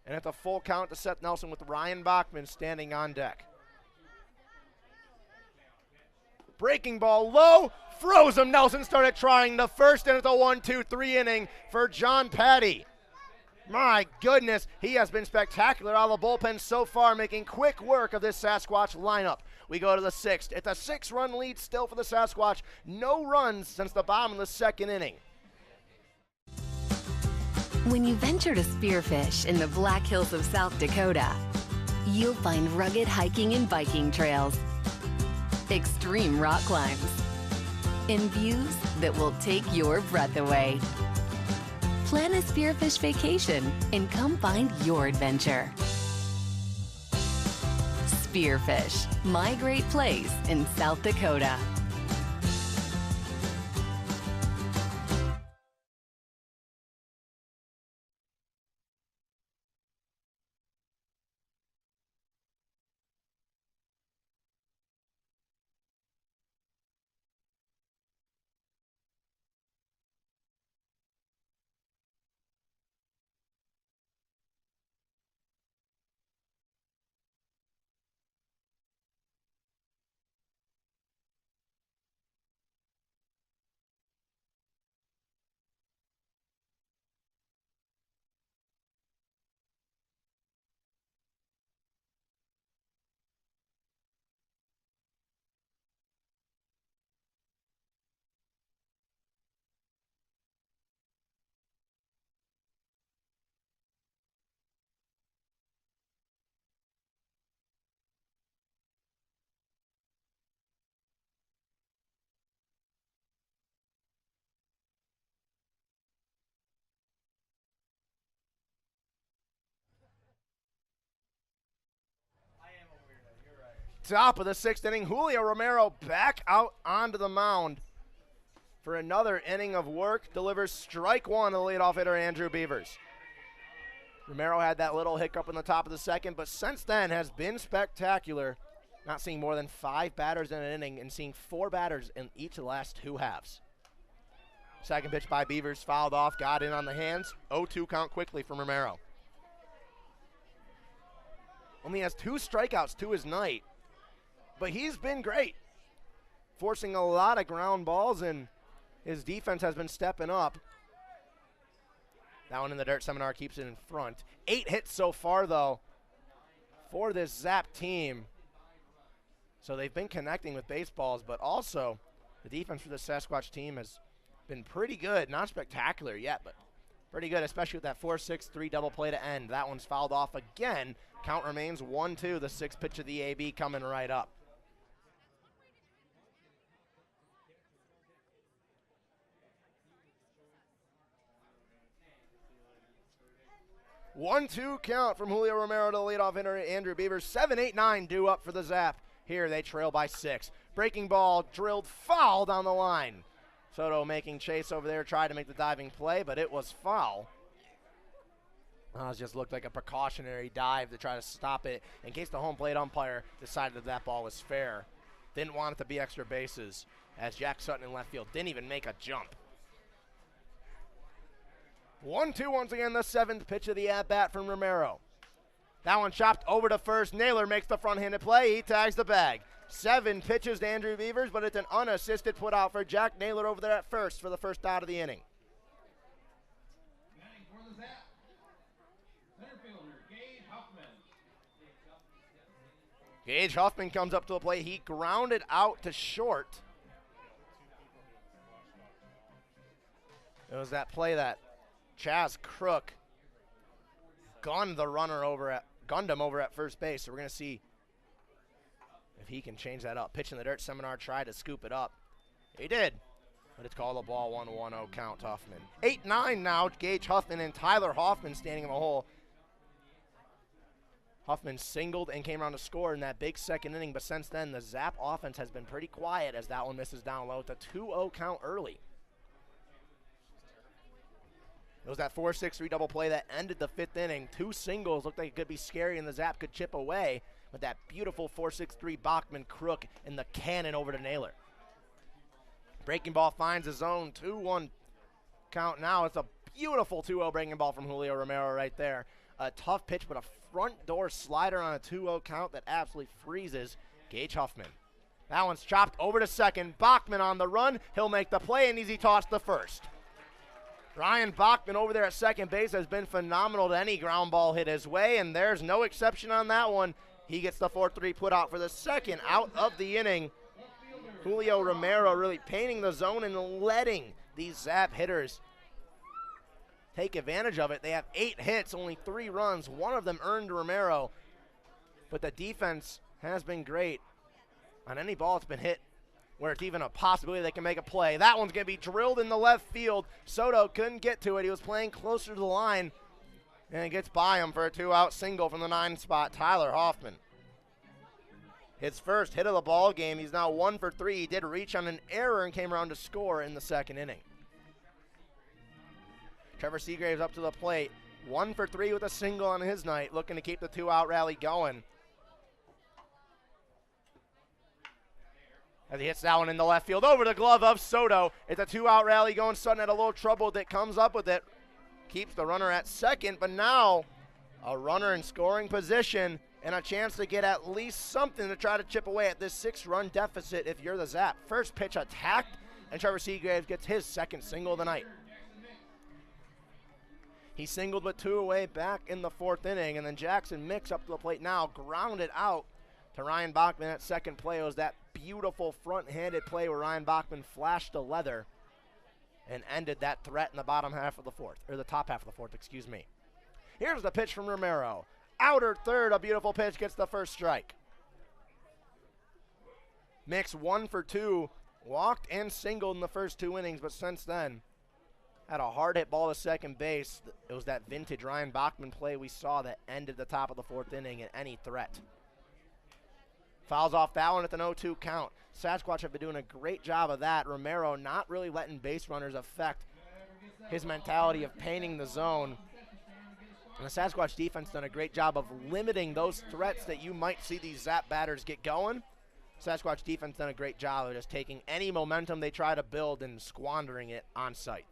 and it's a full count to Seth Nelson with Ryan Bachman standing on deck. Breaking ball low, froze him. Nelson started trying the first, and it's a 1-2-3 inning for John Patty. My goodness, he has been spectacular out of the bullpen so far, making quick work of this Sasquatch lineup. We go to the 6th. It's a 6-run lead still for the Sasquatch. No runs since the bottom of the 2nd inning. When you venture to spearfish in the Black Hills of South Dakota, you'll find rugged hiking and biking trails, extreme rock climbs, and views that will take your breath away. Plan a spearfish vacation and come find your adventure. Spearfish, my great place in South Dakota. Top of the 6th inning, Julio Romero back out onto the mound. for another inning of work, delivers strike one to the leadoff hitter Andrew Beavers. Romero had that little hiccup in the top of the second, but since then has been spectacular. Not seeing more than 5 batters in an inning and seeing 4 batters in each of the last 2 halves. Second pitch by Beavers, fouled off, got in on the hands. 0-2 count quickly from Romero. Only has 2 strikeouts to his night, but he's been great. Forcing a lot of ground balls, and his defense has been stepping up. That one in the dirt, Seminar keeps it in front. 8 hits so far, though, for this Zap team. So they've been connecting with baseballs, but also the defense for the Sasquatch team has been pretty good. Not spectacular yet, but pretty good, especially with that 4-6-3 double play to end. That one's fouled off again. Count remains 1-2. The 6th pitch of the AB coming right up. One-two count from Julio Romero to the leadoff hitter Andrew Beavers. 7-8-9 due up for the Zap. Here they trail by 6. Breaking ball drilled foul down the line. Soto making chase over there, tried to make the diving play, but it was foul. It just looked like a precautionary dive to try to stop it in case the home plate umpire decided that that ball was fair. Didn't want it to be extra bases, as Jack Sutton in left field didn't even make a jump. 1-2 once again, the 7th pitch of the at-bat from Romero. That one chopped over to first. Naylor makes the front-handed play. He tags the bag. 7 pitches to Andrew Beavers, but it's an unassisted put out for Jack Naylor over there at first for the first out of the inning. For the Zap, center fielder, Gage Huffman. Gage Huffman comes up to the plate. He grounded out to short. It was that play that Chaz Crook gunned him over at first base. So we're going to see if he can change that up. Pitch in the dirt. Seminar tried to scoop it up. He did, but it's called a ball. 1-1-0 count to Huffman. 8-9 now. Gage Huffman and Tyler Hoffman standing in the hole. Huffman singled and came around to score in that big second inning, but since then the Zap offense has been pretty quiet as that one misses down low. It's a 2-0 count early. It was that 4-6-3 double play that ended the 5th inning. 2 singles looked like it could be scary and the Zap could chip away. With that beautiful 4-6-3 Bachman Crook and the cannon over to Naylor. Breaking ball finds a zone. 2-1 count now. It's a beautiful 2-0 breaking ball from Julio Romero right there. A tough pitch, but a front door slider on a 2-0 count that absolutely freezes Gage Huffman. That one's chopped over to second. Bachman on the run. He'll make the play, and easy toss to first. Ryan Bachman over there at second base has been phenomenal to any ground ball hit his way, and there's no exception on that one. He gets the 4-3 put out for the second out of the inning. Julio Romero really painting the zone and letting these Zap hitters take advantage of it. They have 8 hits, only 3 runs. 1 of them earned to Romero. But the defense has been great on any ball that's been hit where it's even a possibility they can make a play. That one's going to be drilled in the left field. Soto couldn't get to it. He was playing closer to the line. And it gets by him for a 2-out single from the 9 spot, Tyler Hoffman. His first hit of the ball game. He's now 1 for 3. He did reach on an error and came around to score in the second inning. Trevor Seagraves up to the plate. 1 for 3 with a single on his night, looking to keep the 2-out rally going. As he hits that one in the left field over the glove of Soto. It's a 2-out rally going. Sutton had a little trouble that comes up with it. Keeps the runner at second, but now a runner in scoring position and a chance to get at least something to try to chip away at this 6-run deficit if you're the Zap. First pitch attacked, and Trevor Seagraves gets his second single of the night. He singled with 2 away back in the 4th inning, and then Jackson Mix up to the plate now, grounded out to Ryan Bachman at second play. It was that beautiful front-handed play where Ryan Bachman flashed the leather and ended that threat in the bottom half of the 4th, or the top half of the 4th, excuse me. Here's the pitch from Romero. Outer third, a beautiful pitch, gets the first strike. Mix 1 for 2, walked and singled in the first 2 innings, but since then had a hard hit ball to second base. It was that vintage Ryan Bachman play we saw that ended the top of the 4th inning and any threat. Fouls off that one at an 0-2 count. Sasquatch have been doing a great job of that. Romero not really letting base runners affect his mentality of painting the zone. And the Sasquatch defense done a great job of limiting those threats that you might see these zap batters get going. Sasquatch defense done a great job of just taking any momentum they try to build and squandering it on site.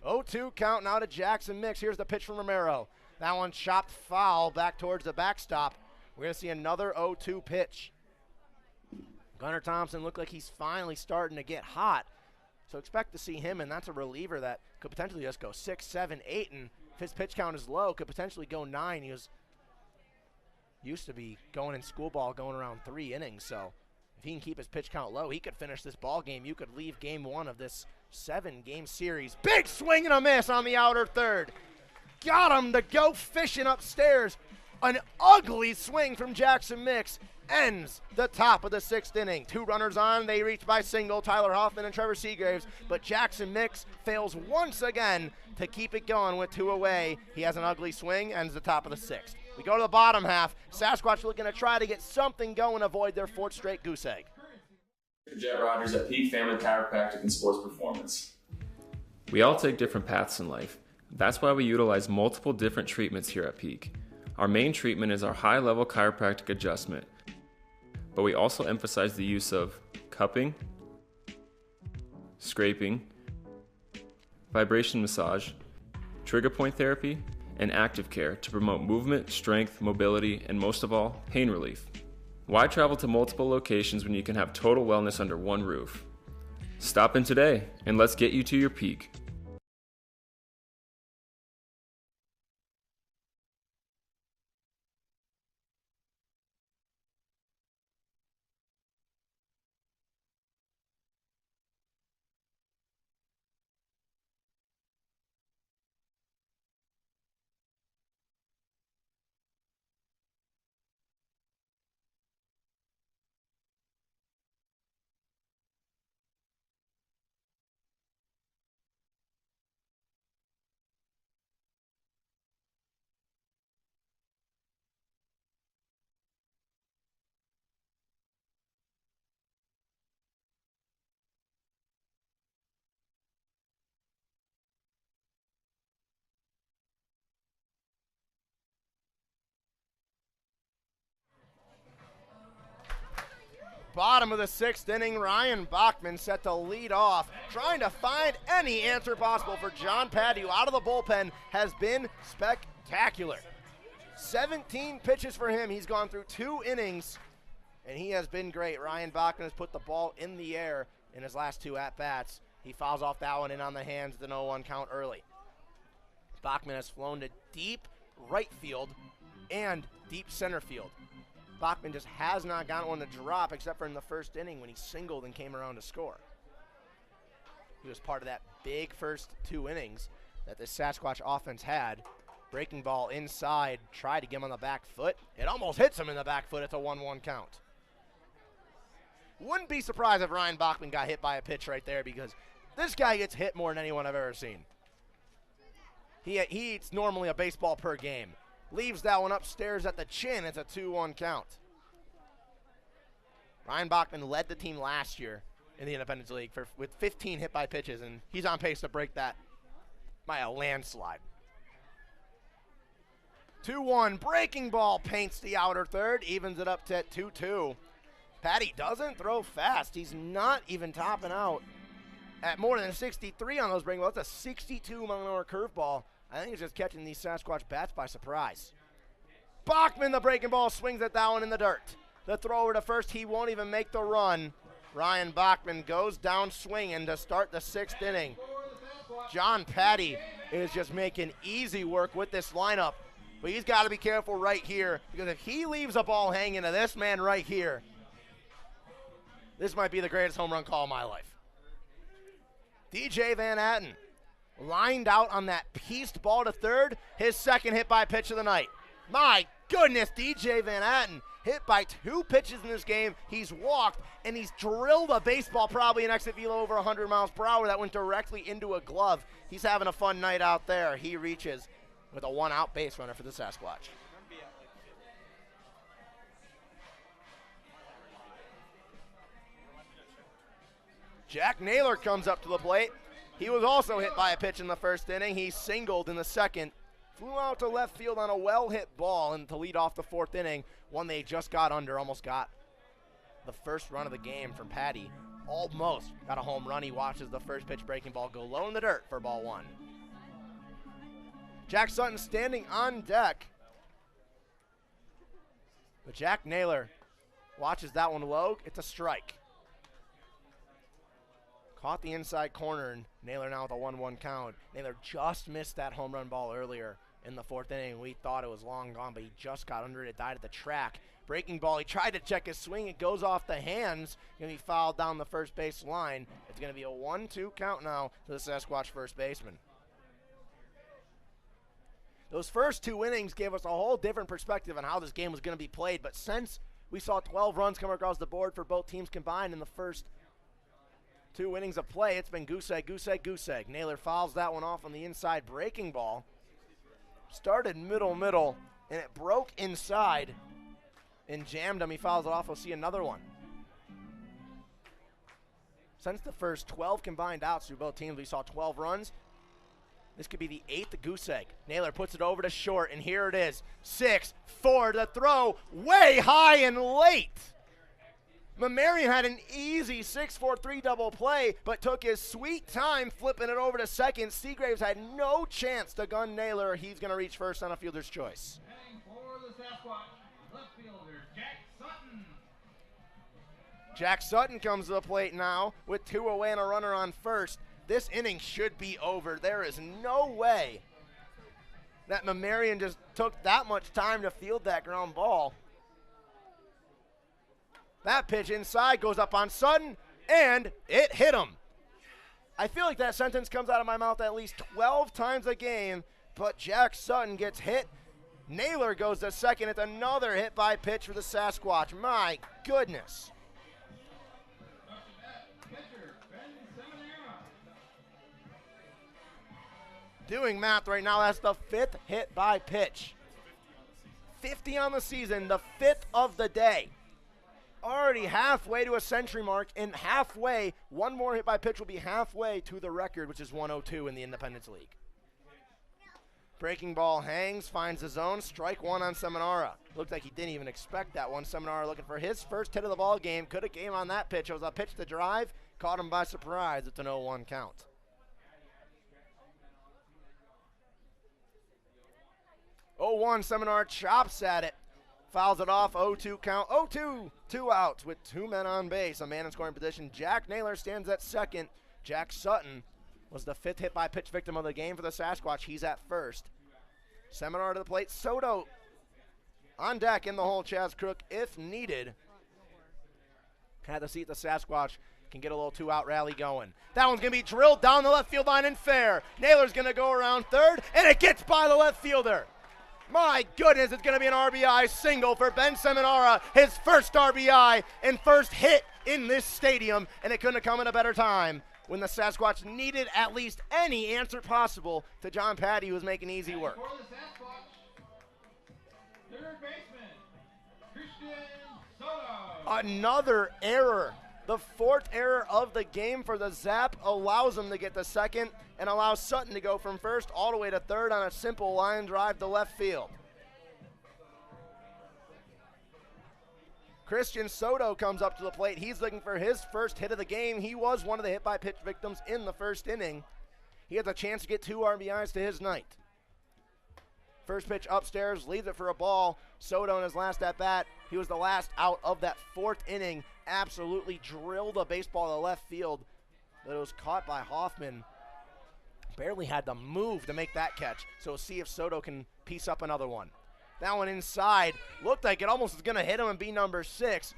0-2 count now to Jackson Mix. Here's the pitch from Romero. That one chopped foul back towards the backstop. We're going to see another 0-2 pitch. Gunnar Thompson looked like he's finally starting to get hot. So expect to see him, and that's a reliever that could potentially just go 6, 7, 8, and if his pitch count is low, could potentially go 9. He was used to be going in school ball, going around 3 innings. So if he can keep his pitch count low, he could finish this ball game. You could leave game 1 of this 7-game series. Big swing and a miss on the outer third. Got him to go fishing upstairs. An ugly swing from Jackson Mix ends the top of the 6th inning. 2 runners on, they reach by single, Tyler Hoffman and Trevor Seagraves, but Jackson Mix fails once again to keep it going with 2 away. He has an ugly swing, ends the top of the 6th. We go to the bottom half. Sasquatch looking to try to get something going, avoid their 4th straight goose egg. Jet Rogers at Peak Family Chiropractic and Sports Performance. We all take different paths in life. That's why we utilize multiple different treatments here at Peak. Our main treatment is our high-level chiropractic adjustment, but we also emphasize the use of cupping, scraping, vibration massage, trigger point therapy, and active care to promote movement, strength, mobility, and most of all, pain relief. Why travel to multiple locations when you can have total wellness under one roof? Stop in today and let's get you to your peak. Bottom of the 6th inning, Ryan Bachman set to lead off, trying to find any answer possible for John Patty, who out of the bullpen has been spectacular. 17 pitches for him. He's gone through 2 innings, and he has been great. Ryan Bachman has put the ball in the air in his last 2 at-bats. He fouls off that one in on the hands, the 0-1 count early. Bachman has flown to deep right field and deep center field. Bachman just has not gotten one to drop except for in the 1st inning when he singled and came around to score. He was part of that big first 2 innings that the Sasquatch offense had. Breaking ball inside, tried to get him on the back foot. It almost hits him in the back foot. It's a 1-1 count. Wouldn't be surprised if Ryan Bachman got hit by a pitch right there, because this guy gets hit more than anyone I've ever seen. He eats normally a baseball per game. Leaves that one upstairs at the chin. It's a 2-1 count. Ryan Bachman led the team last year in the Independence League with 15 hit by pitches, and he's on pace to break that by a landslide. 2-1, breaking ball paints the outer third, evens it up to 2-2. Patty doesn't throw fast. He's not even topping out at more than 63 on those breaking balls. That's a 62-mile-an-hour curveball. I think he's just catching these Sasquatch bats by surprise. Bachman, the breaking ball, swings at that one in the dirt. The throw over to first, he won't even make the run. Ryan Bachman goes down swinging to start the 6th inning. John Patty is just making easy work with this lineup, but he's got to be careful right here, because if he leaves a ball hanging to this man right here, this might be the greatest home run call of my life. DJ Van Atten lined out on that pieced ball to third, his 2nd hit by pitch of the night. My goodness, DJ Van Atten hit by 2 pitches in this game. He's walked, and he's drilled a baseball probably an exit velo over 100 miles per hour that went directly into a glove. He's having a fun night out there. He reaches with a 1-out base runner for the Sasquatch. Jack Naylor comes up to the plate. He was also hit by a pitch in the first inning. He singled in the second. Flew out to left field on a well-hit ball and to lead off the fourth inning. One they just got under, almost got the first run of the game from Patty. Almost got a home run. He watches the first pitch breaking ball go low in the dirt for ball one. Jack Sutton standing on deck. But Jack Naylor watches that one low. It's a strike. Caught the inside corner, and Naylor now with a 1-1 count. Naylor just missed that home run ball earlier in the fourth inning. We thought it was long gone, but he just got under it. It died at the track. Breaking ball, he tried to check his swing. It goes off the hands. Going to be fouled down the first base line. It's going to be a 1-2 count now to the Sasquatch first baseman. Those first two innings gave us a whole different perspective on how this game was going to be played, but since we saw 12 runs come across the board for both teams combined in the first two innings of play, it's been goose egg, goose egg, goose egg. Naylor fouls that one off on the inside breaking ball. Started middle, and it broke inside and jammed him. He fouls it off. We'll see another one. Since the first 12 combined outs through both teams, we saw 12 runs. This could be the 8th goose egg. Naylor puts it over to short, and here it is. 6-4 to throw, way high and late. Mamarian had an easy 6-4-3 double play, but took his sweet time flipping it over to second. Seagraves had no chance to gun Naylor. He's going to reach first on a fielder's choice. Heading for the Sasquatch, left fielder Jack Sutton. Jack Sutton comes to the plate now with 2 away and a runner on first. This inning should be over. There is no way that Mamarian just took that much time to field that ground ball. That pitch inside goes up on Sutton, and it hit him. I feel like that sentence comes out of my mouth at least 12 times a game, but Jack Sutton gets hit. Naylor goes to second. It's another hit by pitch for the Sasquatch. My goodness. Doing math right now, that's the 5th hit by pitch. 50 on the season, the 5th of the day. Already halfway to a century mark, and halfway, one more hit by pitch will be halfway to the record, which is 102 in the Independence League. Breaking ball hangs, finds the zone, strike one on Seminara. Looked like he didn't even expect that one. Seminara looking for his first hit of the ball game. Could have came on that pitch. It was a pitch to drive, caught him by surprise. It's an 0-1 count. Seminar chops at it. Fouls it off, 0-2 count. 0-2, 2 outs with 2 men on base. A man in scoring position. Jack Naylor stands at second. Jack Sutton was the 5th hit by pitch victim of the game for the Sasquatch. He's at first. Seminar to the plate. Soto on deck in the hole. Chaz Crook, if needed. Had to see if the Sasquatch can get a little 2-out rally going. That one's going to be drilled down the left field line and fair. Naylor's going to go around third, and it gets by the left fielder. My goodness, it's going to be an RBI single for Ben Seminara, his first RBI and first hit in this stadium, and it couldn't have come at a better time when the Sasquatch needed at least any answer possible to John Patty, who was making easy work. For the Sasquatch, third baseman, Christian Soto. Another error. The 4th error of the game for the Zap allows him to get to second and allows Sutton to go from first all the way to third on a simple line drive to left field. Christian Soto comes up to the plate. He's looking for his first hit of the game. He was one of the hit by pitch victims in the first inning. He has a chance to get 2 RBIs to his night. First pitch upstairs, leaves it for a ball. Soto in his last at bat, he was the last out of that 4th inning. Absolutely drilled a baseball to left field. But it was caught by Hoffman. Barely had to move to make that catch. So we'll see if Soto can piece up another one. That one inside. Looked like it almost was going to hit him and be number 6.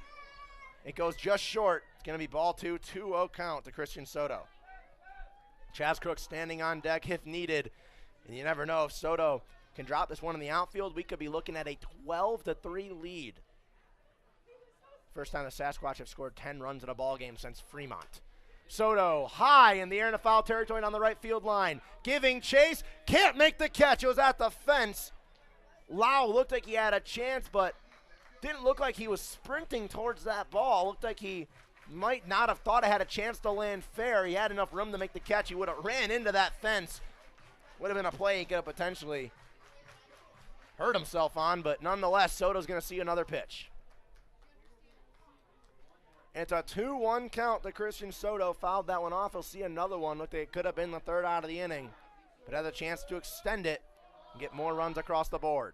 It goes just short. It's going to be ball 2, 2-0 count to Christian Soto. Chaz Crook standing on deck if needed. And you never know if Soto can drop this one in the outfield. We could be looking at a 12-3 lead. First time the Sasquatch have scored 10 runs in a ball game since Fremont. Soto high in the air in the foul territory on the right field line. Giving chase. Can't make the catch. It was at the fence. Lau looked like he had a chance, but didn't look like he was sprinting towards that ball. Looked like he might not have thought it had a chance to land fair. He had enough room to make the catch. He would have ran into that fence. Would have been a play he could have potentially hurt himself on, but nonetheless, Soto's going to see another pitch. It's a 2-1 count to Christian Soto. Fouled that one off. He'll see another one. Looked like it could have been the third out of the inning, but has a chance to extend it and get more runs across the board.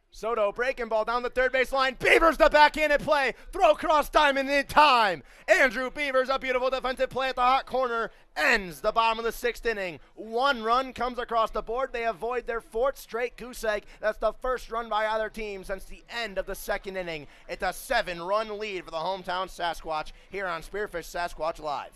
Soto breaking ball down the third base line. Beavers the backhanded play. Throw cross diamond in time. Andrew Beavers, a beautiful defensive play at the hot corner, ends the bottom of the 6th inning. 1 run comes across the board. They avoid their 4th straight goose egg. That's the first run by either team since the end of the 2nd inning. It's a 7-run lead for the hometown Sasquatch here on Spearfish Sasquatch Live.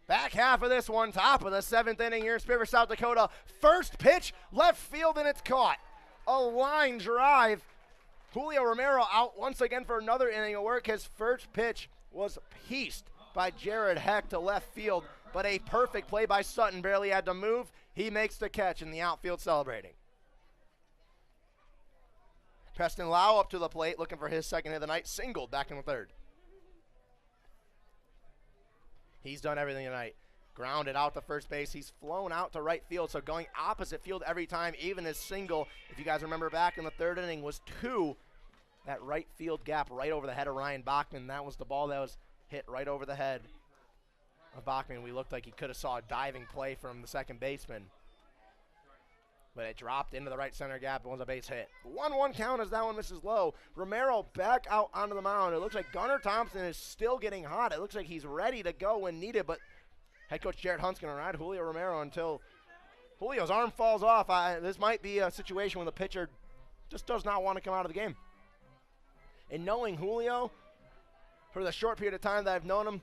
Back half of this one, top of the 7th inning here in Spearfish, South Dakota. First pitch, left field, and it's caught. A line drive. Julio Romero out once again for another inning of work. His first pitch was pieced by Jared Heck to left field, but a perfect play by Sutton. Barely had to move. He makes the catch in the outfield celebrating. Preston Lau up to the plate, looking for his second hit of the night. Singled back in the 3rd. He's done everything tonight. Grounded out to first base. He's flown out to right field, so going opposite field every time, even his single, if you guys remember back in the 3rd inning, was 2. That right field gap right over the head of Ryan Bachman. That was the ball that was hit right over the head of Bachman. We looked like he could have saw a diving play from the second baseman, but it dropped into the right center gap and was a base hit. 1-1 count as that one misses low. Romero back out onto the mound. It looks like Gunnar Thompson is still getting hot. It looks like he's ready to go when needed, but head coach Jared Hunt's going to ride Julio Romero until Julio's arm falls off. This might be a situation when the pitcher just does not want to come out of the game. And knowing Julio, for the short period of time that I've known him,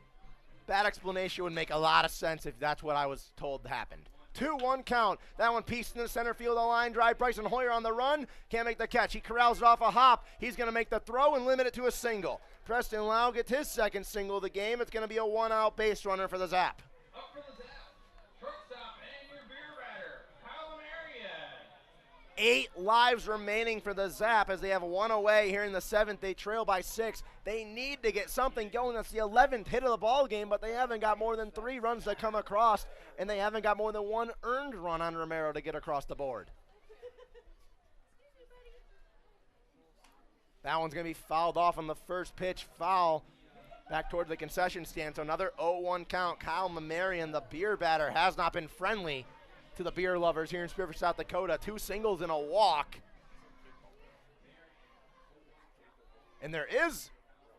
that explanation would make a lot of sense if that's what I was told happened. 2-1 count. That one pieced in the center field, a line drive. Bryson Hoyer on the run. Can't make the catch. He corrals it off a hop. He's going to make the throw and limit it to a single. Preston Lau gets his second single of the game. It's going to be a 1-out base runner for the Zap. Up for the Zap. Shortstop and your beer batter, Kyle Marion. 8 lives remaining for the Zap as they have one away here in the 7th. They trail by 6. They need to get something going. That's the 11th hit of the ball game, but they haven't got more than 3 runs to come across, and they haven't got more than 1 earned run on Romero to get across the board. That one's going to be fouled off on the first pitch. Foul back towards the concession stand. So another 0-1 count. Kyle Mamarian, the beer batter, has not been friendly to the beer lovers here in Spearfish, South Dakota. 2 singles and a walk. And there is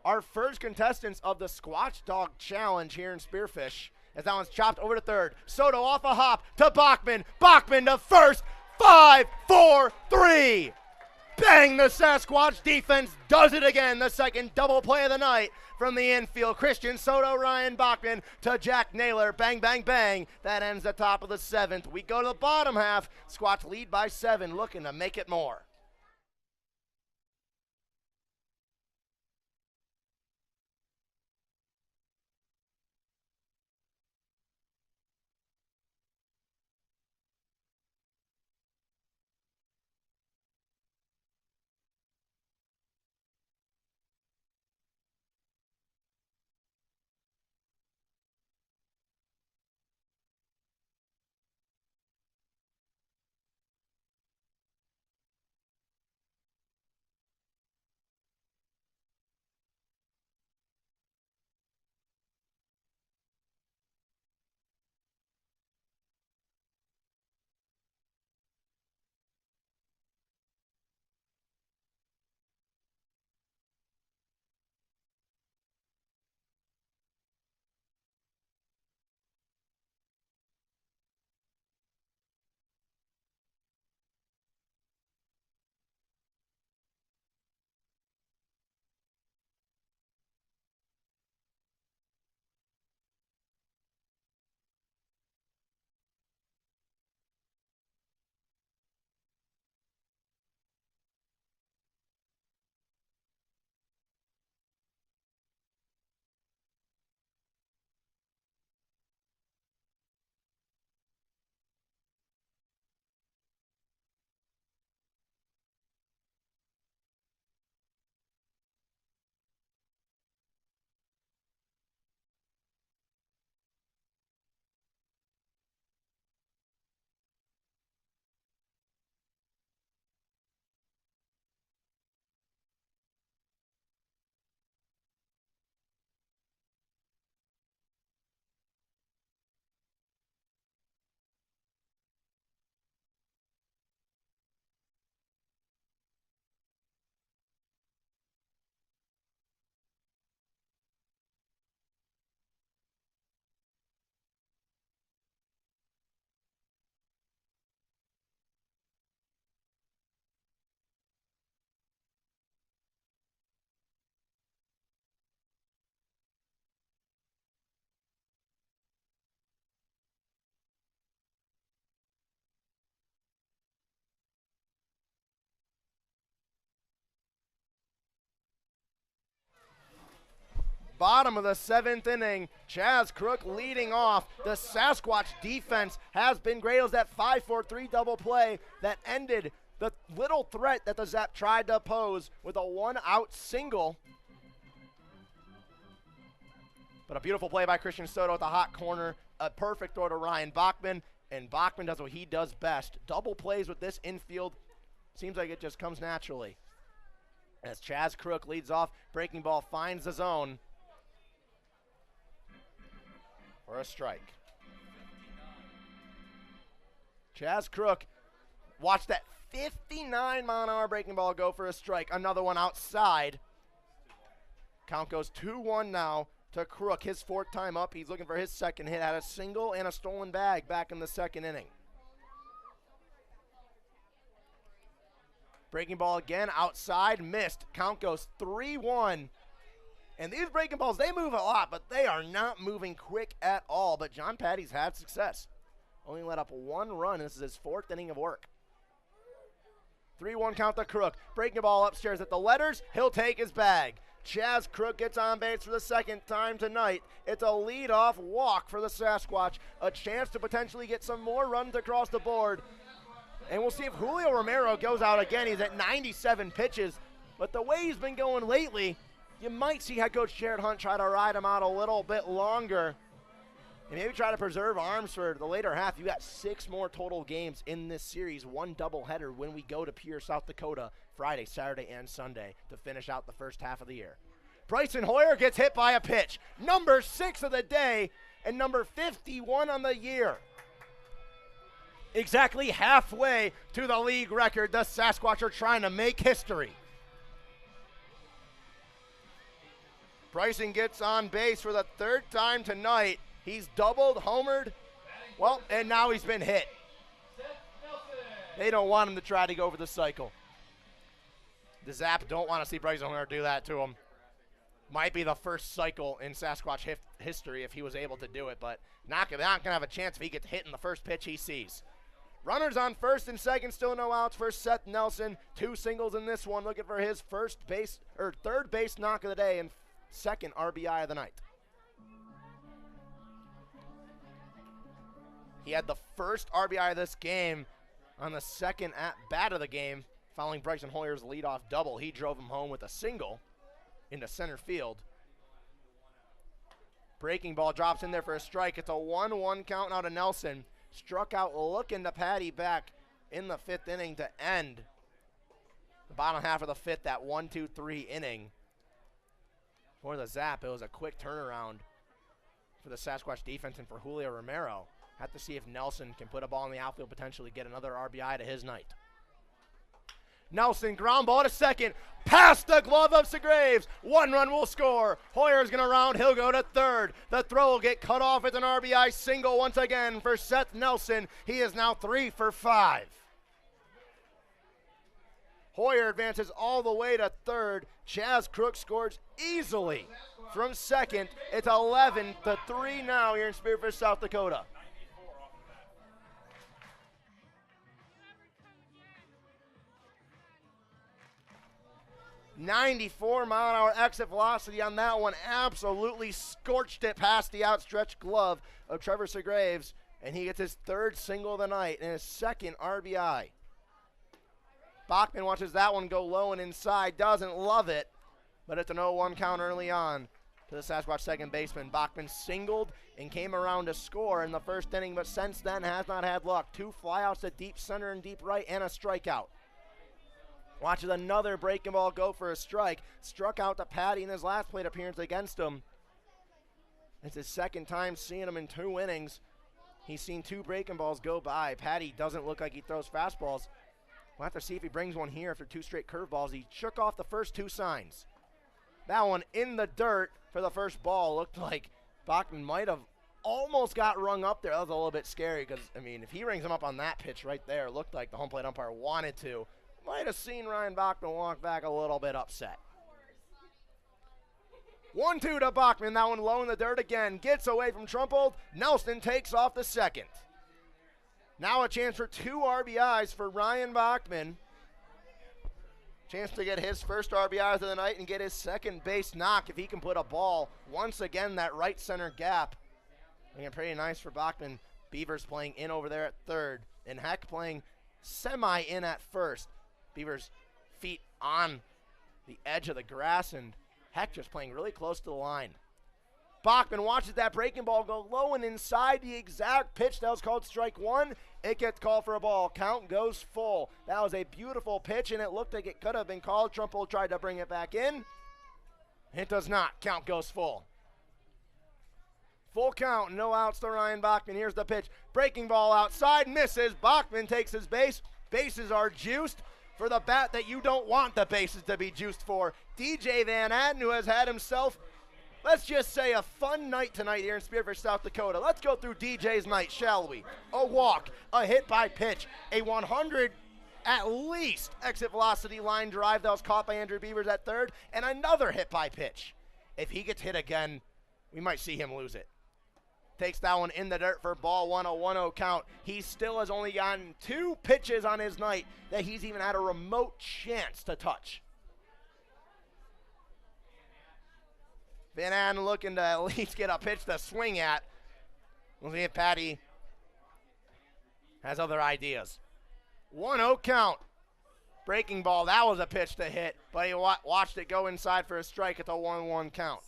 our first contestants of the Squatch Dog Challenge here in Spearfish, as that one's chopped over to third. Soto off a hop to Bachman. Bachman to first. 5, 4, 3. Bang! The Sasquatch defense does it again. The second double play of the night from the infield. Christian Soto, Ryan Bachman to Jack Naylor. Bang, bang, bang. That ends the top of the 7th. We go to the bottom half. Squatch lead by 7, looking to make it more. Bottom of the 7th inning, Chaz Crook leading off. The Sasquatch defense has been great. It was that 5-4-3 double play that ended the little threat that the Zap tried to pose with a 1-out single. But a beautiful play by Christian Soto at the hot corner. A perfect throw to Ryan Bachman, and Bachman does what he does best. Double plays with this infield. Seems like it just comes naturally. As Chaz Crook leads off, breaking ball finds the zone for a strike. Chaz Crook, watch that 59-mile-an-hour breaking ball go for a strike. Another one outside. Count goes 2-1 now to Crook. His 4th time up. He's looking for his 2nd hit. Had a single and a stolen bag back in the 2nd inning. Breaking ball again outside, missed. Count goes 3-1. And these breaking balls, they move a lot, but they are not moving quick at all. But John Patty's had success. Only let up 1 run. This is his 4th inning of work. 3-1 count to Crook. Breaking ball upstairs at the letters. He'll take his bag. Chaz Crook gets on base for the 2nd time tonight. It's a leadoff walk for the Sasquatch. A chance to potentially get some more runs across the board. And we'll see if Julio Romero goes out again. He's at 97 pitches. But the way he's been going lately, you might see head coach Jared Hunt try to ride him out a little bit longer and maybe try to preserve arms for the later half. You got 6 more total games in this series, 1 doubleheader when we go to Pierre, South Dakota, Friday, Saturday, and Sunday to finish out the first half of the year. Bryson Hoyer gets hit by a pitch. Number 6 of the day and number 51 on the year. Exactly halfway to the league record. The Sasquatch are trying to make history. Bryson gets on base for the 3rd time tonight. He's doubled, homered, well, and now he's been hit. They don't want him to try to go over the cycle. The Zap don't want to see Bryson Hoyer do that to him. Might be the first cycle in Sasquatch history if he was able to do it, but not going to have a chance if he gets hit in the first pitch he sees. Runners on first and second, still no outs for Seth Nelson. 2 singles in this one, looking for his third base knock of the day and second RBI of the night. He had the first RBI of this game on the second at bat of the game, following Bryson Hoyer's leadoff double. He drove him home with a single into center field. Breaking ball drops in there for a strike. It's a 1-1 count now to Nelson. Struck out looking to Patty back in the 5th inning to end the bottom half of the 5th, that 1-2-3 inning. For the Zap, it was a quick turnaround for the Sasquatch defense and for Julio Romero. Have to see if Nelson can put a ball in the outfield, potentially get another RBI to his night. Nelson, ground ball to second, past the glove of Segraves. 1 run will score. Hoyer's going to round, he'll go to third. The throw will get cut off with an RBI single once again for Seth Nelson. He is now 3 for 5. Hoyer advances all the way to third. Chaz Crook scores easily from second. It's 11-3 now here in Spearfish, South Dakota. 94-mile-an-hour exit velocity on that one. Absolutely scorched it past the outstretched glove of Trevor Segraves, and he gets his 3rd single of the night and his 2nd RBI. Bachman watches that one go low and inside. Doesn't love it, but it's an 0-1 count early on to the Sasquatch second baseman. Bachman singled and came around to score in the 1st inning, but since then has not had luck. 2 flyouts to deep center and deep right and a strikeout. Watches another breaking ball go for a strike. Struck out to Patty in his last plate appearance against him. It's his 2nd time seeing him in 2 innings. He's seen 2 breaking balls go by. Patty doesn't look like he throws fastballs. We'll have to see if he brings one here after 2 straight curveballs. He shook off the first 2 signs. That one in the dirt for the first ball. Looked like Bachman might have almost got rung up there. That was a little bit scary because, I mean, if he rings him up on that pitch right there, it looked like the home plate umpire wanted to. Might have seen Ryan Bachman walk back a little bit upset. 1-2 to Bachman. That one low in the dirt again. Gets away from Trumpold. Nelson takes off the second. Now a chance for 2 RBIs for Ryan Bachman. Chance to get his first RBIs of the night and get his 2nd base knock if he can put a ball once again that right center gap. Looking pretty nice for Bachman. Beavers playing in over there at 3rd. And Heck playing semi in at 1st. Beavers' feet on the edge of the grass, and Heck just playing really close to the line. Bachman watches that breaking ball go low and inside the exact pitch that was called strike 1. It gets called for a ball. Count goes full. That was a beautiful pitch, and it looked like it could have been called. Trumpold tried to bring it back in. It does not. Count goes full. Full count, no outs to Ryan Bachman. Here's the pitch. Breaking ball outside, misses. Bachman takes his base. Bases are juiced for the bat that you don't want the bases to be juiced for. DJ Van Atten, who has had himself, let's just say, a fun night tonight here in Spearfish, South Dakota. Let's go through DJ's night, shall we? A walk, a hit by pitch, a 100 at least exit velocity line drive that was caught by Andrew Beavers at 3rd, and another hit by pitch. If he gets hit again, we might see him lose it. Takes that one in the dirt for ball 1, a 1-0 count. He still has only gotten 2 pitches on his night that he's even had a remote chance to touch. Van Atten looking to at least get a pitch to swing at. We'll see if Patty has other ideas. 1-0 count. Breaking ball, that was a pitch to hit, but he watched it go inside for a strike at the 1-1 count.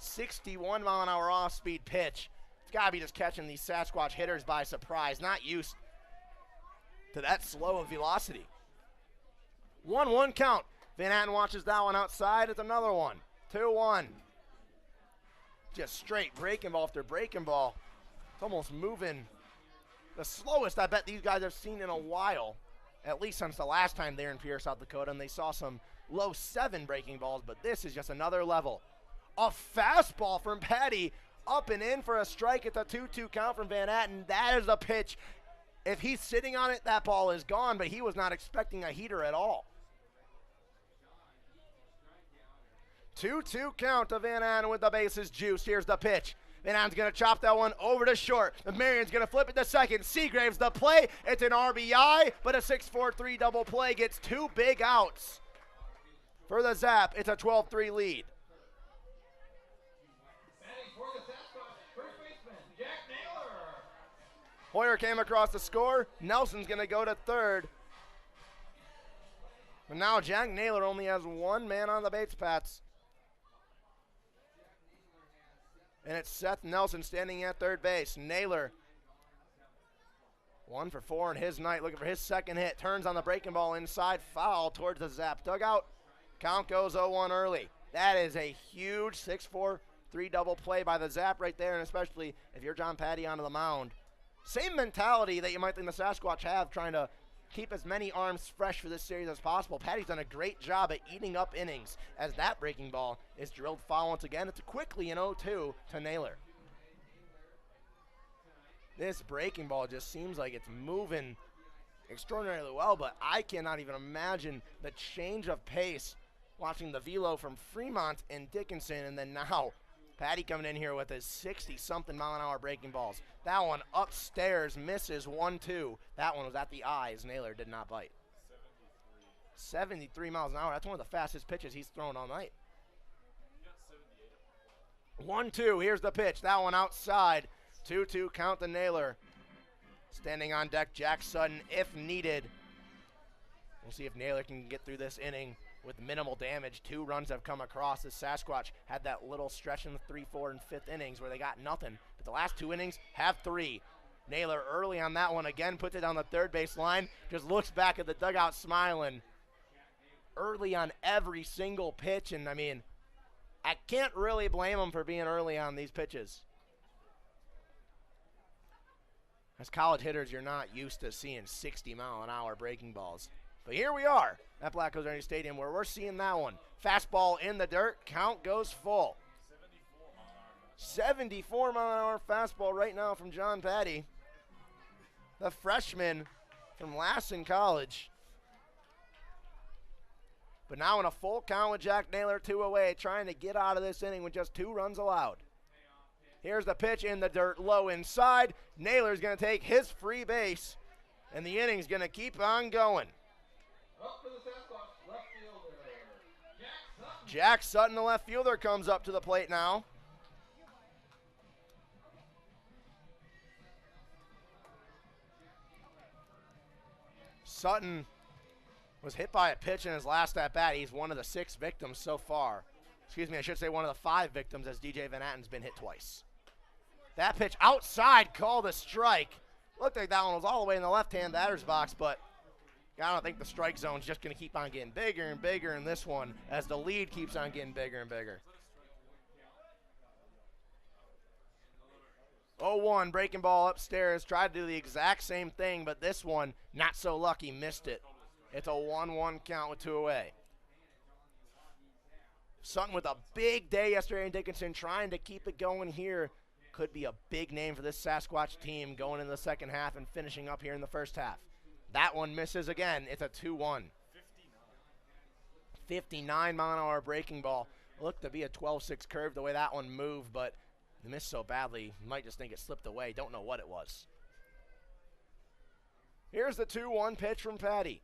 61-mile-an-hour off-speed pitch. It's got to be just catching these Sasquatch hitters by surprise. Not used to that slow of velocity. 1-1 count. Van Atten watches that one outside. It's another one. 2-1. Just straight breaking ball after breaking ball. It's almost moving the slowest I bet these guys have seen in a while, at least since the last time they were in Pierre, South Dakota, and they saw some low 7 breaking balls, but this is just another level. A fastball from Patty up and in for a strike at the 2-2 count from Van Atten. That is a pitch If he's sitting on it, that ball is gone, but he was not expecting a heater at all. 2-2 count to Van Anen with the bases juiced. Here's the pitch. Van Annen's going to chop that one over to short. Marion's going to flip it to second. Seagraves the play. It's an RBI, but a 6-4-3 double play gets 2 big outs. For the Zap, it's a 12-3 lead. Batting for the Sasquatch, first baseman, Jack Naylor. Hoyer came across the score. Nelson's going to go to third. But now Jack Naylor only has 1 man on the base paths. And it's Seth Nelson standing at third base. Naylor, 1 for 4 in his night, looking for his second hit. Turns on the breaking ball inside, foul towards the Zap dugout. Count goes 0-1 early. That is a huge 6-4-3 double play by the Zap right there, and especially if you're John Patty onto the mound. Same mentality that you might think the Sasquatch have, trying to keep as many arms fresh for this series as possible. Patty's done a great job at eating up innings as that breaking ball is drilled foul once again. It's quickly an 0-2 to Naylor. This breaking ball just seems like it's moving extraordinarily well, but I cannot even imagine the change of pace watching the velo from Fremont and Dickinson, and then now Patty coming in here with his 60-something mile-an-hour breaking balls. That one upstairs misses 1-2. That one was at the eyes. Naylor did not bite. 73 miles an hour. That's one of the fastest pitches he's thrown all night. 1-2. Here's the pitch. That one outside. 2-2 count to Naylor. Standing on deck, Jack Sutton, if needed. We'll see if Naylor can get through this inning with minimal damage. 2 runs have come across. The Sasquatch had that little stretch in the 3, 4, and 5th innings where they got nothing. But the last 2 innings have 3. Naylor early on that one again, puts it on the third base line, just looks back at the dugout smiling. Early on every single pitch, and I mean, I can't really blame him for being early on these pitches. As college hitters, you're not used to seeing 60-mile-an-hour breaking balls. But here we are at Black Hills Energy Stadium where we're seeing that one. Fastball in the dirt, count goes full. 74-mile-an-hour fastball right now from John Patty, the freshman from Lassen College. But now in a full count with Jack Naylor 2 away, trying to get out of this inning with just 2 runs allowed. Here's the pitch in the dirt, low inside. Naylor's going to take his free base, and the inning's going to keep on going. Up for the Sasquatch, left fielder, Jack Sutton. Jack Sutton, the left fielder, comes up to the plate now. Sutton was hit by a pitch in his last at-bat. He's one of the 6 victims so far. Excuse me, I should say one of the 5 victims, as DJ Van Atten's been hit twice. That pitch outside, called a strike. Looked like that one was all the way in the left-hand batter's box, but I don't think the strike zone's just going to keep on getting bigger and bigger in this one as the lead keeps on getting bigger and bigger. 0-1, breaking ball upstairs. Tried to do the exact same thing, but this one, not so lucky, missed it. It's a 1-1 count with 2 away. Sutton with a big day yesterday in Dickinson, trying to keep it going here. Could be a big name for this Sasquatch team going into the second half and finishing up here in the first half. That one misses again. It's a 2-1. 59-mile-an-hour breaking ball. Looked to be a 12-6 curve the way that one moved, but it missed so badly, you might just think it slipped away. Don't know what it was. Here's the 2-1 pitch from Patty.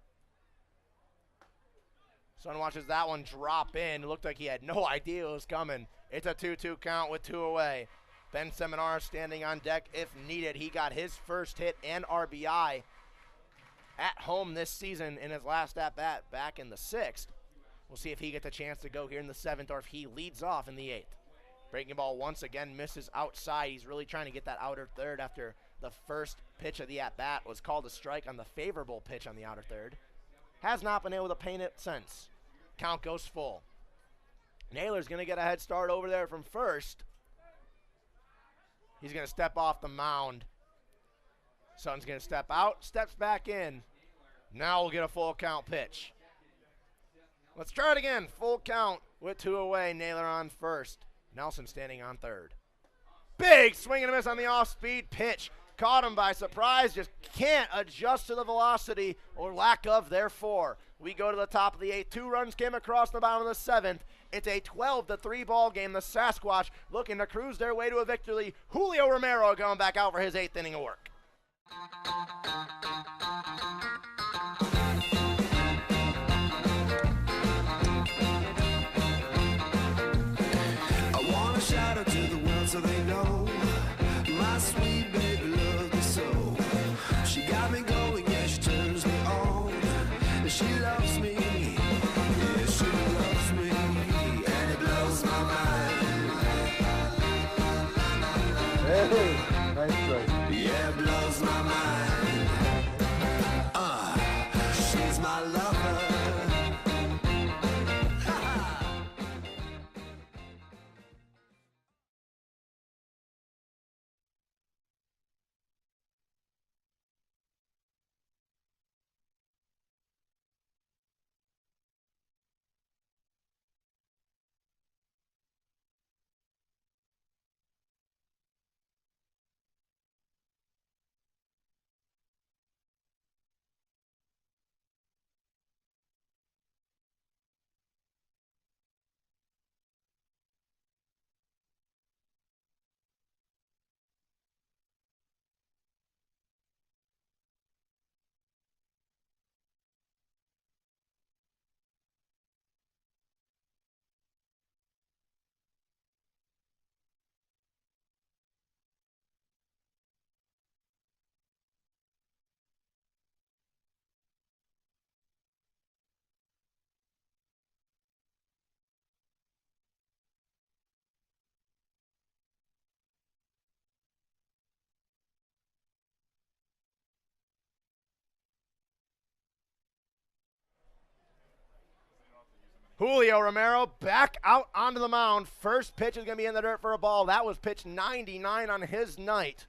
Son watches that one drop in. It looked like he had no idea it was coming. It's a 2-2 count with 2 away. Ben Seminar standing on deck if needed. He got his first hit and RBI at home this season in his last at-bat back in the 6th. We'll see if he gets a chance to go here in the 7th or if he leads off in the 8th. Breaking ball once again misses outside. He's really trying to get that outer third after the first pitch of the at-bat was called a strike on the favorable pitch on the outer third. Has not been able to paint it since. Count goes full. Naylor's going to get a head start over there from first. He's going to step off the mound. Sutton's going to step out, steps back in. Now we'll get a full count pitch. Let's try it again. Full count with 2 away. Naylor on first. Nelson standing on third. Big swing and a miss on the off-speed pitch. caught him by surprise, just can't adjust to the velocity or lack of, therefore. We go to the top of the 8th. 2 runs came across the bottom of the 7th. It's a 12-3 ball game. The Sasquatch looking to cruise their way to a victory. Julio Romero going back out for his 8th inning of work. I wanna shout out to the world so they know my sweet baby loves me so. She got me going, yeah, she turns me on. And she loves me, yeah, she loves me, and it blows my mind. Hey, nice strike. Yeah, it blows my mind. She's my lover. Julio Romero back out onto the mound. First pitch is going to be in the dirt for a ball. That was pitch 99 on his night.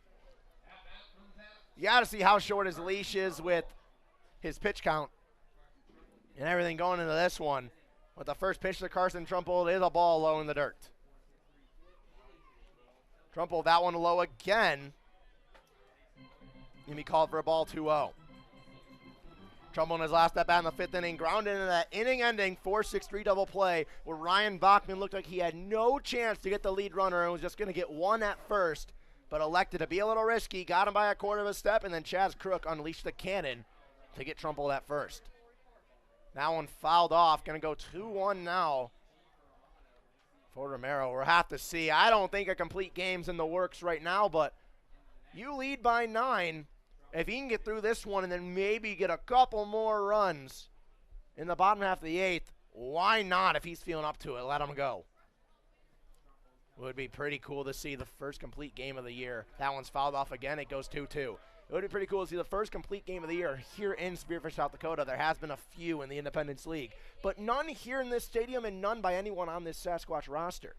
You got to see how short his leash is with his pitch count and everything going into this one. With the first pitch to Carson Trumbull, is a ball low in the dirt. Trumbull, that one low again. Going to be called for a ball 2-0. Trumbull in his last at bat in the 5th inning, grounded into that inning-ending 4-6-3 double play where Ryan Bachman looked like he had no chance to get the lead runner and was just going to get one at first, but elected to be a little risky, got him by a quarter of a step, and then Chaz Crook unleashed the cannon to get Trumbull at first. That one fouled off, going to go 2-1 now for Romero. We'll have to see. I don't think a complete game's in the works right now, but you lead by 9. If he can get through this one and then maybe get a couple more runs in the bottom half of the 8th, why not? If he's feeling up to it, let him go. Would be pretty cool to see the first complete game of the year. That one's fouled off again. It goes 2-2. It would be pretty cool to see the first complete game of the year here in Spearfish, South Dakota. There has been a few in the Independence League, but none here in this stadium and none by anyone on this Sasquatch roster.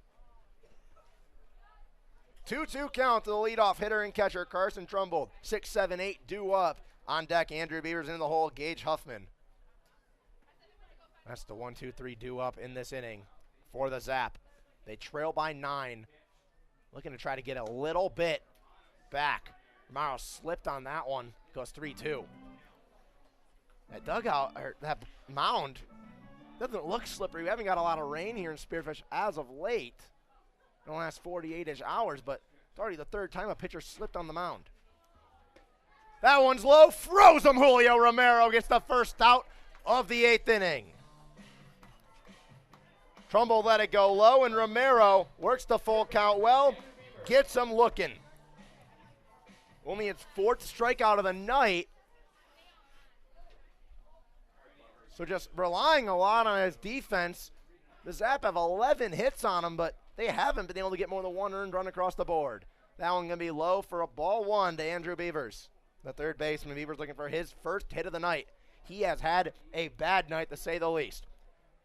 2-2 count to the leadoff hitter and catcher, Carson Trumbull. 6, 7, 8 due up. On deck, Andrew Beavers in the hole, Gage Huffman. That's the 1-2-3 due up in this inning for the Zap. They trail by 9. Looking to try to get a little bit back. Romero slipped on that one. Goes 3-2. That dugout, or that mound, doesn't look slippery. We haven't got a lot of rain here in Spearfish as of late. In the last 48-ish hours, but it's already the 3rd time a pitcher slipped on the mound. That one's low, froze him. Julio Romero gets the first out of the 8th inning. Trumbull let it go low, and Romero works the full count well, gets him looking. Only his 4th strikeout of the night. So just relying a lot on his defense. The Zap have 11 hits on him, but they haven't been able to get more than 1 earned run across the board. That one going to be low for a ball 1 to Andrew Beavers. The 3rd baseman, Beavers looking for his first hit of the night. He has had a bad night, to say the least.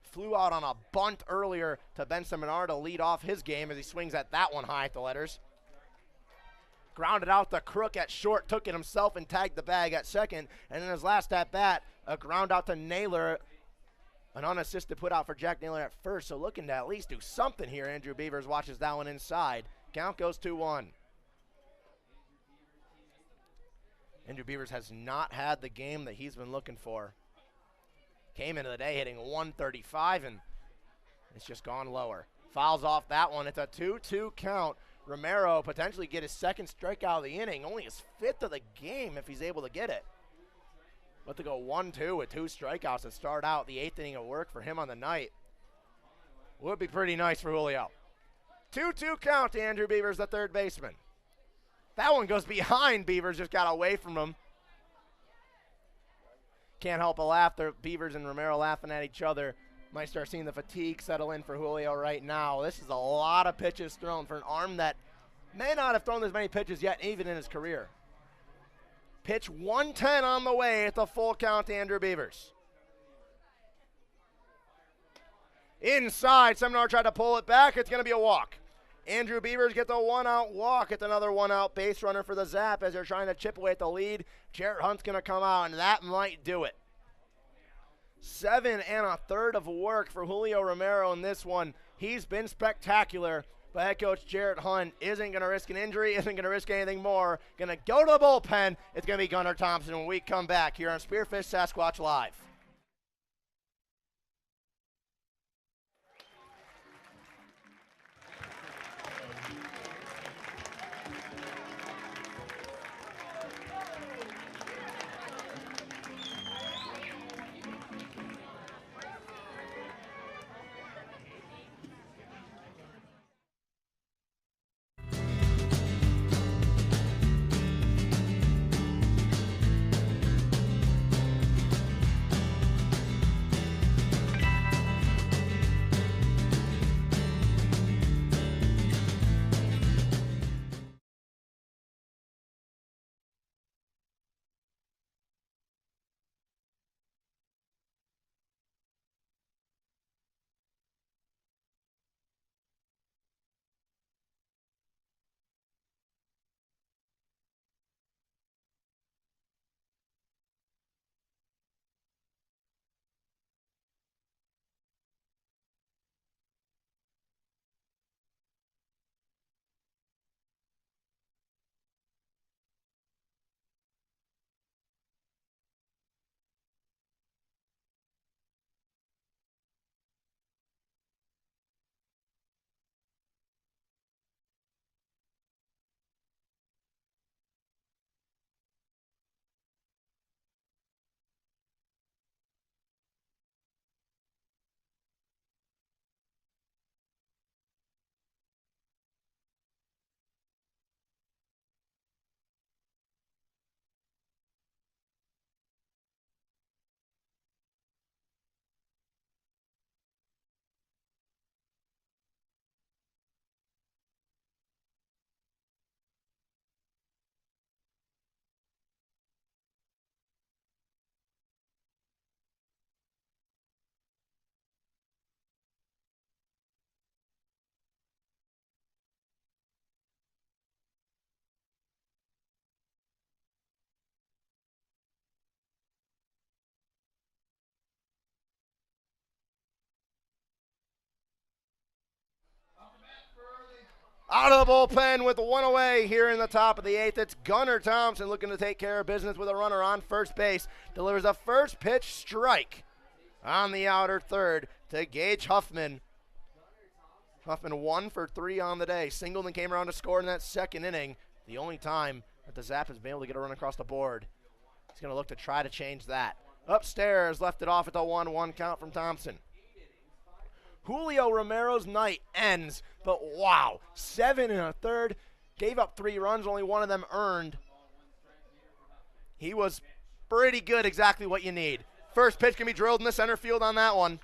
Flew out on a bunt earlier to Ben Seminar to lead off his game as he swings at that one high at the letters. Grounded out the Crook at short, took it himself and tagged the bag at second. And in his last at bat, a ground out to Naylor. An unassisted put out for Jack Naylor at first, so looking to at least do something here. Andrew Beavers watches that one inside. Count goes 2-1. Andrew Beavers has not had the game that he's been looking for. Came into the day hitting 135, and it's just gone lower. Fouls off that one. It's a 2-2 count. Romero potentially get his second strikeout of the inning, only his 5th of the game if he's able to get it. But to go 1-2 with 2 strikeouts to start out the 8th inning of work for him on the night would be pretty nice for Julio. 2-2 count to Andrew Beavers, the third baseman. That one goes behind Beavers, just got away from him. Can't help but laugh. The Beavers and Romero laughing at each other. Might start seeing the fatigue settle in for Julio right now. This is a lot of pitches thrown for an arm that may not have thrown as many pitches yet, even in his career. Pitch 110 on the way at the full count to Andrew Beavers. Inside, Seminar tried to pull it back. It's going to be a walk. Andrew Beavers gets a 1-out walk. It's another 1-out base runner for the Zap as they're trying to chip away at the lead. Jarrett Hunt's going to come out, and that might do it. 7 1/3 of work for Julio Romero in this one. He's been spectacular, but head coach Jarrett Hunt isn't going to risk an injury, isn't going to risk anything more. Going to go to the bullpen. It's going to be Gunnar Thompson when we come back here on Spearfish Sasquatch Live. Out of the bullpen with 1 away here in the top of the 8th. It's Gunnar Thompson looking to take care of business with a runner on first base. Delivers a first pitch strike on the outer third to Gage Huffman. Huffman 1 for 3 on the day. Singled and came around to score in that second inning. The only time that the Zap has been able to get a run across the board. He's going to look to try to change that. Upstairs, left it off at the 1-1 count from Thompson. Julio Romero's night ends, but wow, 7 1/3, gave up 3 runs, only 1 of them earned. He was pretty good, exactly what you need. First pitch can be drilled in the center field on that one.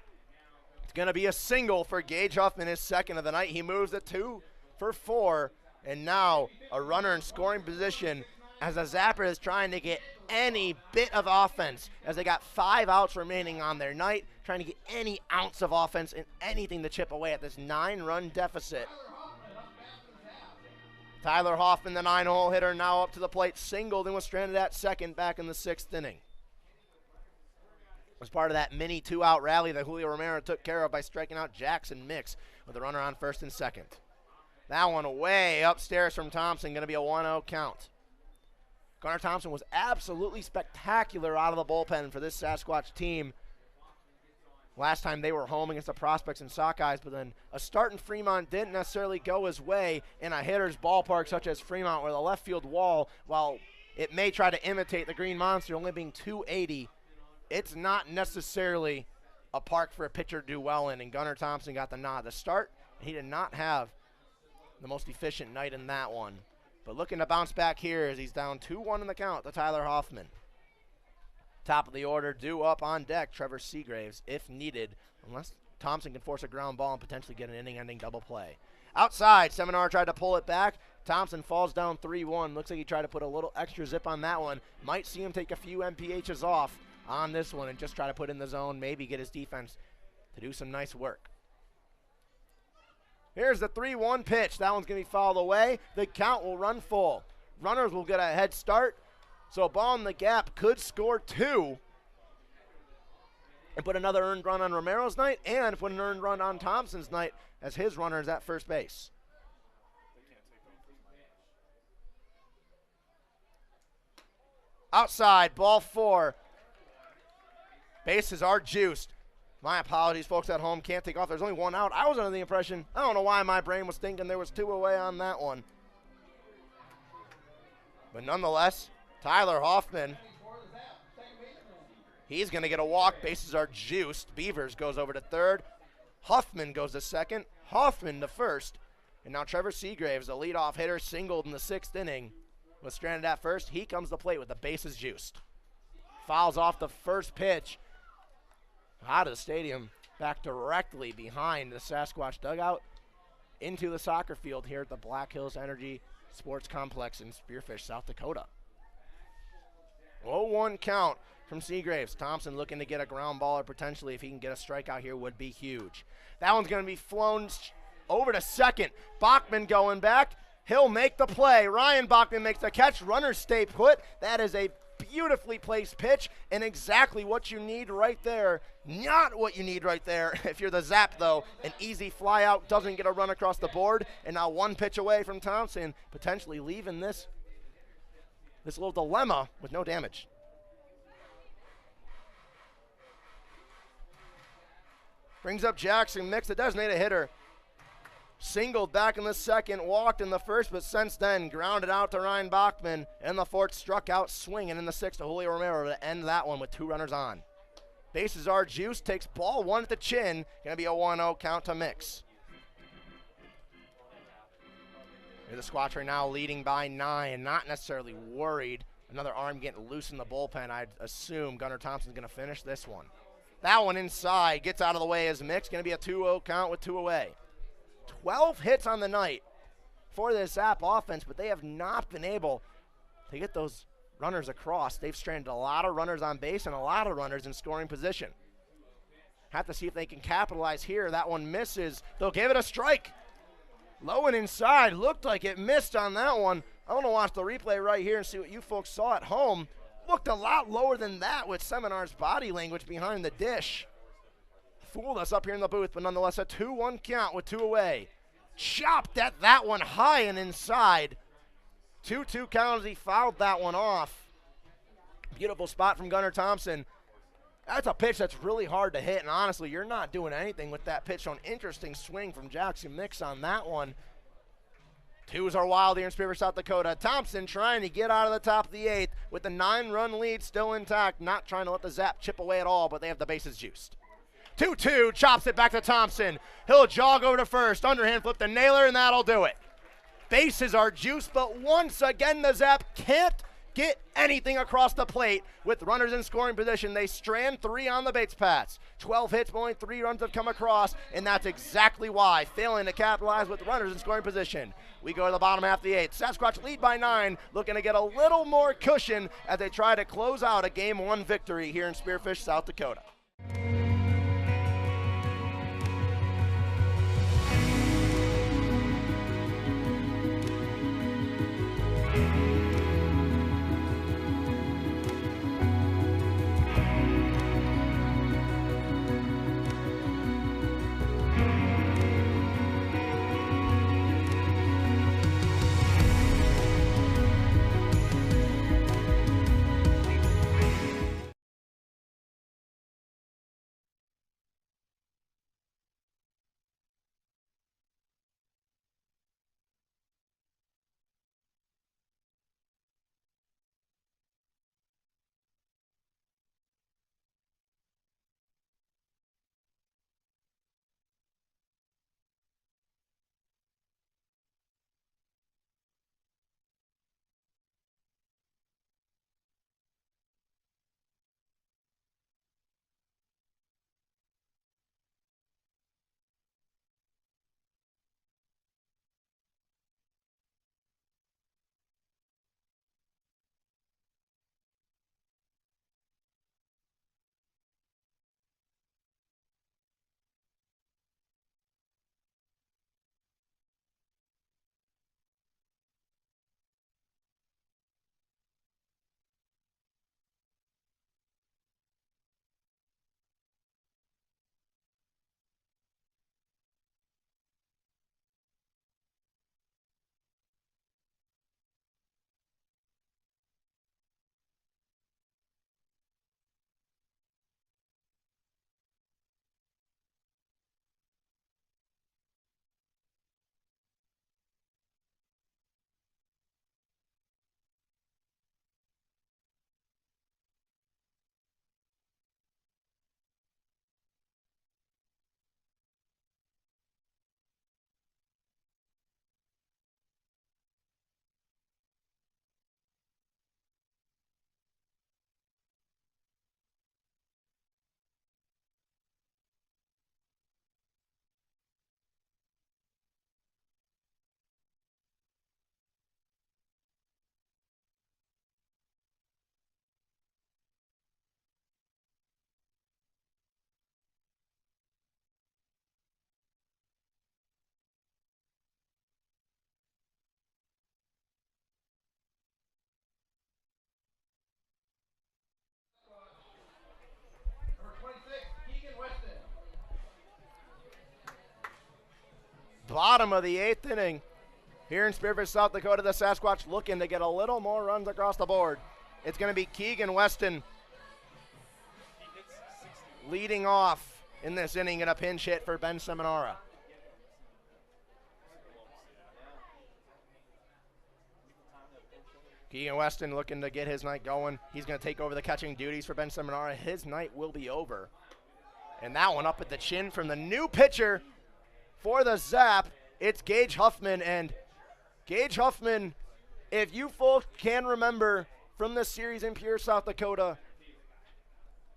It's going to be a single for Gage Huffman, his second of the night. He moves it 2 for 4, and now a runner in scoring position as the Zapper is trying to get any bit of offense, as they got 5 outs remaining on their night, trying to get any ounce of offense and anything to chip away at this 9-run deficit. Tyler Hoffman, the 9-hole hitter, now up to the plate, singled and was stranded at second back in the 6th inning. Was part of that mini 2-out rally that Julio Romero took care of by striking out Jackson Mix with a runner on first and second. That one way upstairs from Thompson, going to be a 1-0 count. Gunnar Thompson was absolutely spectacular out of the bullpen for this Sasquatch team. Last time they were home against the Prospects and Sockeyes, but then a start in Fremont didn't necessarily go his way in a hitter's ballpark such as Fremont, where the left field wall, while it may try to imitate the Green Monster, only being 280, it's not necessarily a park for a pitcher to do well in, and Gunnar Thompson got the nod. The start, he did not have the most efficient night in that one. But looking to bounce back here as he's down 2-1 in the count to Tyler Hoffman. Top of the order, due up on deck, Trevor Seagraves, if needed, unless Thompson can force a ground ball and potentially get an inning-ending double play. Outside, Seminar tried to pull it back. Thompson falls down 3-1. Looks like he tried to put a little extra zip on that one. Might see him take a few MPHs off on this one and just try to put in the zone, maybe get his defense to do some nice work. Here's the 3-1 pitch. That one's going to be fouled away. The count will run full. Runners will get a head start. So a ball in the gap could score 2 and put another earned run on Romero's night and put an earned run on Thompson's night as his runner is at first base. Outside, ball 4. Bases are juiced. My apologies, folks at home, can't take off. There's only 1 out. I was under the impression, I don't know why my brain was thinking there was 2 away on that one. But nonetheless, Tyler Hoffman, he's going to get a walk. Bases are juiced. Beavers goes over to third. Huffman goes to second. Hoffman to first. And now Trevor Seagraves, the leadoff hitter, singled in the 6th inning. Was stranded at first. He comes to plate with the bases juiced. Fouls off the first pitch. Out of the stadium, back directly behind the Sasquatch dugout into the soccer field here at the Black Hills Energy Sports Complex in Spearfish, South Dakota. 0-1 count from Seagraves. Thompson looking to get a ground ball, or potentially if he can get a strikeout here would be huge. That one's going to be flown over to second. Bachman going back. He'll make the play. Ryan Bachman makes the catch. Runners stay put. That is a beautifully placed pitch and exactly what you need right there. Not what you need right there if you're the Zap, though. An easy fly out, doesn't get a run across the board, and now 1 pitch away from Thompson, potentially leaving this little dilemma with no damage. Brings up Jackson Mix, the designated hitter. Singled back in the 2nd, walked in the 1st, but since then grounded out to Ryan Bachman. In the 4th, struck out swinging in the 6th to Julio Romero to end that one with 2 runners on. Bases are juiced, takes ball 1 at the chin. Going to be a 1-0 count to Mix. Here the Squatch right now leading by 9, not necessarily worried. Another arm getting loose in the bullpen. I'd assume Gunnar Thompson's going to finish this one. That one inside, gets out of the way as Mix. Going to be a 2-0 count with 2 away. 12 hits on the night for this Zap offense, but they have not been able to get those runners across. They've stranded a lot of runners on base and a lot of runners in scoring position. Have to see if they can capitalize here. That one misses. They'll give it a strike. Low and inside. Looked like it missed on that one. I want to watch the replay right here and see what you folks saw at home. Looked a lot lower than that with Seminar's body language behind the dish. Fooled us up here in the booth, but nonetheless a 2-1 count with 2 away. Chopped at that one high and inside. 2-2 count as he fouled that one off. Beautiful spot from Gunnar Thompson. That's a pitch that's really hard to hit, and honestly, you're not doing anything with that pitch. So an interesting swing from Jackson Mix on that one. 2s are wild here in Spearfish, South Dakota. Thompson trying to get out of the top of the 8th with the 9-run lead still intact. Not trying to let the Zap chip away at all, but they have the bases juiced. 2-2, chops it back to Thompson. He'll jog over to first, underhand flip the nailer, and that'll do it. Bases are juiced, but once again the Zap can't get anything across the plate. With runners in scoring position, they strand 3 on the base paths. 12 hits, but only 3 runs have come across, and that's exactly why, failing to capitalize with runners in scoring position. We go to the bottom half of the 8th. Sasquatch lead by 9, looking to get a little more cushion as they try to close out a Game 1 victory here in Spearfish, South Dakota. Bottom of the 8th inning. Here in Spearfish, South Dakota, the Sasquatch looking to get a little more runs across the board. It's going to be Keegan Weston leading off in this inning in a pinch hit for Ben Seminara. Keegan Weston looking to get his night going. He's going to take over the catching duties for Ben Seminara. His night will be over. And that one up at the chin from the new pitcher for the Zap. It's Gage Huffman. And Gage Huffman, if you folks can remember from this series in Pure, South Dakota,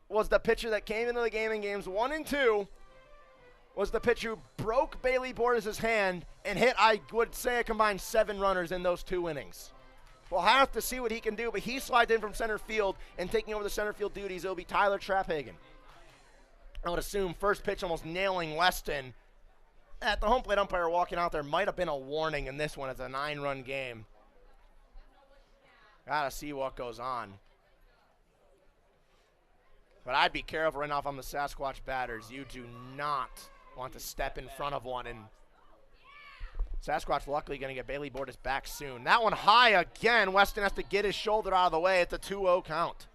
was the pitcher that came into the game in games 1 and 2, was the pitcher who broke Bailey Borges' hand and hit, I would say, a combined 7 runners in those 2 innings. We'll have to see what he can do, but he slides in from center field, and taking over the center field duties, it'll be Tyler Traphagen. I would assume first pitch almost nailing Weston. At the home plate umpire walking out there might have been a warning in this one. It's a 9-run game. Gotta see what goes on. But I'd be careful right now if I'm the Sasquatch batters. You do not want to step in front of one. And Sasquatch luckily going to get Bailey Borges back soon. That one high again. Weston has to get his shoulder out of the way. It's a 2-0 count.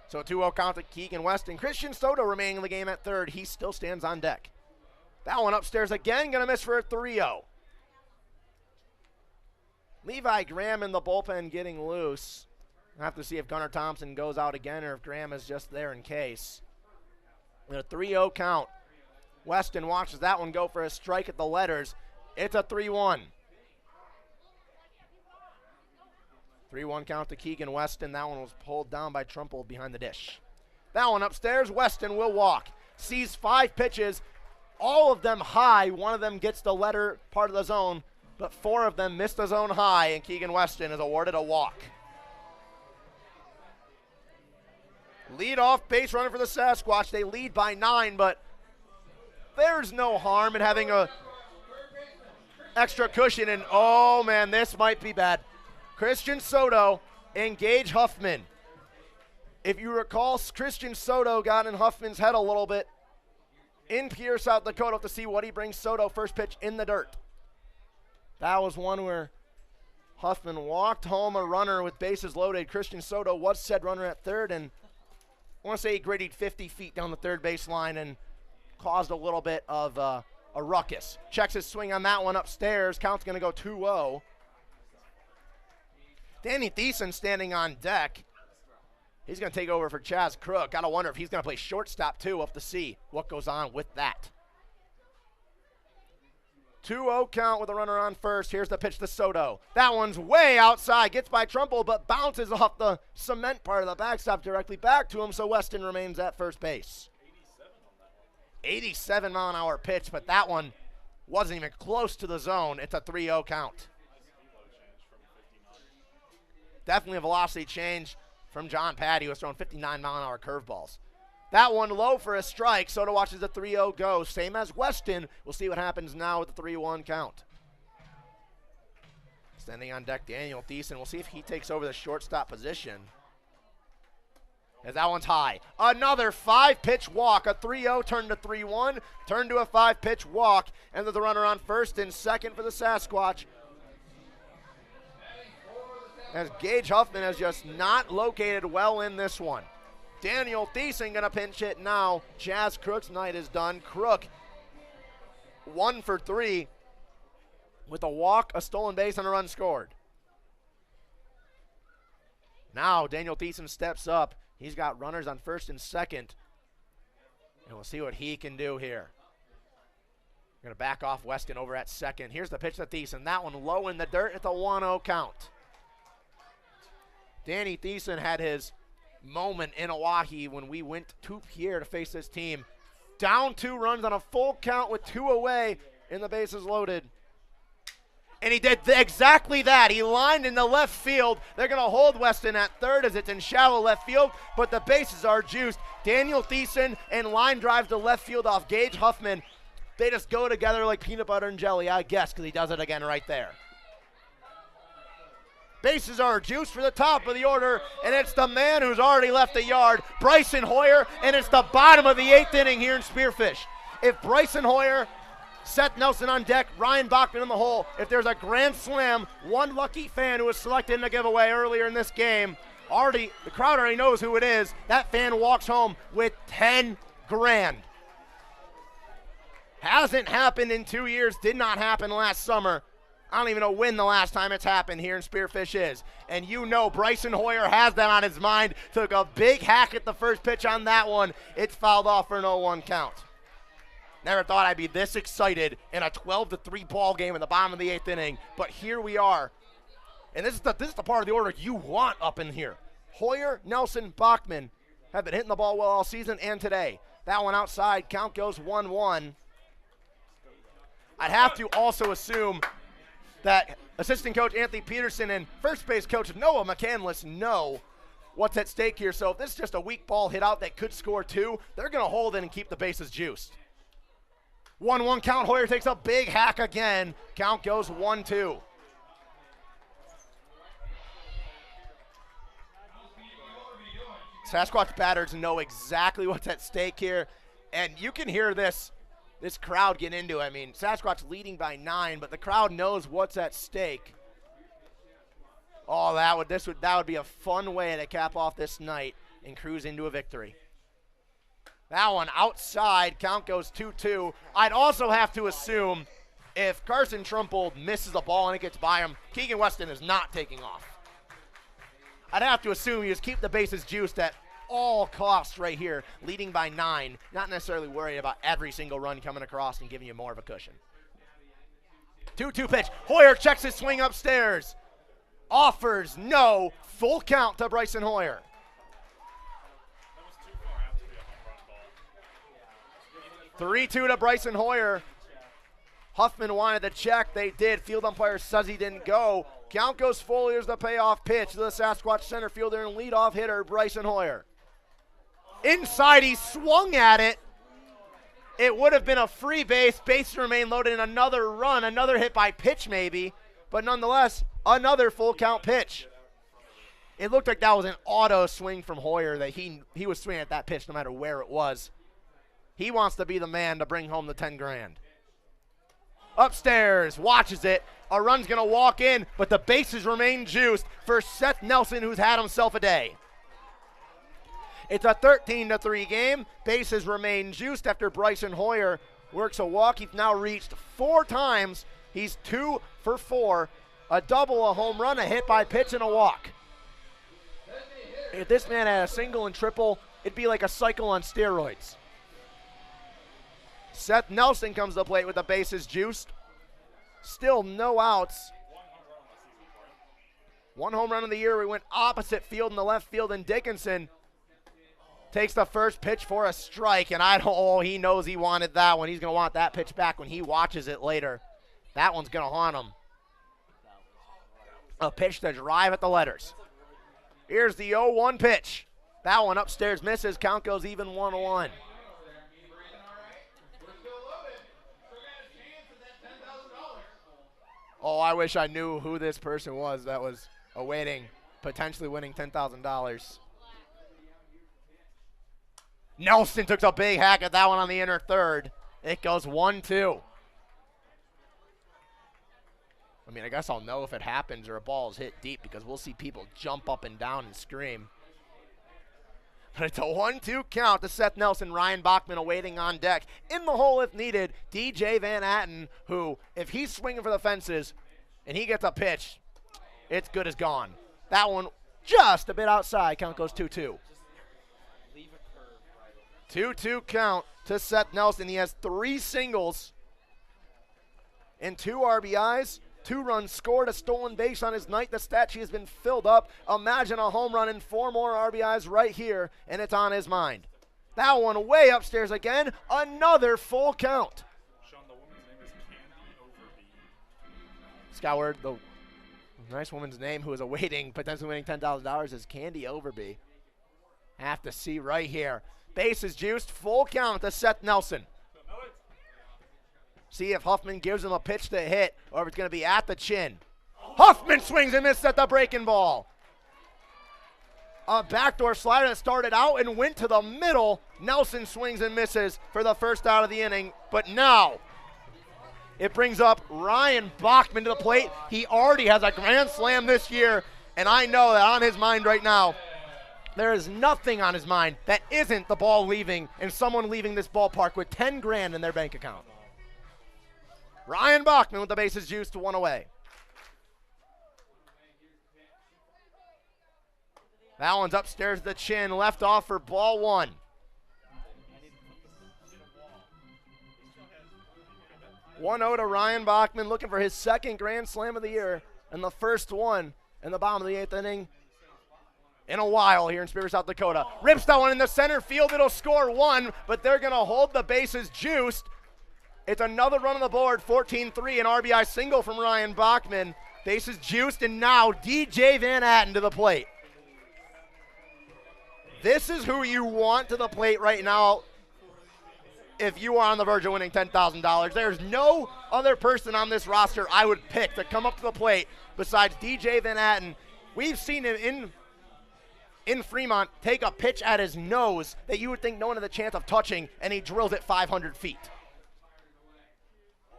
So a 2-0 count to Keegan Weston. Christian Soto remaining in the game at third. He still stands on deck. That one upstairs again. Going to miss for a 3-0. Levi Graham in the bullpen getting loose. We'll have to see if Gunnar Thompson goes out again or if Graham is just there in case. A 3-0 count. Weston watches that one go for a strike at the letters. It's a 3-1. 3-1 count to Keegan Weston. That one was pulled down by Trumple behind the dish. That one upstairs, Weston will walk. Sees 5 pitches, all of them high. One of them gets the letter part of the zone, but 4 of them missed the zone high, and Keegan Weston is awarded a walk. Lead off base runner for the Sasquatch. They lead by 9, but there's no harm in having a extra cushion, and oh man, this might be bad. Christian Soto and Gage Huffman. If you recall, Christian Soto got in Huffman's head a little bit in Pierre, South Dakota to see what he brings. Soto first pitch in the dirt. That was one where Huffman walked home a runner with bases loaded. Christian Soto was said runner at third, and I want to say he grittied 50 feet down the third base line and caused a little bit of a ruckus. Checks his swing on that one upstairs. Count's going to go 2-0. Danny Thiessen standing on deck. He's going to take over for Chaz Crook. Got to wonder if he's going to play shortstop too. We'll have to see what goes on with that. 2-0 count with a runner on first. Here's the pitch to Soto. That one's way outside. Gets by Trumple, but bounces off the cement part of the backstop directly back to him, so Weston remains at first base. 87-mile-an-hour pitch, but that one wasn't even close to the zone. It's a 3-0 count. Definitely a velocity change from John Patty, who was throwing 59-mile-an-hour curveballs. That one low for a strike. Soto watches the 3-0 go. Same as Weston. We'll see what happens now with the 3-1 count. Standing on deck, Daniel Thiessen. We'll see if he takes over the shortstop position. As that one's high. Another 5-pitch walk. A 3-0 turned to 3-1. Turned to a 5-pitch walk. And the runner on first and second for the Sasquatch. As Gage Huffman has just not located well in this one. Daniel Thiessen going to pinch hit now. Chaz Crook's night is done. Crook 1 for 3 with a walk, a stolen base, and a run scored. Now Daniel Thiessen steps up. He's got runners on first and second. And we'll see what he can do here. Going to back off Weston over at second. Here's the pitch to Thiessen. That one low in the dirt. It's a 1-0 count. Danny Thiessen had his moment in Oahe when we went to Pierre to face this team. Down 2 runs on a full count with 2 away and the bases loaded. And he did exactly that. He lined in the left field. They're going to hold Weston at third as it's in shallow left field, but the bases are juiced. Daniel Thiessen and line drive to left field off Gage Huffman. They just go together like peanut butter and jelly, I guess, because he does it again right there. Bases are juiced for the top of the order, and it's the man who's already left the yard, Bryson Hoyer, and it's the bottom of the 8th inning here in Spearfish. If Bryson Hoyer, Seth Nelson on deck, Ryan Bachman in the hole, if there's a grand slam, one lucky fan who was selected in the giveaway earlier in this game, the crowd already knows who it is. That fan walks home with 10 grand. Hasn't happened in 2 years, did not happen last summer. I don't even know when the last time it's happened here in Spearfish is. And you know Bryson Hoyer has that on his mind. Took a big hack at the first pitch on that one. It's fouled off for an 0-1 count. Never thought I'd be this excited in a 12-3 ball game in the bottom of the 8th inning, but here we are. And this is the part of the order you want up in here. Hoyer, Nelson, Bachman have been hitting the ball well all season and today. That one outside, count goes 1-1. I'd have to also assume that assistant coach Anthony Peterson and first base coach Noah McCandless know what's at stake here. So if this is just a weak ball hit out that could score 2, they're going to hold it and keep the bases juiced. 1-1 count. Hoyer takes a big hack again. Count goes 1-2. Sasquatch batters know exactly what's at stake here, and you can hear this crowd get into it. I mean, Sasquatch leading by 9, but the crowd knows what's at stake. Oh, that would be a fun way to cap off this night and cruise into a victory. That one outside, count goes 2-2. I'd also have to assume if Carson Trumpold misses the ball and it gets by him, Keegan Weston is not taking off. I'd have to assume you just keep the bases juiced at all costs right here, leading by 9, not necessarily worried about every single run coming across and giving you more of a cushion. 2-2 pitch. Hoyer checks his swing upstairs. Offers no. Full count to Bryson Hoyer. 3-2 to Bryson Hoyer. Huffman wanted the check. They did. Field umpire says he didn't go. Count goes full. Here's the payoff pitch to the Sasquatch center fielder and leadoff hitter, Bryson Hoyer. Inside, he swung at it. It would have been a free base. Bases remain loaded in another run, another hit by pitch maybe, but nonetheless, another full count pitch. It looked like that was an auto swing from Hoyer, that he was swinging at that pitch no matter where it was. He wants to be the man to bring home the 10 grand. Upstairs, watches it. A run's going to walk in, but the bases remain juiced for Seth Nelson, who's had himself a day. It's a 13-3 game. Bases remain juiced after Bryson Hoyer works a walk. He's now reached 4 times. He's 2 for 4. A double, a home run, a hit by pitch, and a walk. If this man had a single and triple, it'd be like a cycle on steroids. Seth Nelson comes to the plate with the bases juiced. Still no outs. 1 home run of the year. We went opposite field in the left field, and Dickinson takes the first pitch for a strike, and he knows he wanted that one. He's going to want that pitch back when he watches it later. That one's going to haunt him. A pitch to drive at the letters. Here's the 0-1 pitch. That one upstairs misses. Count goes even 1-1. Oh, I wish I knew who this person was that was awaiting potentially winning $10,000. Nelson took a big hack at that one on the inner third. It goes 1-2. I mean, I guess I'll know if it happens or a ball is hit deep because we'll see people jump up and down and scream. But it's a 1-2 count to Seth Nelson. Ryan Bachman awaiting on deck. In the hole if needed, DJ Van Atten, who, if he's swinging for the fences and he gets a pitch, it's good as gone. That one just a bit outside. Count goes 2-2. 2-2 count to Seth Nelson. He has 3 singles and 2 RBIs. 2 runs scored, a stolen base on his night. The stat sheet has been filled up. Imagine a home run and 4 more RBIs right here, and it's on his mind. That one way upstairs again. Another full count. Sean, the woman's name is Candy Overby. Scoured, the nice woman's name who is awaiting potentially winning $10,000 is Candy Overby. Have to see right here. Bases juiced, full count to Seth Nelson. See if Huffman gives him a pitch to hit or if it's going to be at the chin. Huffman swings and misses at the breaking ball. a backdoor slider that started out and went to the middle. Nelson swings and misses for the first out of the inning, but now it brings up Ryan Bachman to the plate. He already has a grand slam this year, and I know that on his mind right now, there is nothing on his mind that isn't the ball leaving and someone leaving this ballpark with 10 grand in their bank account. Ryan Bachman with the bases juiced, 1 away. That one's upstairs to the chin, left off for ball 1. One 0 to Ryan Bachman, looking for his second grand slam of the year and the first one in the bottom of the 8th inning in a while here in Spearfish, South Dakota. Rips that one in the center field. It'll score 1, but they're going to hold the bases juiced. It's another run on the board, 14-3, an RBI single from Ryan Bachman. Bases juiced, and now DJ Van Atten to the plate. This is who you want to the plate right now if you are on the verge of winning $10,000. There's no other person on this roster I would pick to come up to the plate besides DJ Van Atten. We've seen him in Fremont take a pitch at his nose that you would think no one had a chance of touching, and he drills it 500 feet.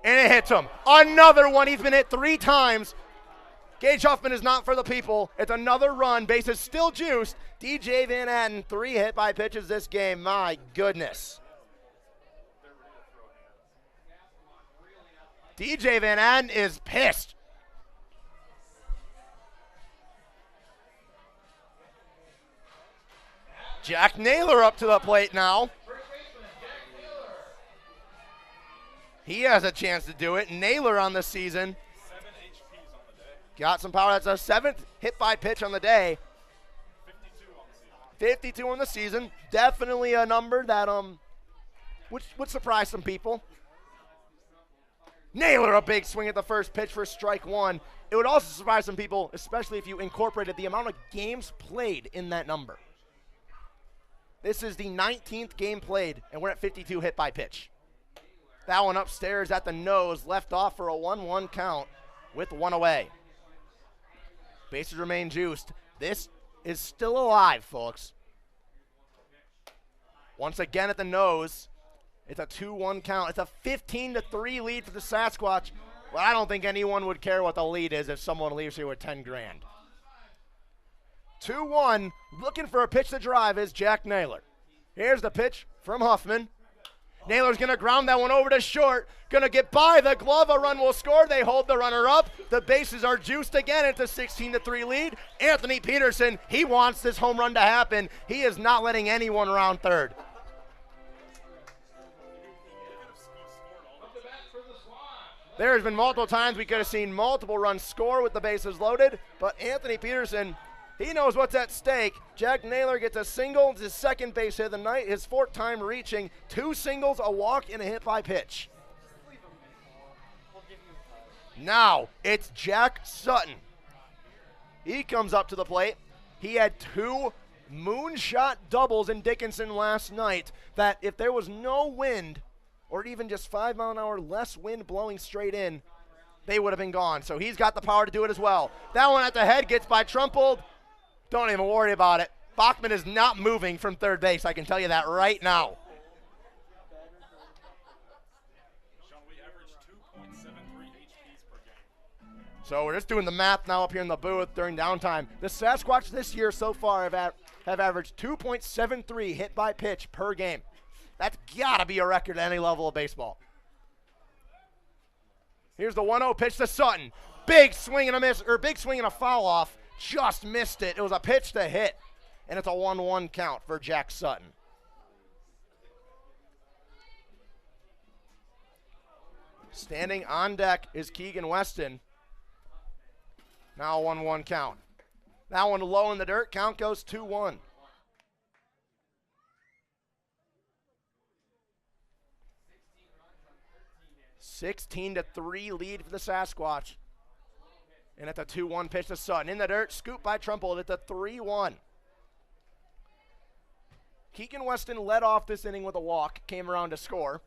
And it hits him. Another one. He's been hit 3 times. Gage Huffman is not for the people. It's another run. Bases still juiced. DJ Van Atten, 3 hit by pitches this game. My goodness. DJ Van Atten is pissed. Jack Naylor up to the plate now. He has a chance to do it. Naylor on the season. 7 HPs on the day. Got some power. That's a 7th hit by pitch on the day. 52 on the season. Definitely a number that would surprise some people. Naylor, a big swing at the first pitch for strike 1. It would also surprise some people, especially if you incorporated the amount of games played in that number. This is the 19th game played, and we're at 52 hit by pitch. That one upstairs at the nose, left off for a 1-1 count with 1 away. Bases remain juiced. This is still alive, folks. Once again at the nose, it's a 2-1 count. It's a 15-3 lead for the Sasquatch. Well, I don't think anyone would care what the lead is if someone leaves here with 10 grand. 2-1, looking for a pitch to drive is Jack Naylor. Here's the pitch from Huffman. Naylor's going to ground that one over to short. Going to get by the glove. A run will score. They hold the runner up. The bases are juiced again. It's a 16-3 lead. Anthony Peterson, he wants this home run to happen. He is not letting anyone round third. There's been multiple times we could have seen multiple runs score with the bases loaded, but Anthony Peterson, he knows what's at stake. Jack Naylor gets a single, his second base hit of the night, his 4th time reaching. 2 singles, a walk, and a hit by pitch. Now, it's Jack Sutton. He comes up to the plate. He had 2 moonshot doubles in Dickinson last night that if there was no wind, or even just 5 mile an hour less wind blowing straight in, they would have been gone. So he's got the power to do it as well. That one at the head gets by Trumpled. Don't even worry about it. Bachman is not moving from third base. I can tell you that right now. So we're just doing the math now up here in the booth during downtime. The Sasquatch this year so far have averaged 2.73 hit by pitch per game. That's got to be a record at any level of baseball. Here's the 1-0 pitch to Sutton. Big swing and a miss, or big swing and a foul off. Just missed it. It was a pitch to hit, and it's a 1-1 count for Jack Sutton. Standing on deck is Keegan Weston. Now a 1-1 count. That one low in the dirt. Count goes 2-1. (16-3) lead for the Sasquatch. And at the 2-1 pitch to Sutton. In the dirt, scoop by Trumple at the 3-1. Keegan Weston led off this inning with a walk, came around to score.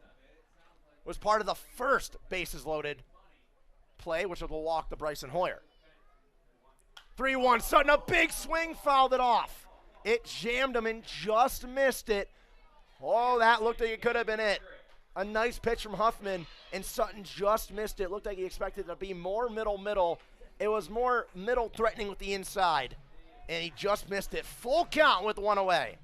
Was part of the first bases loaded play, which was a walk to Bryson Hoyer. 3-1, Sutton, a big swing, fouled it off. It jammed him and just missed it. Oh, that looked like it could have been it. A nice pitch from Huffman, and Sutton just missed it. Looked like he expected it to be more middle. It was more middle threatening with the inside, and he just missed it. Full count with one away.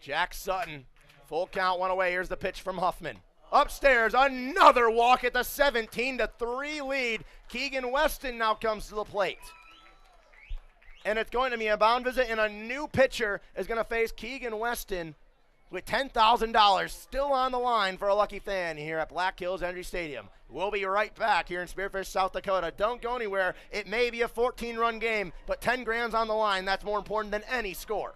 Jack Sutton, full count, one away. Here's the pitch from Huffman. Upstairs, another walk at the 17-3 lead. Keegan Weston now comes to the plate. And it's going to be a bound visit, and a new pitcher is going to face Keegan Weston with $10,000 still on the line for a lucky fan here at Black Hills Energy Stadium. We'll be right back here in Spearfish, South Dakota. Don't go anywhere. It may be a 14-run game, but 10 grand's on the line. That's more important than any score.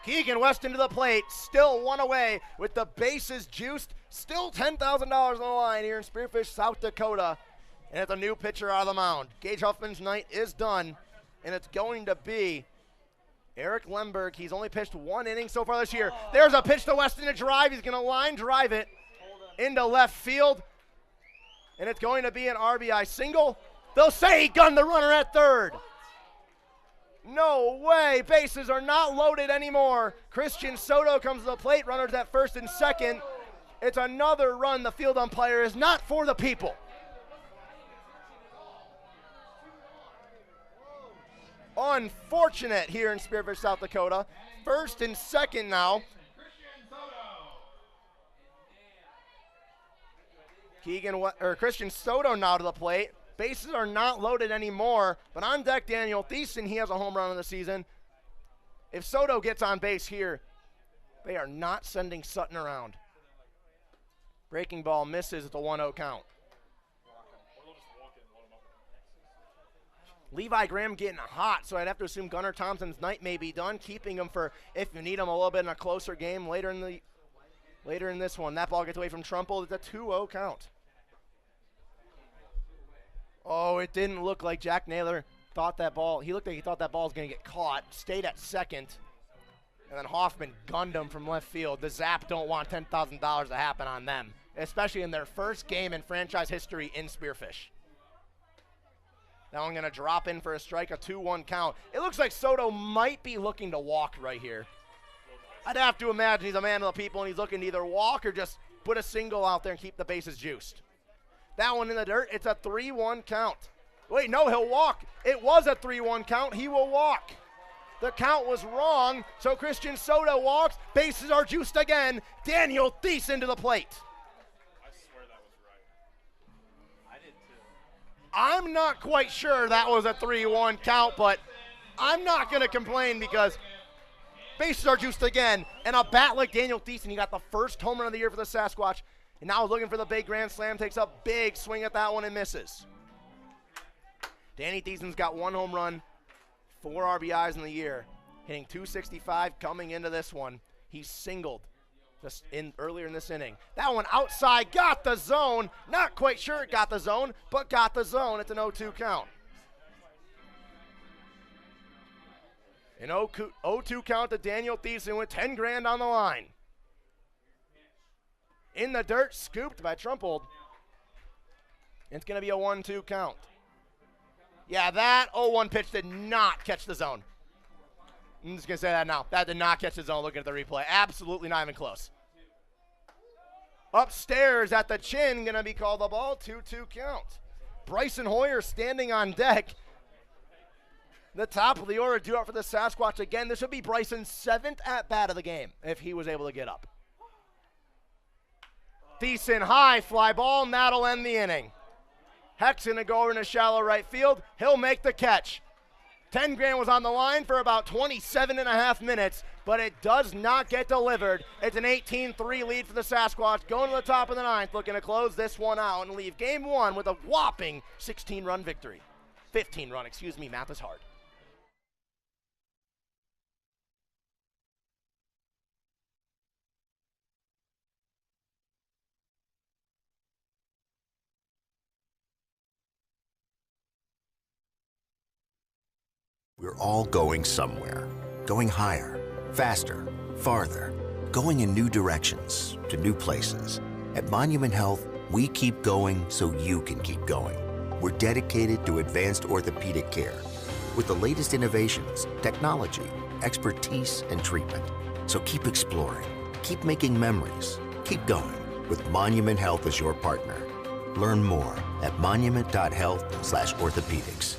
Keegan Weston to the plate, still one away with the bases juiced. Still $10,000 on the line here in Spearfish, South Dakota. And it's a new pitcher out of the mound. Gage Huffman's night is done, and it's going to be Eric Lemberg. He's only pitched one inning so far this year. There's a pitch to Weston to drive. He's going to line drive it into left field, and it's going to be an RBI single. They'll say he gunned the runner at third. No way. Bases are not loaded anymore. Christian Soto comes to the plate. Runners at first and second. It's another run. The field umpire is not for the people. Unfortunate here in Spearfish, South Dakota. First and second now. Christian Soto now to the plate. Bases are not loaded anymore, but on deck, Daniel Thiessen. He has a home run of the season. If Soto gets on base here, they are not sending Sutton around. Breaking ball misses at the 1-0 count. Levi Graham getting hot, so I'd have to assume Gunnar Thompson's night may be done, keeping him for if you need him a little bit in a closer game later in this one. That ball gets away from Trumple. It's a 2-0 count. Oh, it didn't look like Jack Naylor thought that ball. He looked like he thought that ball was going to get caught. Stayed at second. And then Hoffman gunned him from left field. The Zap don't want $10,000 to happen on them, especially in their first game in franchise history in Spearfish. Now I'm going to drop in for a strike, a 2-1 count. It looks like Soto might be looking to walk right here. I'd have to imagine he's a man of the people and he's looking to either walk or just put a single out there and keep the bases juiced. That one in the dirt, it's a 3-1 count. Wait, no, he'll walk. It was a 3-1 count. He will walk. The count was wrong, so Christian Soto walks. Bases are juiced again. Daniel Thiessen to the plate. I swear that was right. I did too. I'm not quite sure that was a 3-1 count, but I'm not going to complain because bases are juiced again. And a bat like Daniel Thiessen, he got the first home run of the year for the Sasquatch. And now looking for the big grand slam, takes a big swing at that one and misses. Danny Thiessen's got one home run, 4 RBIs in the year, hitting .265 coming into this one. He singled just earlier in this inning. That one outside, got the zone. Not quite sure it got the zone, but got the zone. It's an 0-2 count. An 0-2 count to Daniel Thiessen with 10 grand on the line. In the dirt, scooped by Trumpold. It's going to be a 1-2 count. Yeah, that 0-1 pitch did not catch the zone. I'm just going to say that now. That did not catch the zone looking at the replay. Absolutely not even close. Upstairs at the chin, going to be called the ball. 2-2 count. Bryson Hoyer standing on deck. The top of the order due out for the Sasquatch again. This would be Bryson's 7th at-bat of the game if he was able to get up. Decent high fly ball, and that'll end the inning. Heck's going to go over into shallow right field. He'll make the catch. 10 grand was on the line for about 27 and a half minutes, but it does not get delivered. It's an 18-3 lead for the Sasquatch, going to the top of the 9th, looking to close this one out and leave game 1 with a whopping 16-run victory. 15-run, excuse me, math is hard. We're all going somewhere. Going higher, faster, farther. Going in new directions, to new places. At Monument Health, we keep going so you can keep going. We're dedicated to advanced orthopedic care with the latest innovations, technology, expertise, and treatment. So keep exploring, keep making memories, keep going with Monument Health as your partner. Learn more at monument.health/orthopedics.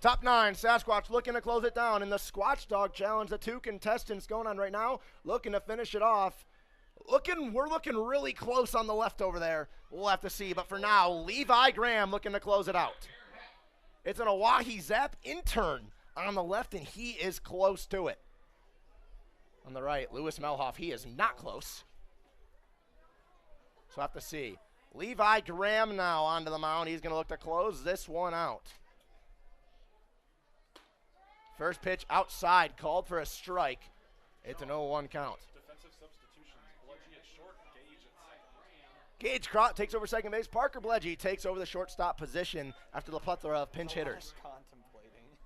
Top 9, Sasquatch looking to close it down in the Squatch Dog Challenge. The 2 contestants going on right now, looking to finish it off. We're looking really close on the left over there. We'll have to see, but for now, Levi Graham looking to close it out. It's an Oahe Zap intern on the left, and he is close to it. On the right, Lewis Melhoff, he is not close. So we'll have to see. Levi Graham now onto the mound. He's going to look to close this one out. First pitch outside, called for a strike. It's an 0-1 count. Defensive substitutions. Bledgy at short, Gage at second. Gage Crott takes over second base. Parker Bledgy takes over the shortstop position after the plethora of pinch hitters.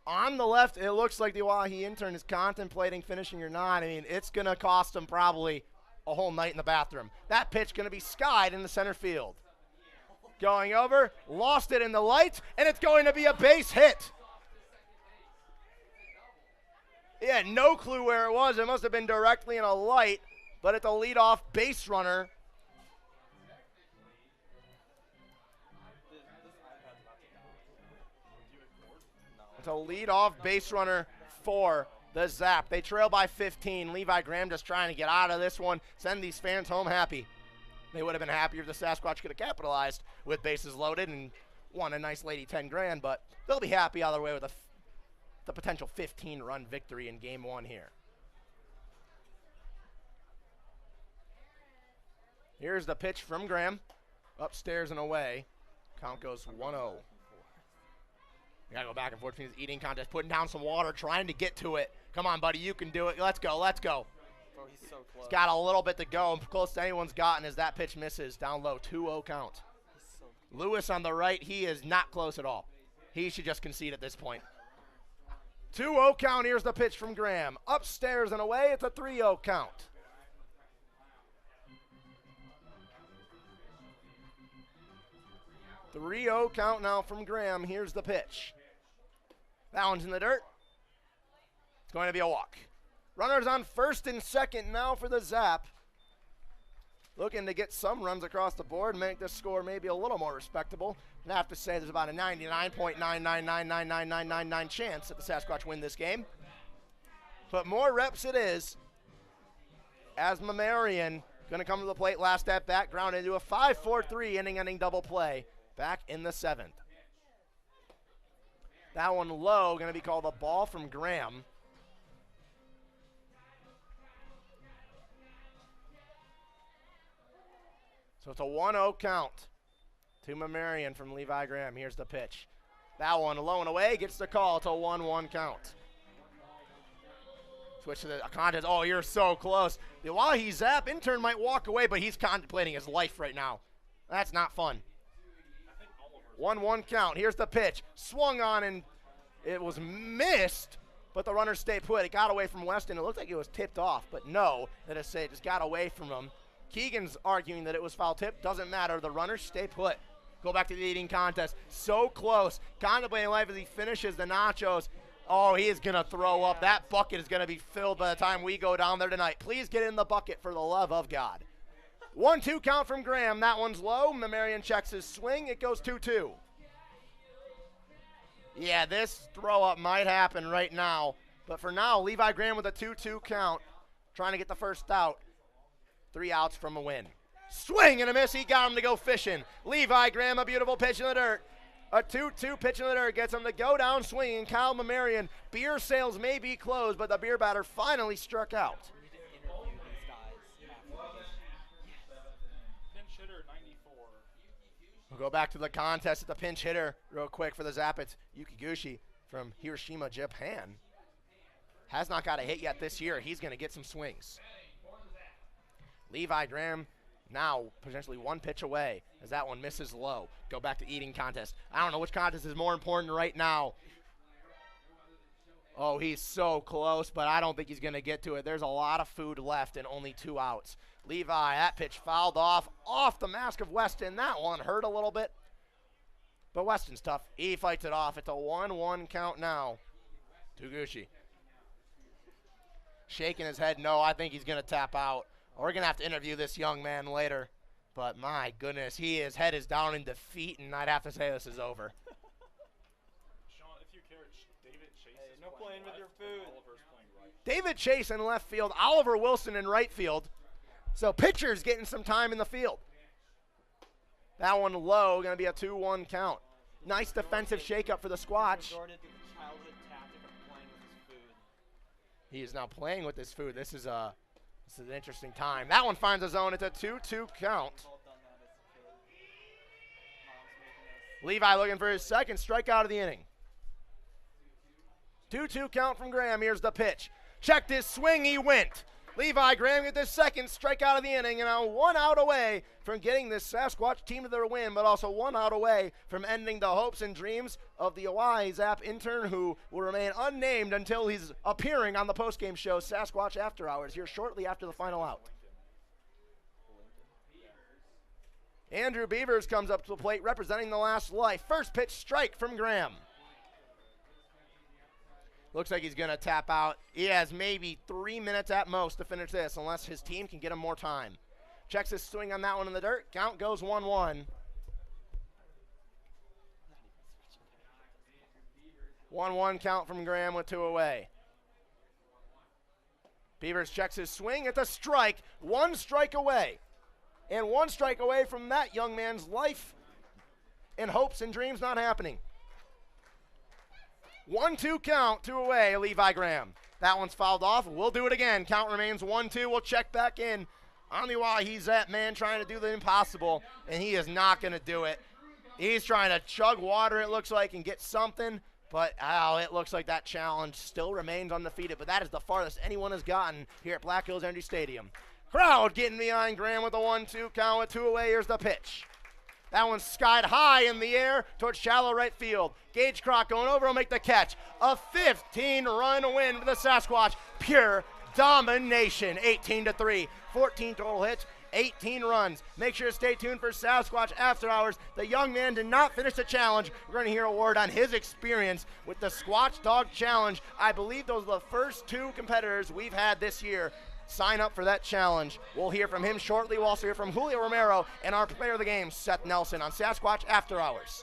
On the left, it looks like the Oahe intern is contemplating finishing or not. I mean, it's going to cost him probably a whole night in the bathroom. That pitch going to be skied in the center field. Going over, lost it in the light, and it's going to be a base hit. He had no clue where it was. It must have been directly in a light, but it's a leadoff base runner. It's a leadoff base runner for the Zap. They trail by 15. Levi Graham just trying to get out of this one, send these fans home happy. They would have been happier if the Sasquatch could have capitalized with bases loaded and won a nice lady 10 grand, but they'll be happy either way with the potential 15-run victory in game 1 here. Here's the pitch from Graham. Upstairs and away. Count goes 1-0. We gotta go back and forth between his eating contest, putting down some water, trying to get to it. Come on, buddy, you can do it. Let's go, let's go. Oh, he's so close. He's got a little bit to go. Close to anyone's gotten as that pitch misses. Down low, 2-0 count. So Lewis on the right, he is not close at all. He should just concede at this point. 2-0 count. Here's the pitch from Graham. Upstairs and away. It's a 3-0 count. 3-0 count now from Graham. Here's the pitch. That one's in the dirt. It's going to be a walk. Runners on first and second now for the Zap. Looking to get some runs across the board and make this score maybe a little more respectable. And I have to say there's about a 99.9999999 chance that the Sasquatch win this game. But more reps it is, as Mamarian going to come to the plate last at bat, ground into a 5-4-3 inning-ending double play back in the 7th. That one low, going to be called a ball from Graham. So it's a 1-0 count to Mamarian from Levi Graham. Here's the pitch. That one low and away, gets the call. It's a 1-1 count. Switch to the contest. Oh, you're so close. The Oahe Zap intern might walk away, but he's contemplating his life right now. That's not fun. 1-1 count. Here's the pitch. Swung on and it was missed, but the runner stayed put. It got away from Weston. It looked like it was tipped off, but no, that is say it just got away from him. Keegan's arguing that it was foul tip. Doesn't matter. The runners stay put. Go back to the eating contest. So close. Contemplating life as he finishes the nachos. Oh, he is going to throw up. That bucket is going to be filled by the time we go down there tonight. Please get in the bucket for the love of God. 1-2 count from Graham. That one's low. Mamarian checks his swing. It goes 2-2. Yeah, this throw up might happen right now. But for now, Levi Graham with a 2-2 count. Trying to get the first out. 3 outs from a win. Swing and a miss. He got him to go fishing. Levi Graham, a beautiful pitch in the dirt. A 2-2 pitch in the dirt gets him to go down swinging. Kyle Mamarian. Beer sales may be closed, but the beer batter finally struck out. Pinch hitter 94. We'll go back to the contest at the pinch hitter real quick for the Zap. It's Yukiguchi from Hiroshima, Japan. Has not got a hit yet this year. He's going to get some swings. Levi Graham now potentially 1 pitch away as that one misses low. Go back to eating contest. I don't know which contest is more important right now. Oh, he's so close, but I don't think he's going to get to it. There's a lot of food left and only 2 outs. Levi, that pitch fouled off the mask of Weston. That one hurt a little bit, but Weston's tough. He fights it off. It's a 1-1 count now. Tuguchi shaking his head no. I think he's going to tap out. We're going to have to interview this young man later. But my goodness, his head is down in defeat, and I'd have to say this is over. Sean, if you care, David Chase is no playing with your food. Oliver's playing right. David Chase in left field, Oliver Wilson in right field. So pitcher's getting some time in the field. That one low, going to be a 2-1 count. Nice defensive shakeup for the Squatch. He is now playing with his food. This is an interesting time. That one finds a zone. It's a 2-2 count. Levi looking for his second strikeout of the inning. 2-2 count from Graham. Here's the pitch. Checked his swing. He went. Levi Graham gets his second strikeout of the inning, and now 1 out away from getting this Sasquatch team to their win, but also 1 out away from ending the hopes and dreams of the Oahe Zap intern, who will remain unnamed until he's appearing on the postgame show Sasquatch After Hours here shortly after the final out. Andrew Beavers comes up to the plate representing the last life. First pitch strike from Graham. Looks like he's going to tap out. He has maybe 3 minutes at most to finish this, unless his team can get him more time. Checks his swing on that one in the dirt. Count goes 1-1. 1-1 count from Graham with 2 away. Beavers checks his swing. It's a strike. 1 strike away. And 1 strike away from that young man's life and hopes and dreams not happening. 1-2 count, 2 away, Levi Graham. That one's fouled off. We'll do it again. Count remains 1-2. We'll check back in on the Oahe Zap man trying to do the impossible, and he is not going to do it. He's trying to chug water, it looks like, and get something, but it looks like that challenge still remains undefeated, but that is the farthest anyone has gotten here at Black Hills Energy Stadium. Crowd getting behind Graham with a 1-2 count with 2 away. Here's the pitch. That one's skied high in the air towards shallow right field. Gage Crock going over will make the catch. A 15-run win for the Sasquatch. Pure domination. 18-3. 14 total hits 18 runs. Make sure to stay tuned for Sasquatch After Hours. The young man did not finish the challenge. We're going to hear a word on his experience with the Squatch Dog Challenge. I believe those are the first 2 competitors we've had this year sign up for that challenge. We'll hear from him shortly. We'll also hear from Julio Romero and our player of the game, Seth Nelson, on Sasquatch After Hours.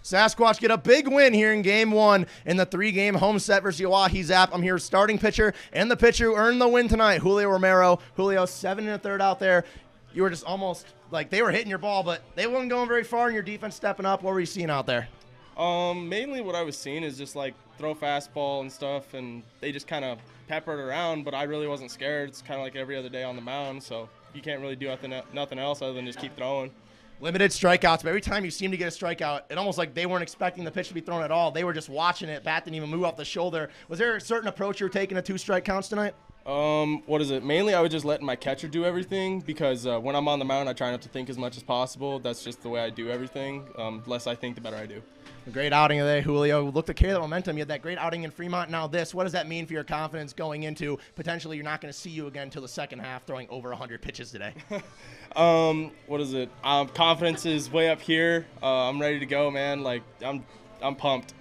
Sasquatch get a big win here in game 1 in the 3-game home set versus the Oahe Zap. I'm here starting pitcher and the pitcher who earned the win tonight, Julio Romero. Julio, 7 1/3 out there. You were just almost like they were hitting your ball, but they weren't going very far, and your defense stepping up. What were you seeing out there? Mainly what I was seeing is just like throw fastball and stuff, and they just kind of peppered around, but I really wasn't scared. It's kind of like every other day on the mound, so you can't really do nothing else other than just keep throwing. Limited strikeouts, but every time you seem to get a strikeout, it almost like they weren't expecting the pitch to be thrown at all. They were just watching it. Bat didn't even move off the shoulder. Was there a certain approach you were taking to 2-strike counts tonight? What is it? Mainly I would just let my catcher do everything because when I'm on the mound, I try not to think as much as possible. That's just the way I do everything. The less I think, the better I do. A great outing today, Julio. Look to carry that momentum. You had that great outing in Fremont. Now this. What does that mean for your confidence going into potentially you're not going to see you again until the second half throwing over 100 pitches today? What is it? Confidence is way up here. I'm ready to go, man. Like I'm pumped.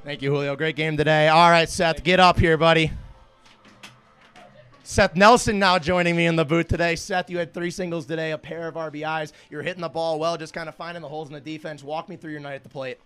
Thank you, Julio. Great game today. All right, Seth, get up here, buddy. Seth Nelson now joining me in the booth today. Seth, you had 3 singles today, a pair of RBIs. You're hitting the ball well, just kind of finding the holes in the defense. Walk me through your night at the plate.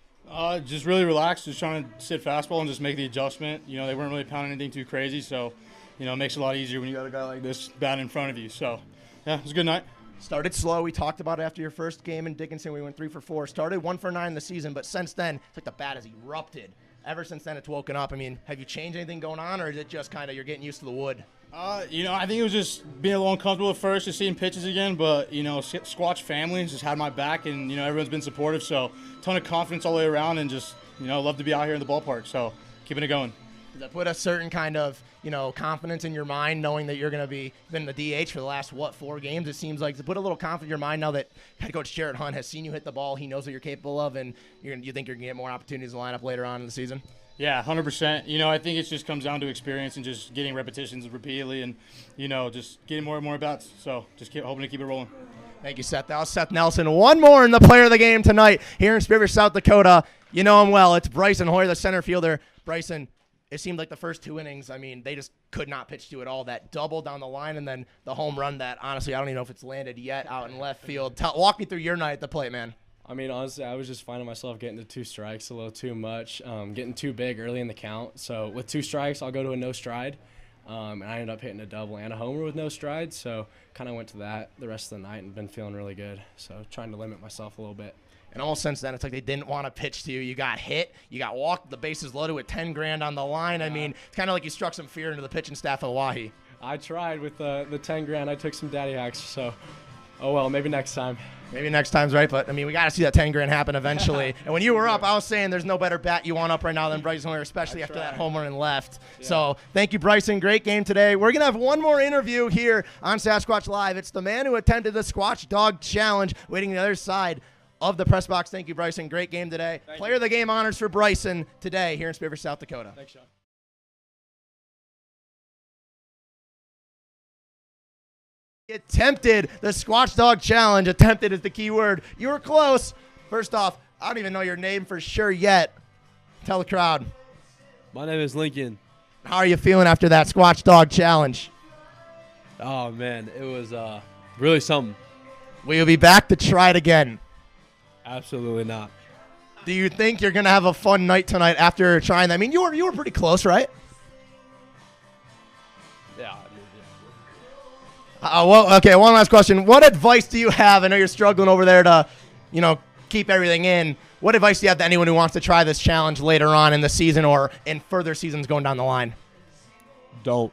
Just really relaxed, just trying to sit fastball and just make the adjustment. You know, they weren't really pounding anything too crazy, so, you know, it makes it a lot easier when you got a guy like this batting in front of you. So, yeah, it was a good night. Started slow. We talked about it after your first game in Dickinson. We went 3 for 4. Started 1 for 9 in the season, but since then, it's like the bat has erupted. Ever since then, it's woken up. I mean, have you changed anything going on, or is it just kind of you're getting used to the wood? You know, I think it was just being a little uncomfortable at first, just seeing pitches again. But, you know, Squatch family just had my back, and, you know, everyone's been supportive. So, ton of confidence all the way around, and just, you know, love to be out here in the ballpark. So, keeping it going. Does that put a certain kind of, you know, confidence in your mind, knowing that you're going to be been the DH for the last, 4 games? It seems like to put a little confidence in your mind now that head coach Jared Hunt has seen you hit the ball. He knows what you're capable of, and you think you're going to get more opportunities to line up later on in the season? Yeah, 100%. You know, I think it just comes down to experience and just getting repetitions repeatedly and, you know, just getting more and more bats. So just hoping to keep it rolling. Thank you, Seth. That was Seth Nelson. One more in the player of the game tonight here in Spearfish, South Dakota. You know him well. It's Bryson Hoyer, the center fielder. Bryson, it seemed like the first 2 innings, I mean, they just could not pitch to it all. That double down the line and then the home run that, honestly, I don't even know if it's landed yet out in left field. Walk me through your night at the plate, man. I mean, honestly, I was just finding myself getting to 2 strikes a little too much, getting too big early in the count. So with 2 strikes, I'll go to a no stride. And I ended up hitting a double and a homer with no stride. So kind of went to that the rest of the night and been feeling really good. So trying to limit myself a little bit. And almost since then, it's like they didn't want to pitch to you. You got hit. You got walked. The bases loaded with 10 grand on the line. I mean, it's kind of like you struck some fear into the pitching staff of Oahe. I tried with the 10 grand. I took some daddy hacks. So, oh, well, maybe next time. Maybe next time's right, but, I mean, we got to see that 10 grand happen eventually. And when you were up, I was saying there's no better bat you want up right now than Bryson Hoyer, especially after that homer and left. Yeah. So thank you, Bryson. Great game today. We're going to have one more interview here on Sasquatch Live. It's the man who attended the Squatch Dog Challenge waiting on the other side of the press box. Thank you, Bryson. Great game today. Player of the game honors for Bryson today here in Spearfish, South Dakota. Thanks, Sean. Attempted the Squatch Dog Challenge. Attempted is the key word. You were close. First off, I don't even know your name for sure yet. Tell the crowd. My name is Lincoln. How are you feeling after that Squatch Dog Challenge? Oh, man, it was really something. Will you be back to try it again? Absolutely not. Do you think you're going to have a fun night tonight after trying that? I mean, you were pretty close, right? Yeah. Well, okay, one last question. What advice do you have? I know you're struggling over there to, you know, keep everything in. What advice do you have to anyone who wants to try this challenge later on in the season or in further seasons going down the line? Don't.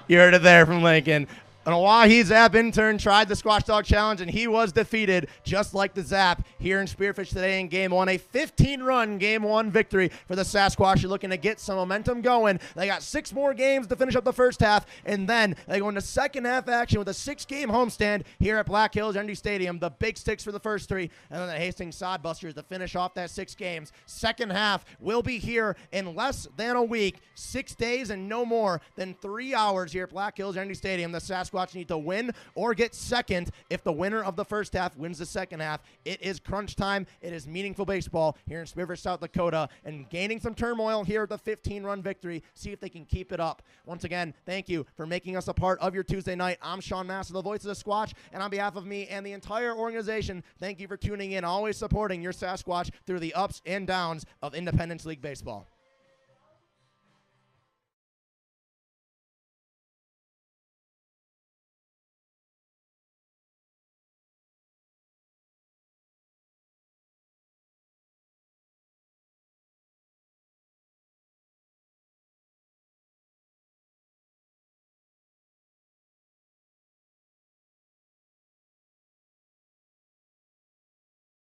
You heard it there from Lincoln. An Oahe Zap intern tried the Squatch Dog Challenge, and he was defeated, just like the Zap here in Spearfish today in Game 1. A 15-run Game 1 victory for the Sasquatch. You're looking to get some momentum going. They got 6 more games to finish up the first half, and then they go into second half action with a 6-game homestand here at Black Hills Energy Stadium. The Big Sticks for the first 3, and then the Hastings Sodbusters to finish off that 6 games. Second half will be here in less than a week, 6 days and no more than 3 hours here at Black Hills Energy Stadium. The Sasquatch Sasquatch need to win or get second. If the winner of the first half wins the second half, it is crunch time. It is meaningful baseball here in Spearfish, South Dakota, and gaining some turmoil here with a 15-run victory. See if they can keep it up. Once again, thank you for making us a part of your Tuesday night. I'm Sean Massa, the voice of the Squatch, and on behalf of me and the entire organization, thank you for tuning in, always supporting your Sasquatch through the ups and downs of Independence League baseball.